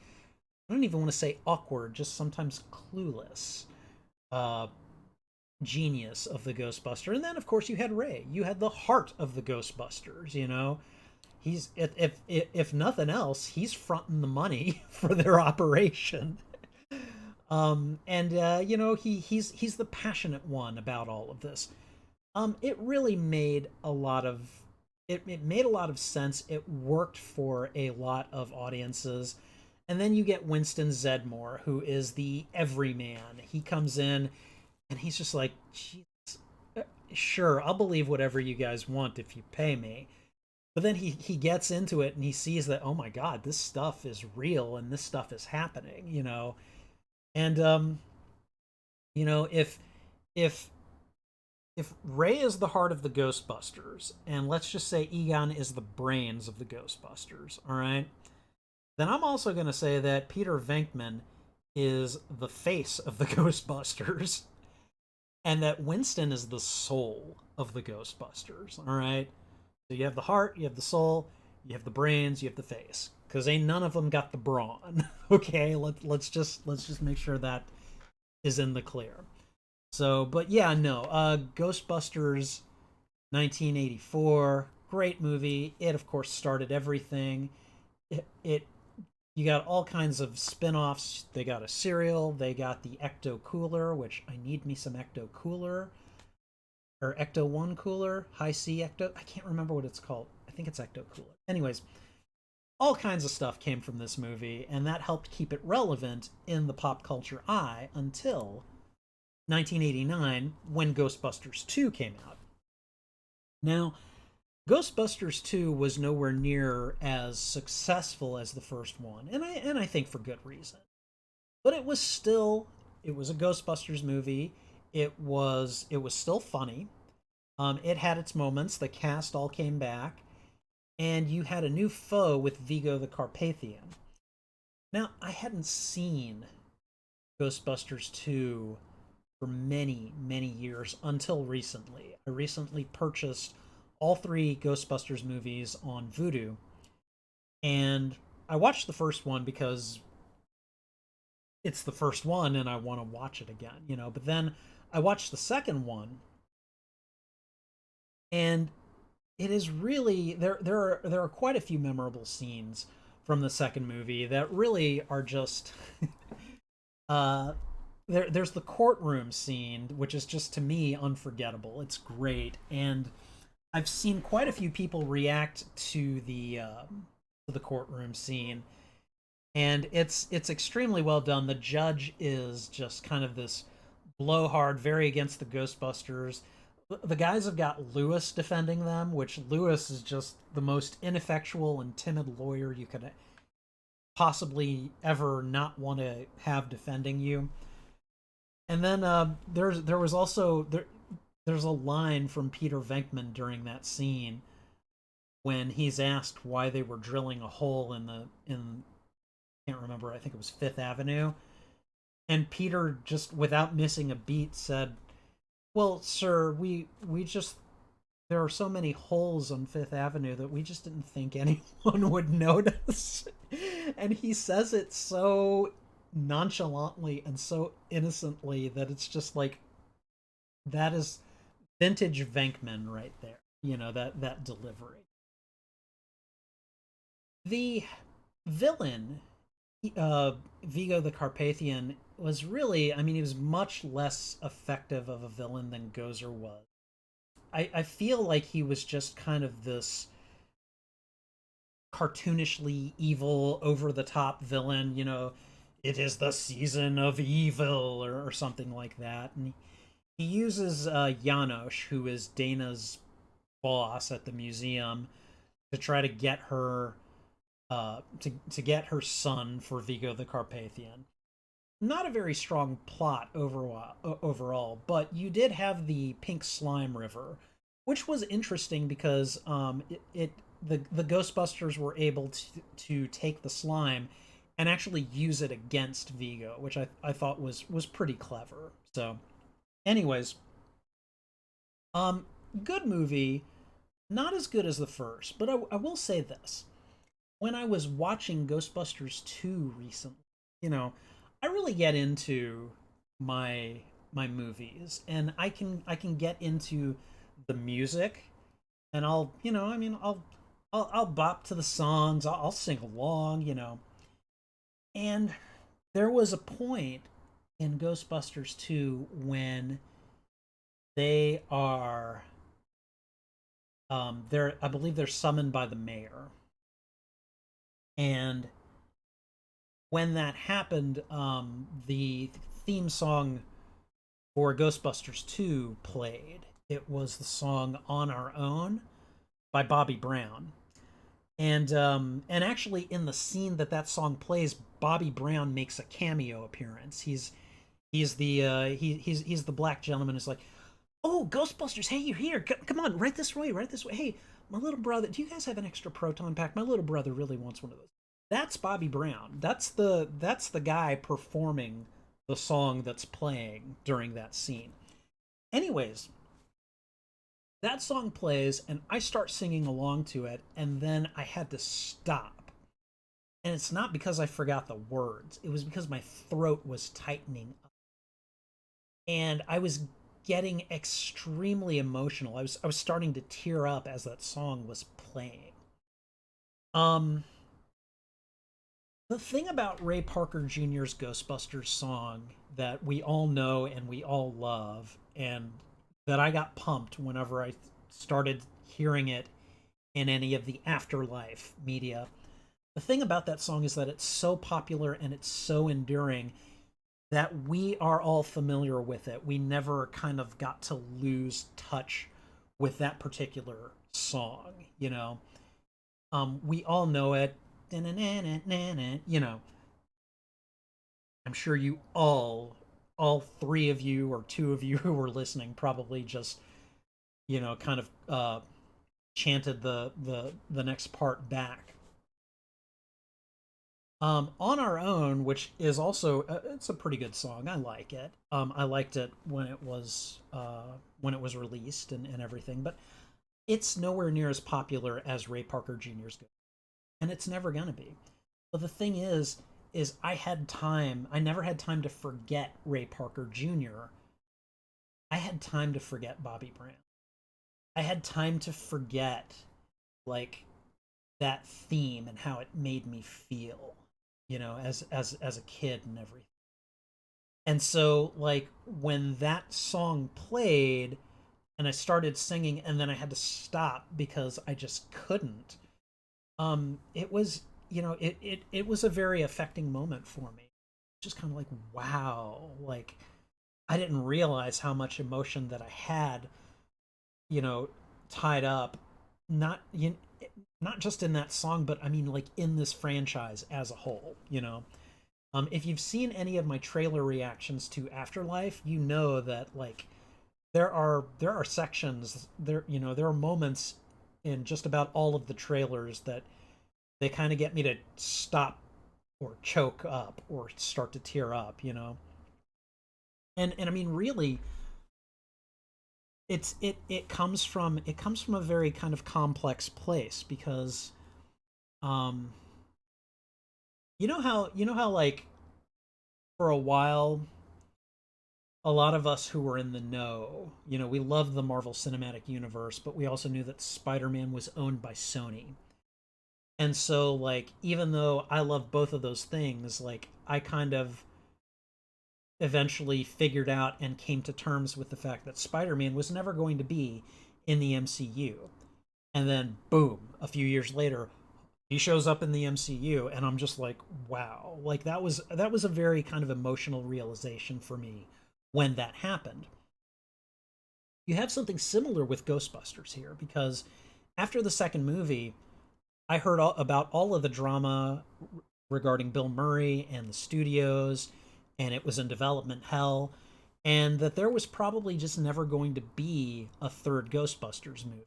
I don't even want to say awkward, just sometimes clueless genius of the Ghostbuster. And then, of course, you had Ray. You had the heart of the Ghostbusters. He's, if nothing else, he's fronting the money for their operation. He's the passionate one about all of this. It really made a lot of it made a lot of sense. It worked for a lot of audiences. And then you get Winston Zeddemore, who is the everyman. He comes in and he's just like, sure, I'll believe whatever you guys want if you pay me. But then he gets into it and he sees that, oh my God, this stuff is real and this stuff is happening. And if Ray is the heart of the Ghostbusters, and let's just say Egon is the brains of the Ghostbusters, all right, then I'm also going to say that Peter Venkman is the face of the Ghostbusters, and that Winston is the soul of the Ghostbusters, all right? So you have the heart, you have the soul, you have the brains, you have the face, because ain't none of them got the brawn. Okay, let's just make sure that is in the clear. So, but yeah, no, Ghostbusters 1984, great movie. It, of course, started everything. It you got all kinds of spin-offs. They got a cereal. They got the Ecto Cooler, which I need me some Ecto Cooler. Or Ecto 1 Cooler. High C Ecto. I can't remember what it's called. I think it's Ecto Cooler. Anyways, all kinds of stuff came from this movie, and that helped keep it relevant in the pop culture eye until 1989 when Ghostbusters 2 came out. Now, Ghostbusters 2 was nowhere near as successful as the first one, and I think for good reason. But it was a Ghostbusters movie. It was still funny. It had its moments. The cast all came back, and you had a new foe with Vigo the Carpathian. Now, I hadn't seen Ghostbusters 2 for many, many years until recently. I recently purchased all three Ghostbusters movies on Vudu, and I watched the first one because it's the first one and I want to watch it again, you know. But then I watched the second one, and it is really there are quite a few memorable scenes from the second movie that really are just uh there's the courtroom scene, which is just to me unforgettable. It's great, and I've seen quite a few people react to the courtroom scene, and it's extremely well done. The judge is just kind of this blowhard, very against the Ghostbusters. The guys have got Lewis defending them, which Lewis is just the most ineffectual and timid lawyer you could possibly ever not want to have defending you. And then there was also there's a line from Peter Venkman during that scene when he's asked why they were drilling a hole in can't remember, I think it was Fifth Avenue, and Peter, just without missing a beat, said, "Well, sir, we just there are so many holes on Fifth Avenue that we just didn't think anyone would notice." And he says it so nonchalantly and so innocently that it's just like, that is vintage Venkman right there. You know, that delivery. The villain, Vigo the Carpathian, was really, I mean, he was much less effective of a villain than Gozer was. I feel like he was just kind of this cartoonishly evil, over the top villain, you know, it is the season of evil, or something like that. And he uses Janosch, who is Dana's boss at the museum, to try to get her to get her son for Vigo the Carpathian. Not a very strong plot overall, but you did have the pink slime river, which was interesting because the Ghostbusters were able to take the slime and actually use it against Vigo, which I thought was pretty clever. So, anyways, good movie, not as good as the first, but I will say this: when I was watching Ghostbusters 2 recently, you know, I really get into my movies, and I can get into the music, and I'll, you know, I mean, I'll bop to the songs, I'll sing along, you know. And there was a point in Ghostbusters 2 when they are they're, I believe they're summoned by the mayor. And when that happened, the theme song for Ghostbusters 2 played. It was the song "On Our Own" by Bobby Brown. And actually, in the scene that song plays, Bobby Brown makes a cameo appearance. He's the black gentleman who's like, "Oh, Ghostbusters, hey, you're here. Come on, right this way, right this way. Hey, my little brother, do you guys have an extra proton pack? My little brother really wants one of those." That's Bobby Brown. That's the guy performing the song that's playing during that scene. Anyways, that song plays, and I start singing along to it, and then I had to stop. And it's not because I forgot the words. It was because my throat was tightening up. And getting extremely emotional. I was starting to tear up as that song was playing. Um, the thing about Ray Parker Jr.'s Ghostbusters song that we all know and we all love, and that I got pumped whenever I started hearing it in any of the Afterlife media. The thing about that song is that it's so popular and it's so enduring that we are all familiar with it. We never kind of got to lose touch with that particular song, you know. We all know it. You know, I'm sure you all three of you or two of you who were listening probably just, kind of chanted the next part back. On Our Own, which is also it's a pretty good song. I like it. I liked it when it was released and everything, but it's nowhere near as popular as Ray Parker Jr.'s Go, and it's never gonna be. But the thing is I had time. I never had time to forget Ray Parker Jr. I had time to forget Bobby Brown. I had time to forget like that theme and how it made me feel, as a kid and everything. And so like when that song played and I started singing and then I had to stop because I just couldn't. It was, it was a very affecting moment for me. Just kind of like, wow, like I didn't realize how much emotion that I had, you know, tied up, not not just in that song, but I mean like in this franchise as a whole, you know. If you've seen any of my trailer reactions to Afterlife, you know that like there are sections there, there are moments in just about all of the trailers that they kind of get me to stop or choke up or start to tear up, and I mean really it comes from a very kind of complex place because um you know how like for a while a lot of us who were in the know, we loved the Marvel Cinematic Universe, but we also knew that Spider-Man was owned by Sony. And so like even though I love both of those things, like I kind of eventually figured out and came to terms with the fact that Spider-Man was never going to be in the MCU. And then boom, a few years later, he shows up in the MCU and I'm just like, wow. Like that was a very kind of emotional realization for me when that happened. You have something similar with Ghostbusters here because after the second movie, I heard about all of the drama regarding Bill Murray and the studios, and it was in development hell, and that there was probably just never going to be a third Ghostbusters movie.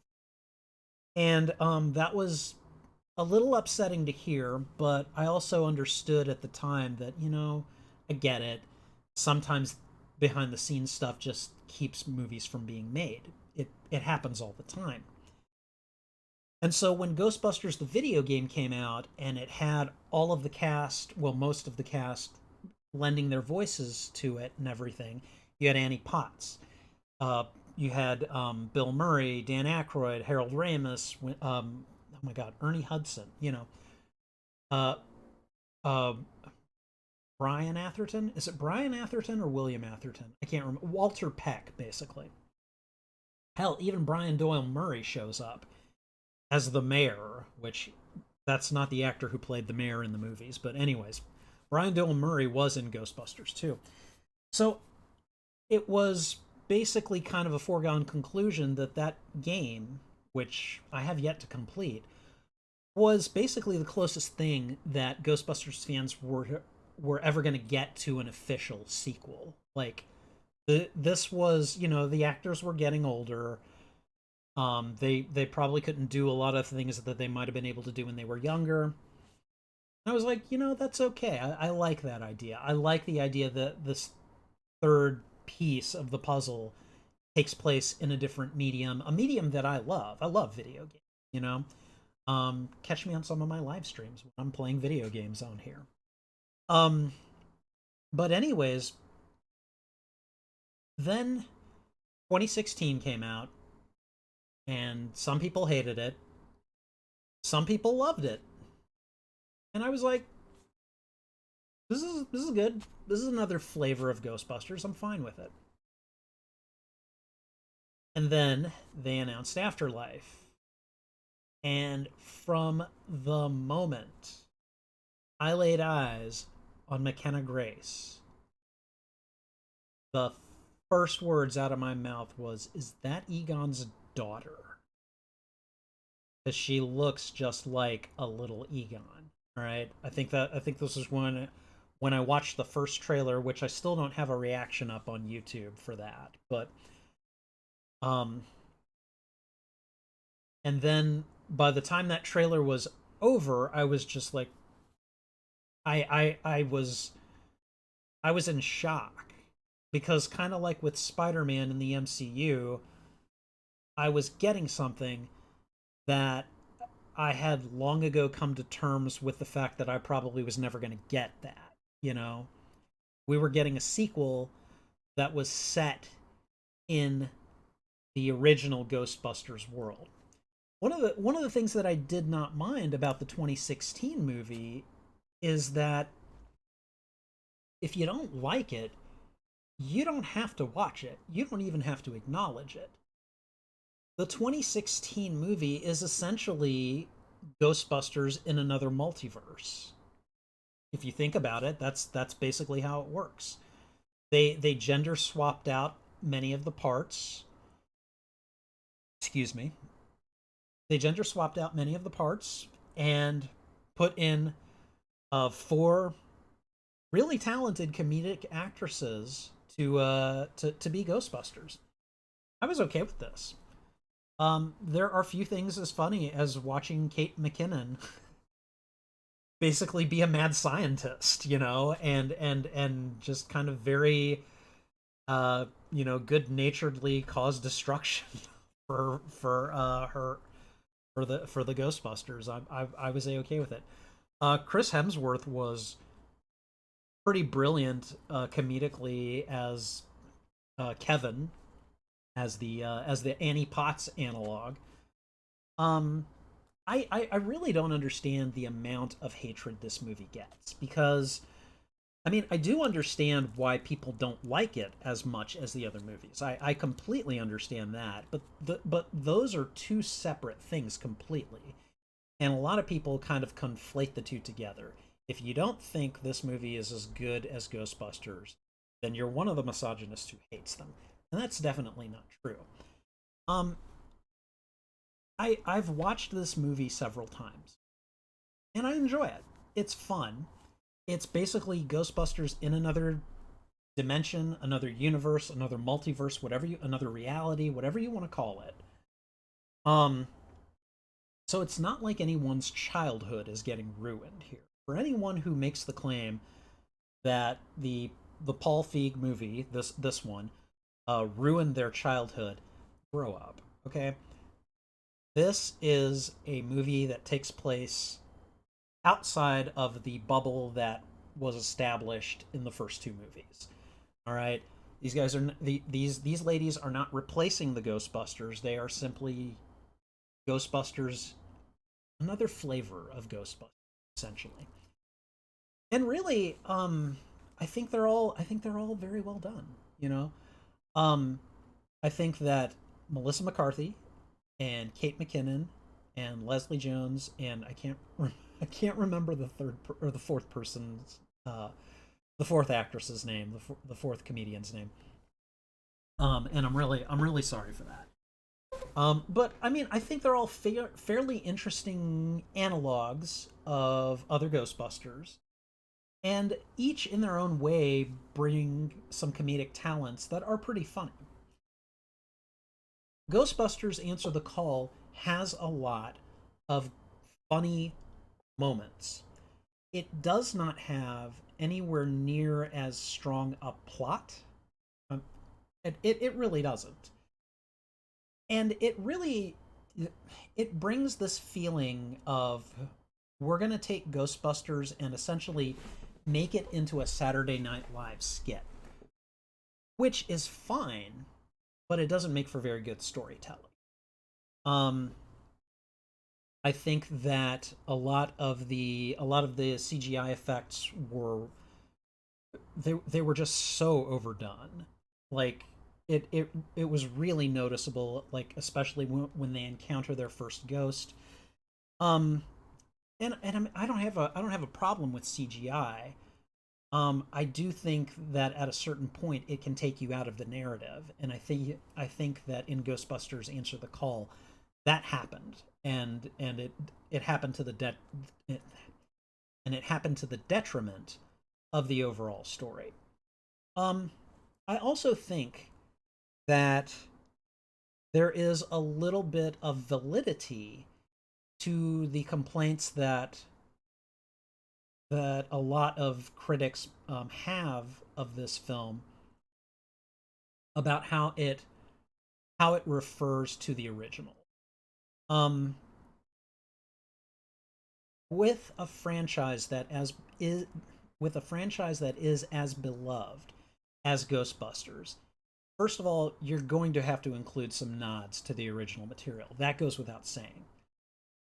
And that was a little upsetting to hear, but I also understood at the time that, I get it. Sometimes behind the scenes stuff just keeps movies from being made. It happens all the time. And so when Ghostbusters the video game came out and it had all of the cast, well, most of the cast lending their voices to it and everything, you had Annie Potts. You had Bill Murray, Dan Aykroyd, Harold Ramis, oh my God, Ernie Hudson, uh, uh, Brian Atherton. Is it Brian Atherton or William Atherton? I can't remember. Walter Peck, basically. Hell, even Brian Doyle Murray shows up as the mayor, which that's not the actor who played the mayor in the movies. But anyways, Brian Doyle Murray was in Ghostbusters too. So it was basically kind of a foregone conclusion that that game, which I have yet to complete, was basically the closest thing that Ghostbusters fans were ever going to get to an official sequel. Like this was, the actors were getting older. They probably couldn't do a lot of things that they might have been able to do when they were younger. And I was like, that's okay. I like that idea. I like the idea that this third piece of the puzzle takes place in a different medium, a medium that I love. I love video games, catch me on some of my live streams when I'm playing video games on here. Um, but anyways, then 2016 came out, and some people hated it, some people loved it, and I was like, this is good. This is another flavor of Ghostbusters. I'm fine with it. And then they announced Afterlife. And from the moment I laid eyes on McKenna Grace, the first words out of my mouth was, "Is that Egon's daughter?" Because she looks just like a little Egon. All right, I think this is when I watched the first trailer, which I still don't have a reaction up on YouTube for that, but um, and then by the time that trailer was over, I was just like, I was in shock because kind of like with Spider-Man in the MCU, I was getting something that I had long ago come to terms with the fact that I probably was never going to get that, you know. We were getting a sequel that was set in the original Ghostbusters world. One of the things that I did not mind about the 2016 movie is that if you don't like it, you don't have to watch it. You don't even have to acknowledge it. The 2016 movie is essentially Ghostbusters in another multiverse. If you think about it, that's basically how it works. They gender swapped out many of the parts. Excuse me. They gender swapped out many of the parts and put in four really talented comedic actresses to be Ghostbusters. I was okay with this. There are few things as funny as watching Kate McKinnon basically be a mad scientist, you know, and just kind of very good naturedly cause destruction for the Ghostbusters. I was okay with it. Chris Hemsworth was pretty brilliant comedically as Kevin, as the Annie Potts analog. I really don't understand the amount of hatred this movie gets because I mean, I do understand why people don't like it as much as the other movies. I completely understand that, but those are two separate things completely. And a lot of people kind of conflate the two together. If you don't think this movie is as good as Ghostbusters, then you're one of the misogynists who hates them. And that's definitely not true. Um I've watched this movie several times and I enjoy it. It's fun. It's basically Ghostbusters in another dimension, another universe, another multiverse, another reality, whatever you want to call it. Um, so it's not like anyone's childhood is getting ruined here. For anyone who makes the claim that the Paul Feig movie, this one, ruined their childhood, grow up, okay? This is a movie that takes place outside of the bubble that was established in the first two movies. All right, these guys are these ladies are not replacing the Ghostbusters. They are simply Ghostbusters, another flavor of Ghostbusters, essentially. And really, I think they're all very well done. You know, um, I think that Melissa McCarthy and Kate McKinnon and Leslie Jones and I can't remember the third or the fourth person's the fourth actress's name, the fourth comedian's name. And I'm really sorry for that. But I mean, I think they're all fairly interesting analogs of other Ghostbusters, and each in their own way bring some comedic talents that are pretty funny. Ghostbusters Answer the Call has a lot of funny moments. It does not have anywhere near as strong a plot. Um, it really doesn't. And it brings this feeling of we're going to take Ghostbusters and essentially make it into a Saturday Night Live skit, which is fine, but it doesn't make for very good storytelling. Um, I think that a lot of the CGI effects were they were just so overdone. Like it was really noticeable, like especially when they encounter their first ghost. Um, I don't have a problem with CGI. I do think that at a certain point it can take you out of the narrative, and I think that in Ghostbusters: Answer the Call, that happened, and it happened to the it, and it happened to the detriment of the overall story. Um, I also think that there is a little bit of validity to the complaints that a lot of critics have of this film about how it refers to the original. Um, with a franchise that as is with a franchise that is as beloved as Ghostbusters, first of all, you're going to have to include some nods to the original material. That goes without saying.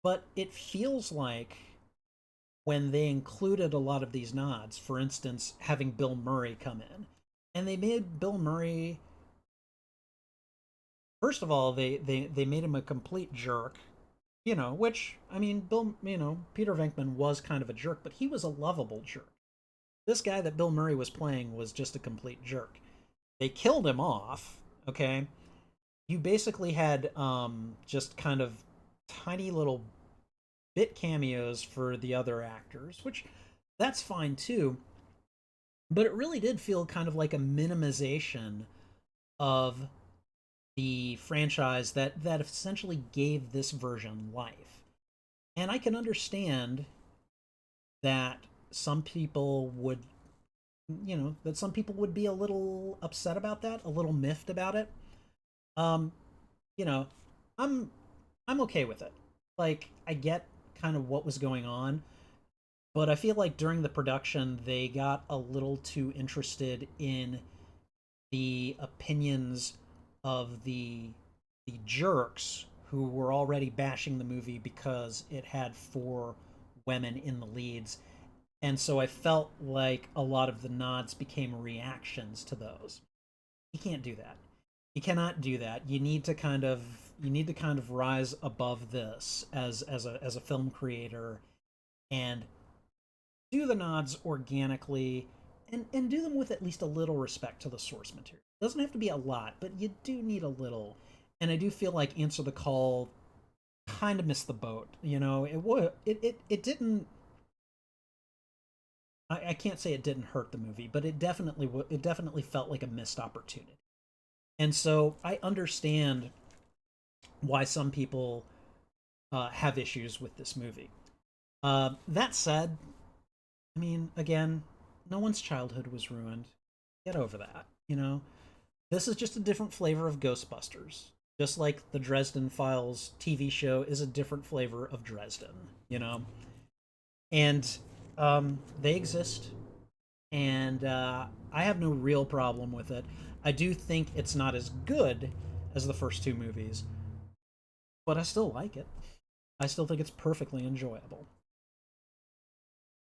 But it feels like when they included a lot of these nods, for instance, having Bill Murray come in, and they made Bill Murray. First of all, they made him a complete jerk, which I mean, Peter Venkman was kind of a jerk, but he was a lovable jerk. This guy that Bill Murray was playing was just a complete jerk. They killed him off. Okay, you basically had just kind of tiny little bit cameos for the other actors, which that's fine too. But it really did feel kind of like a minimization of the franchise that essentially gave this version life. And I can understand that some people would, that some people would be a little upset about that, a little miffed about it. Um, you know, I'm I'm okay with it. Like I get kind of what was going on, but I feel like during the production they got a little too interested in the opinions of the jerks who were already bashing the movie because it had four women in the leads. And so I felt like a lot of the nods became reactions to those. You can't do that. You cannot do that. You need to kind of rise above this as a film creator and do the nods organically and do them with at least a little respect to the source material. It doesn't have to be a lot, but you do need a little. And I do feel like Answer the Call kind of missed the boat. It didn't. I can't say it didn't hurt the movie, but it definitely felt like a missed opportunity. And so I understand why some people have issues with this movie. That said, I mean, again, no one's childhood was ruined. Get over that. This is just a different flavor of Ghostbusters. Just like the Dresden Files TV show is a different flavor of Dresden, And they exist, and I have no real problem with it. I do think it's not as good as the first two movies, but I still like it. I still think it's perfectly enjoyable.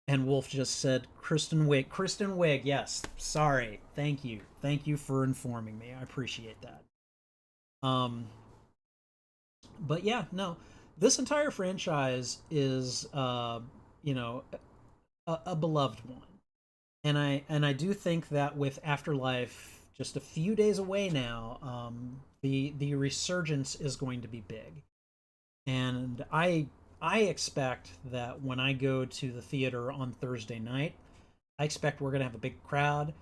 And Wolf just said, Kristen Wiig. Kristen Wiig, yes. Sorry. Thank you. Thank you for informing me. I appreciate that. Um, but yeah, no. This entire franchise is, you know, a beloved one. And I do think that with Afterlife just a few days away now, the resurgence is going to be big. And I expect that when I go to the theater on Thursday night, I expect we're going to have a big crowd.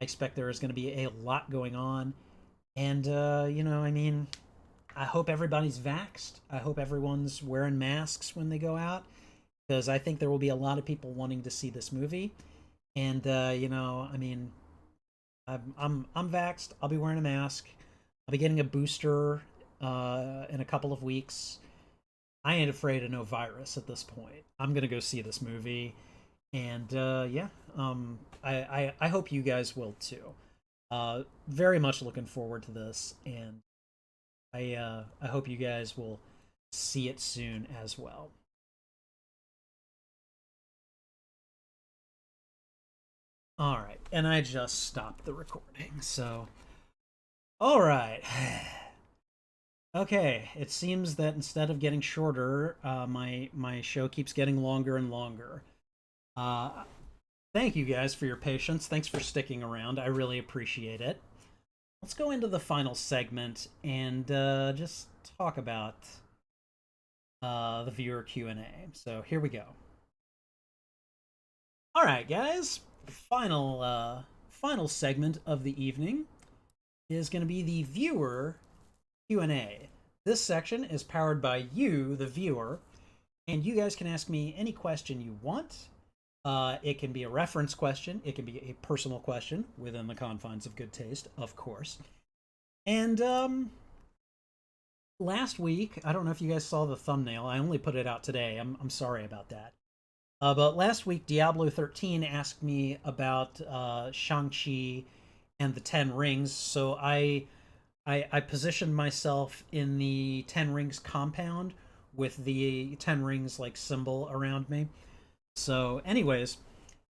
I expect there is going to be a lot going on. And, I mean, I hope everybody's vaxxed. I hope everyone's wearing masks when they go out, because I think there will be a lot of people wanting to see this movie. And, I mean, I'm vaxxed. I'll be wearing a mask. I'll be getting a booster in a couple of weeks. I ain't afraid of no virus at this point. I'm gonna go see this movie, and yeah, I hope you guys will too. Very much looking forward to this, and I hope you guys will see it soon as well. All right, and I just stopped the recording. So, all right. Okay, it seems that instead of getting shorter, my show keeps getting longer and longer. Uh, Thank you guys for your patience. Thanks for sticking around. I really appreciate it. Let's go into the final segment and just talk about the viewer Q&A. So here we go. All right, guys. Final segment of the evening is going to be the viewer Q&A. This section is powered by you, the viewer, and you guys can ask me any question you want. It can be a reference question. It can be a personal question within the confines of good taste, of course. And last week, I don't know if you guys saw the thumbnail. I only put it out today. I'm sorry about that. But last week, Diablo 13 asked me about Shang-Chi and the Ten Rings. So I positioned myself in the Ten Rings compound with the Ten Rings like symbol around me. So, anyways,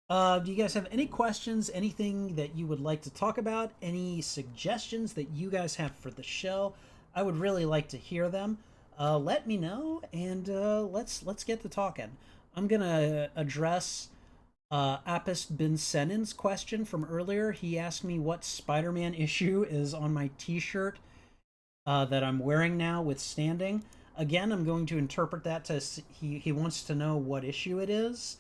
do you guys have any questions? Anything that you would like to talk about? Any suggestions that you guys have for the show? I would really like to hear them. Let me know, and let's get to talking. I'm gonna address Apis Bin Senin's question from earlier. He asked me what Spider-Man issue is on my T-shirt that I'm wearing now with standing. Again, I'm going to interpret that to he wants to know what issue it is,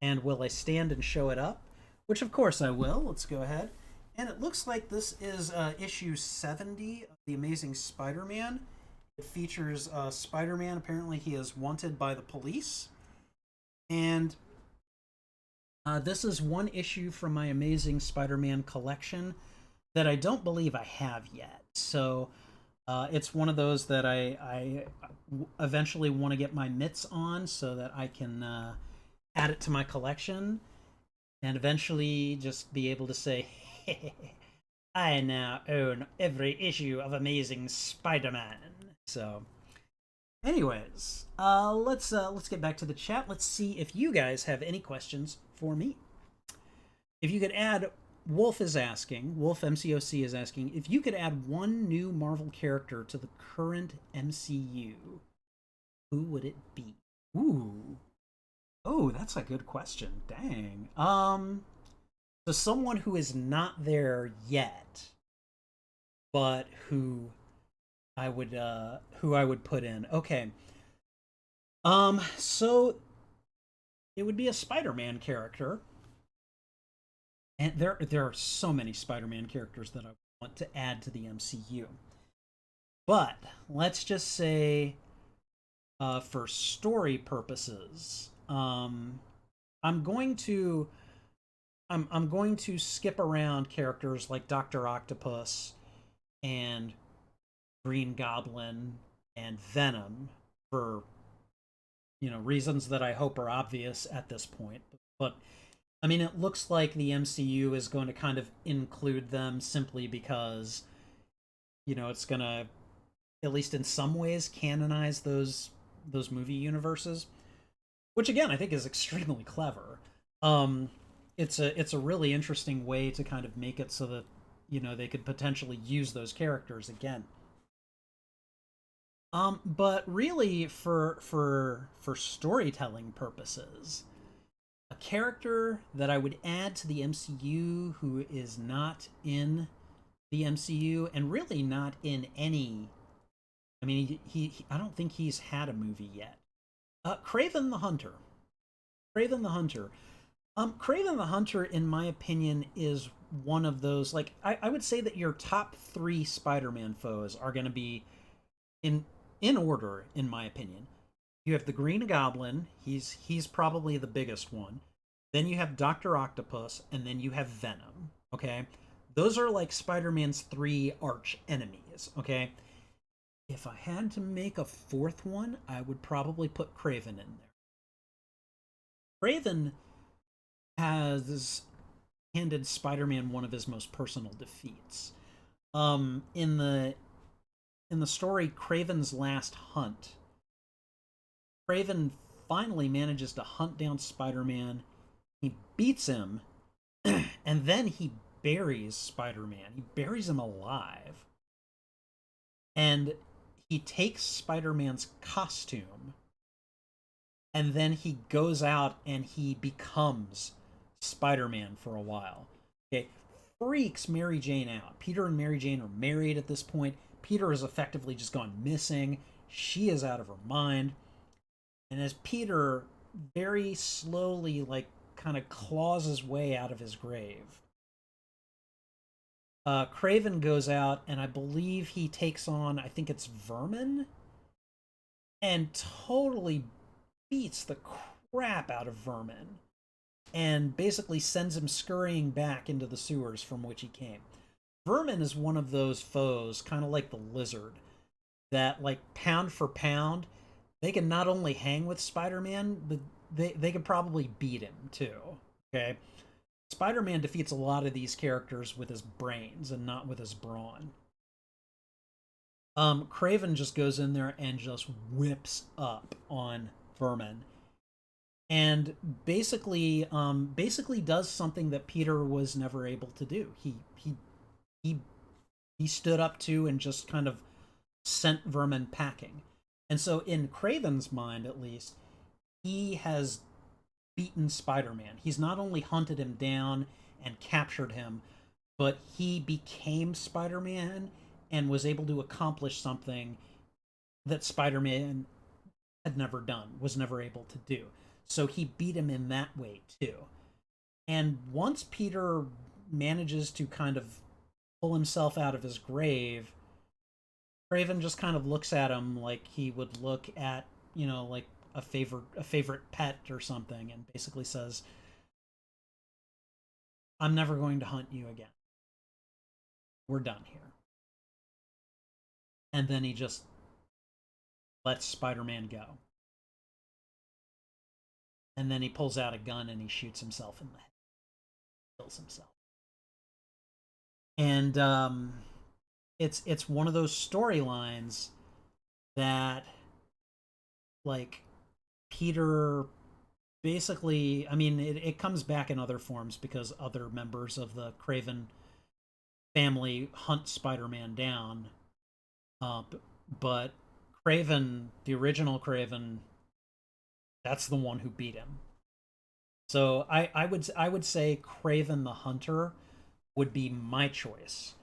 and will I stand and show it up? Which of course I will. Let's go ahead. And it looks like this is issue 70 of The Amazing Spider-Man. It features Spider-Man. Apparently he is wanted by the police. And this is one issue from my Amazing Spider-Man collection that I don't believe I have yet. So it's one of those that I eventually want to get my mitts on so that I can add it to my collection and eventually just be able to say, I now own every issue of Amazing Spider-Man. So, anyways, let's get back to the chat. Let's see if you guys have any questions for me. If you could add, Wolf MCOC is asking, if you could add one new Marvel character to the current MCU, who would it be? Ooh. Oh, that's a good question. Dang. So someone who is not there yet, but who I would put in. Okay. So it would be a Spider-Man character. And there are so many Spider-Man characters that I want to add to the MCU. But let's just say for story purposes, I'm going to skip around characters like Dr. Octopus and Green Goblin and Venom for reasons that I hope are obvious at this point. But I mean, it looks like the MCU is going to kind of include them simply because it's going to, at least in some ways, canonize those movie universes, which again I think is extremely clever. It's a really interesting way to kind of make it so that they could potentially use those characters again. But really, for storytelling purposes, a character that I would add to the MCU who is not in the MCU and really not in any. I mean, he I don't think he's had a movie yet. Kraven the Hunter. Kraven the Hunter. Kraven the Hunter, in my opinion, is one of those, like, I would say that your top 3 Spider-Man foes are going to be in order, in my opinion. You have the Green Goblin. He's probably the biggest one. Then you have Dr. Octopus, and then you have Venom. Okay? Those are like Spider-Man's 3 arch enemies. Okay? If I had to make a 4th one, I would probably put Kraven in there. Kraven has handed Spider-Man one of his most personal defeats. In the story Craven's Last Hunt, Craven finally manages to hunt down Spider-Man. He beats him, and then he buries Spider-Man. He buries him alive. And he takes Spider-Man's costume, and then he goes out and he becomes Spider-Man for a while. Okay, freaks Mary Jane out. Peter and Mary Jane are married at this point. Peter has effectively just gone missing. She is out of her mind. And as Peter very slowly, like, kind of claws his way out of his grave, Craven goes out, and I believe he takes on, I think it's Vermin, and totally beats the crap out of Vermin, and basically sends him scurrying back into the sewers from which he came. Vermin is one of those foes, kind of like the Lizard, that, like, pound for pound, they can not only hang with Spider-Man, but they could probably beat him too. Okay, Spider-Man defeats a lot of these characters with his brains and not with his brawn. Craven just goes in there and just whips up on Vermin, and basically does something that Peter was never able to do. He stood up to and just kind of sent Vermin packing. And so in Craven's mind, at least, he has beaten Spider-Man. He's not only hunted him down and captured him, but he became Spider-Man and was able to accomplish something that Spider-Man had never done, was never able to do. So he beat him in that way too. And once Peter manages to kind of pull himself out of his grave, Craven just kind of looks at him like he would look at, like a favorite pet or something, and basically says, "I'm never going to hunt you again. We're done here." And then he just lets Spider-Man go. And then he pulls out a gun and he shoots himself in the head. Kills himself. And it's one of those storylines that, like, Peter basically, I mean, it comes back in other forms because other members of the Craven family hunt Spider-Man down. But Craven, the original Craven, that's the one who beat him. So I would say Craven the Hunter would be my choice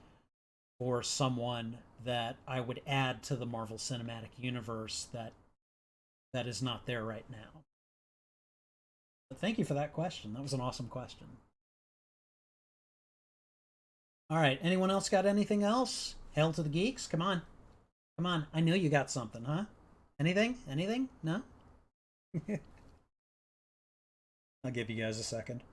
for someone that I would add to the Marvel Cinematic Universe that is not there right now. But thank you for that question. That was an awesome question. All right, anyone else got anything else? Hail to the geeks. Come on. Come on. I know you got something, huh? Anything? Anything? No? I'll give you guys a second.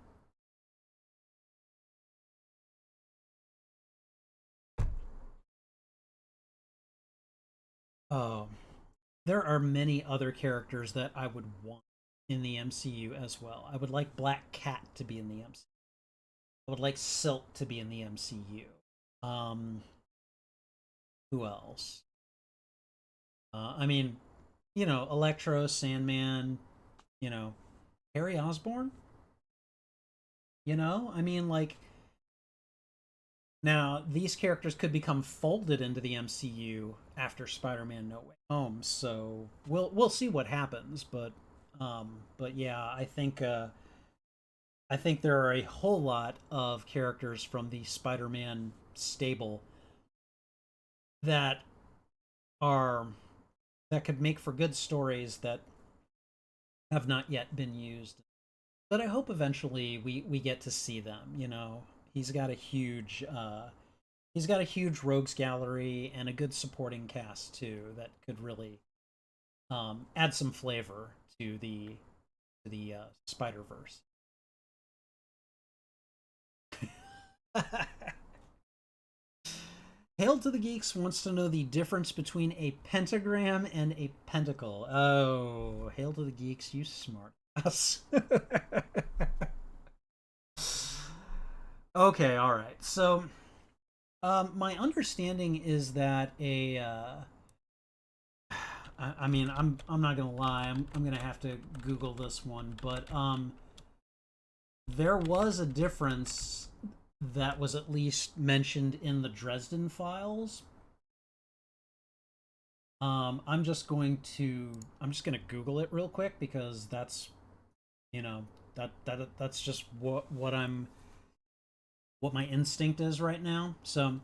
Oh, there are many other characters that I would want in the MCU as well. I would like Black Cat to be in the MCU. I would like Silk to be in the MCU. Who else? I mean, Electro, Sandman, Harry Osborn. I mean, like, now these characters could become folded into the MCU after Spider-Man No Way Home, so we'll see what happens. But yeah, I think there are a whole lot of characters from the Spider-Man stable that could make for good stories that have not yet been used. But I hope eventually we get to see them. He's got a huge rogues gallery and a good supporting cast too that could really add some flavor to the Spider-Verse. Hail to the Geeks wants to know the difference between a pentagram and a pentacle. Oh, Hail to the Geeks, you smart ass. Okay, all right. So, my understanding is that I mean, I'm not gonna lie. I'm gonna have to Google this one, but there was a difference that was at least mentioned in the Dresden files. I'm just gonna Google it real quick because that's you know that's just what my instinct is right now. So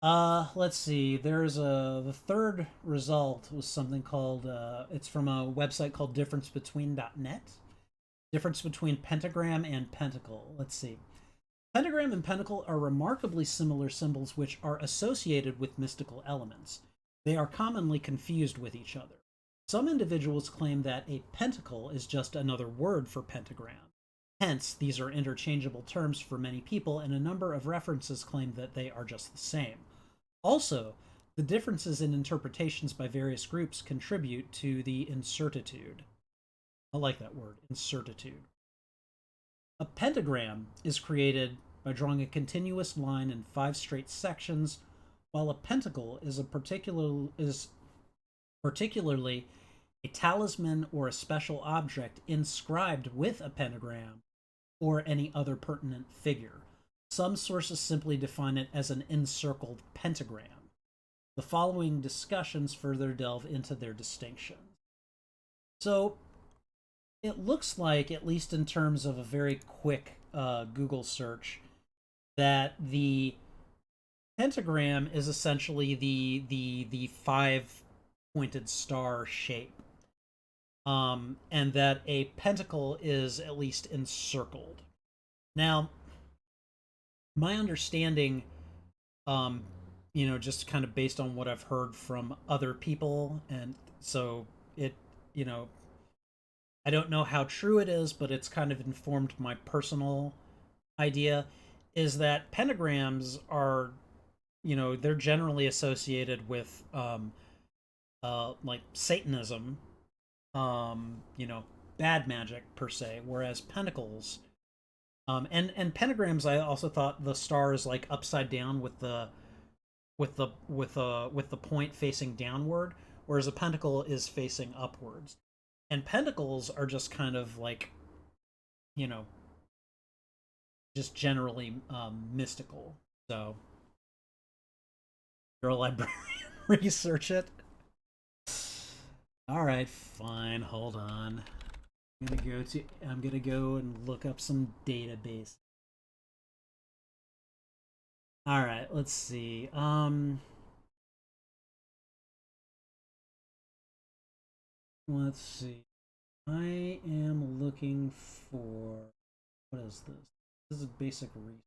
let's see. There's the third result was something called it's from a website called differencebetween.net. Difference between pentagram and pentacle. Let's see. Pentagram and pentacle are remarkably similar symbols which are associated with mystical elements. They are commonly confused with each other. Some individuals claim that a pentacle is just another word for pentagram. Hence, these are interchangeable terms for many people, and a number of references claim that they are just the same. Also, the differences in interpretations by various groups contribute to the incertitude. I like that word, incertitude. A pentagram is created by drawing a continuous line in five straight sections, while a pentacle is particularly a talisman or a special object inscribed with a pentagram or any other pertinent figure. Some sources simply define it as an encircled pentagram. The following discussions further delve into their distinctions. So, it looks like, at least in terms of a very quick Google search, that the pentagram is essentially the five pointed star shape, and that a pentacle is at least encircled. Now, my understanding, um, just kind of based on what I've heard from other people, and so it, you know, I don't know how true it is, but it's kind of informed my personal idea, is that pentagrams are, they're generally associated with like Satanism, bad magic per se, whereas pentacles, and pentagrams, I also thought the star is like upside down with the point facing downward, whereas a pentacle is facing upwards. And pentacles are just kind of like, you know, just generally mystical. So, you're a librarian. Research it. All right, fine. Hold on. I'm gonna go and look up some database. All right, let's see. Let's see. I am looking for, what is this? This is basic research.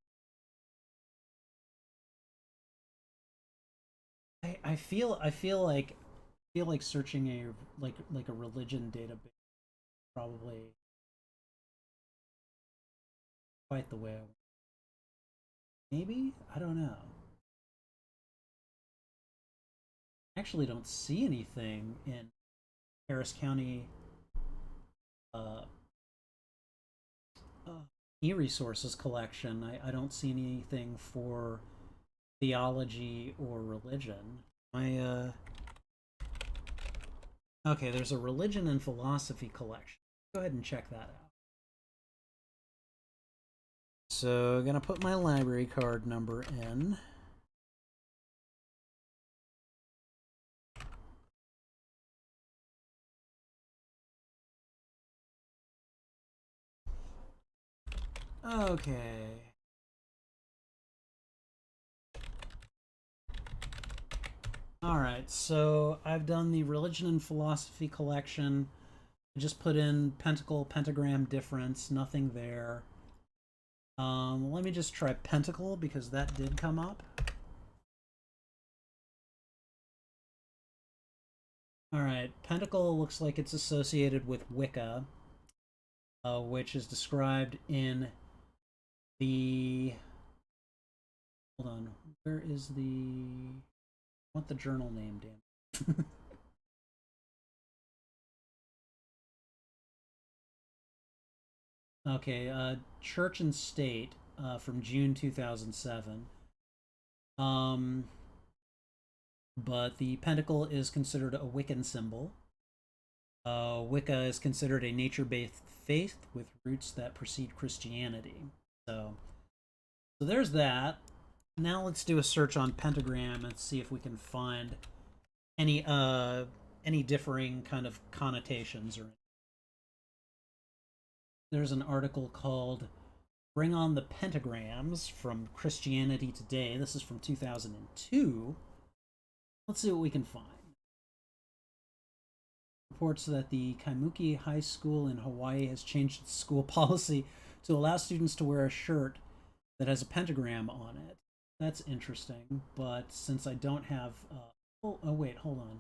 I feel like searching a like a religion database probably quite the way I want. Maybe, I don't know. I actually don't see anything in Harris County uh, uh, e-resources collection. I don't see anything for theology or religion. I Okay, there's a religion and philosophy collection. Go ahead and check that out. So I'm gonna put my library card number in. Okay. Alright, so I've done the religion and philosophy collection. I just put in pentacle, pentagram difference, nothing there. Let me just try pentacle because that did come up. Alright, pentacle looks like it's associated with Wicca, which is described in the. Hold on, where is the. I want the journal name, damn. Okay, Church and State. from June 2007. But the pentacle is considered a Wiccan symbol. Wicca is considered a nature-based faith with roots that precede Christianity. So there's that. Now let's do a search on pentagram and see if we can find any differing kind of connotations. Or there's an article called "Bring on the Pentagrams" from Christianity Today. This is from 2002. Let's see what we can find. Reports that the Kaimuki High School in Hawaii has changed its school policy to allow students to wear a shirt that has a pentagram on it. That's interesting, but since I don't have... oh, wait, hold on.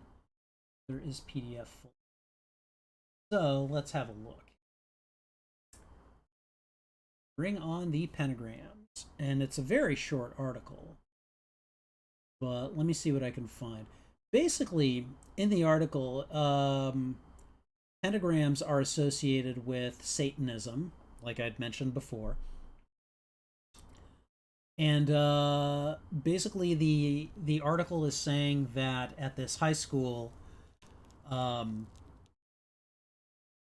There is PDF full. So, let's have a look. Bring on the pentagrams. And it's a very short article. But let me see what I can find. Basically, in the article, pentagrams are associated with Satanism, like I'd mentioned before. And basically, the article is saying that at this high school,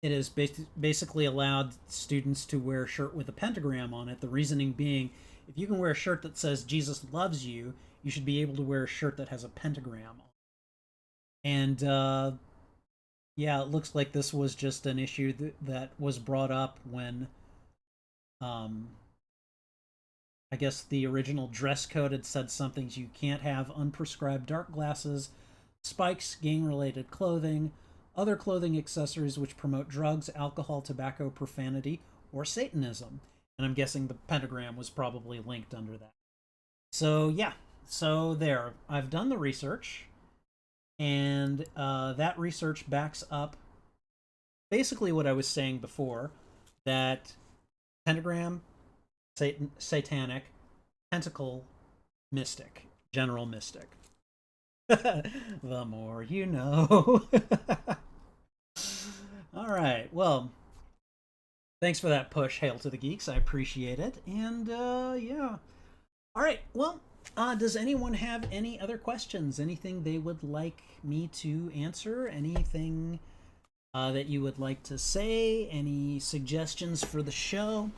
it is basically allowed students to wear a shirt with a pentagram on it. The reasoning being, if you can wear a shirt that says Jesus loves you, you should be able to wear a shirt that has a pentagram on it. And yeah, it looks like this was just an issue that was brought up when I guess the original dress code had said something: you can't have unprescribed dark glasses, spikes, gang-related clothing, other clothing accessories which promote drugs, alcohol, tobacco, profanity, or Satanism. And I'm guessing the pentagram was probably linked under that. So yeah, so there. I've done the research, and that research backs up basically what I was saying before, that pentagram, satanic, pentacle, mystic, general mystic. The more you know. All right, well, thanks for that push, Hail to the Geeks. I appreciate it. And yeah. All right, well, does anyone have any other questions? Anything they would like me to answer? Anything that you would like to say? Any suggestions for the show?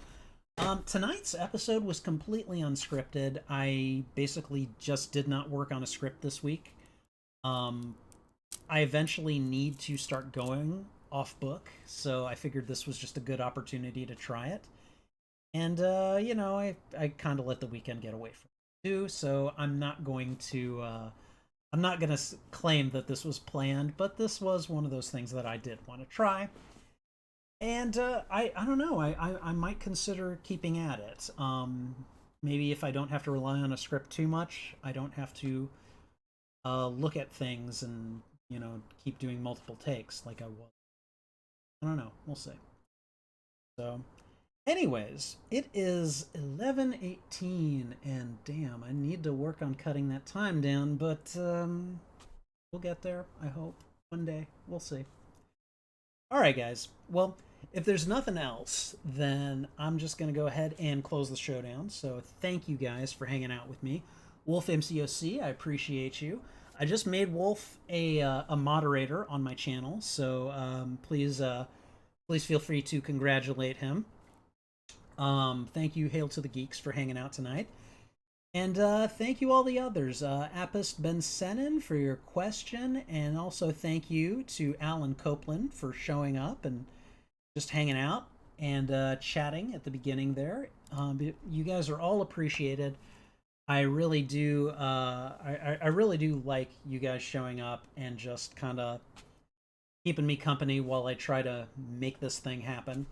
Tonight's episode was completely unscripted. I basically just did not work on a script this week. I eventually need to start going off book, so I figured this was just a good opportunity to try it. And, you know, I kind of let the weekend get away from me too, so I'm not going to claim that this was planned, but this was one of those things that I did want to try. And I don't know, I might consider keeping at it. Maybe if I don't have to rely on a script too much, I don't have to look at things and, you know, keep doing multiple takes like I was. I don't know, we'll see. So, anyways, it is 11:18, and damn, I need to work on cutting that time down, but we'll get there, I hope. One day, we'll see. Alright, guys, well, if there's nothing else, then I'm just going to go ahead and close the show down. So thank you guys for hanging out with me. Wolf MCOC, I appreciate you. I just made Wolf a moderator on my channel, so please feel free to congratulate him. Thank you, Hail to the Geeks, for hanging out tonight. And thank you all the others. Apis Ben Senin for your question, and also thank you to Alan Copeland for showing up and just hanging out and chatting at the beginning there. You guys are all appreciated. I really do. I really do like you guys showing up and just kind of keeping me company while I try to make this thing happen.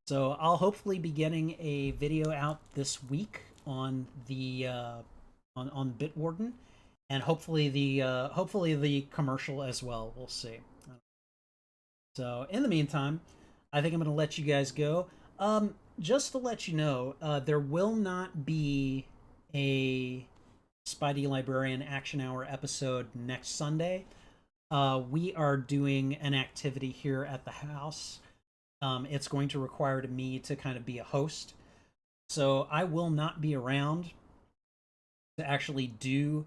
So I'll hopefully be getting a video out this week on the on Bitwarden, and hopefully the commercial as well. We'll see. So in the meantime, I think I'm going to let you guys go. Just to let you know, there will not be a Spidey Librarian Action Hour episode next Sunday. We are doing an activity here at the house. It's going to require me to kind of be a host. So I will not be around to actually do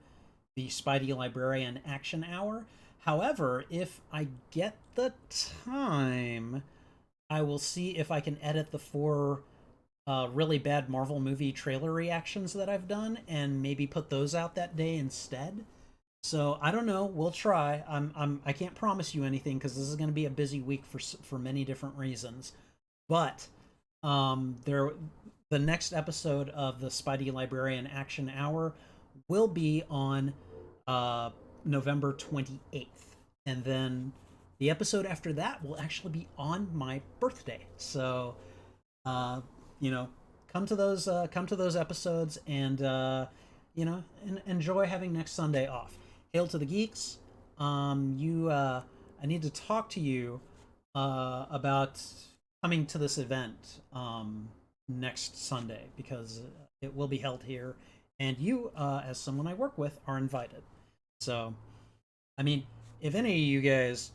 the Spidey Librarian Action Hour. However, if I get the time, I will see if I can edit the 4 really bad Marvel movie trailer reactions that I've done and maybe put those out that day instead. So I don't know. We'll try. I can't promise you anything because this is going to be a busy week for many different reasons. But the next episode of the Spidey Librarian Action Hour will be on November 28th, and then the episode after that will actually be on my birthday. So uh, you know, come to those episodes and enjoy having next Sunday off. Hail to the geeks. I need to talk to you about coming to this event next Sunday because it will be held here, and you, as someone I work with, are invited. So, I mean, if any of you guys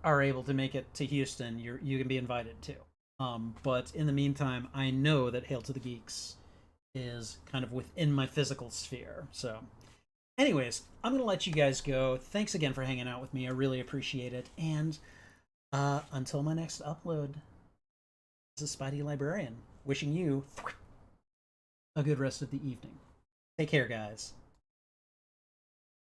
are able to make it to Houston, you can be invited too. But in the meantime, I know that Hail to the Geeks is kind of within my physical sphere. So, anyways, I'm gonna let you guys go. Thanks again for hanging out with me. I really appreciate it. And until my next upload, this is Spidey Librarian wishing you a good rest of the evening. Take care, guys.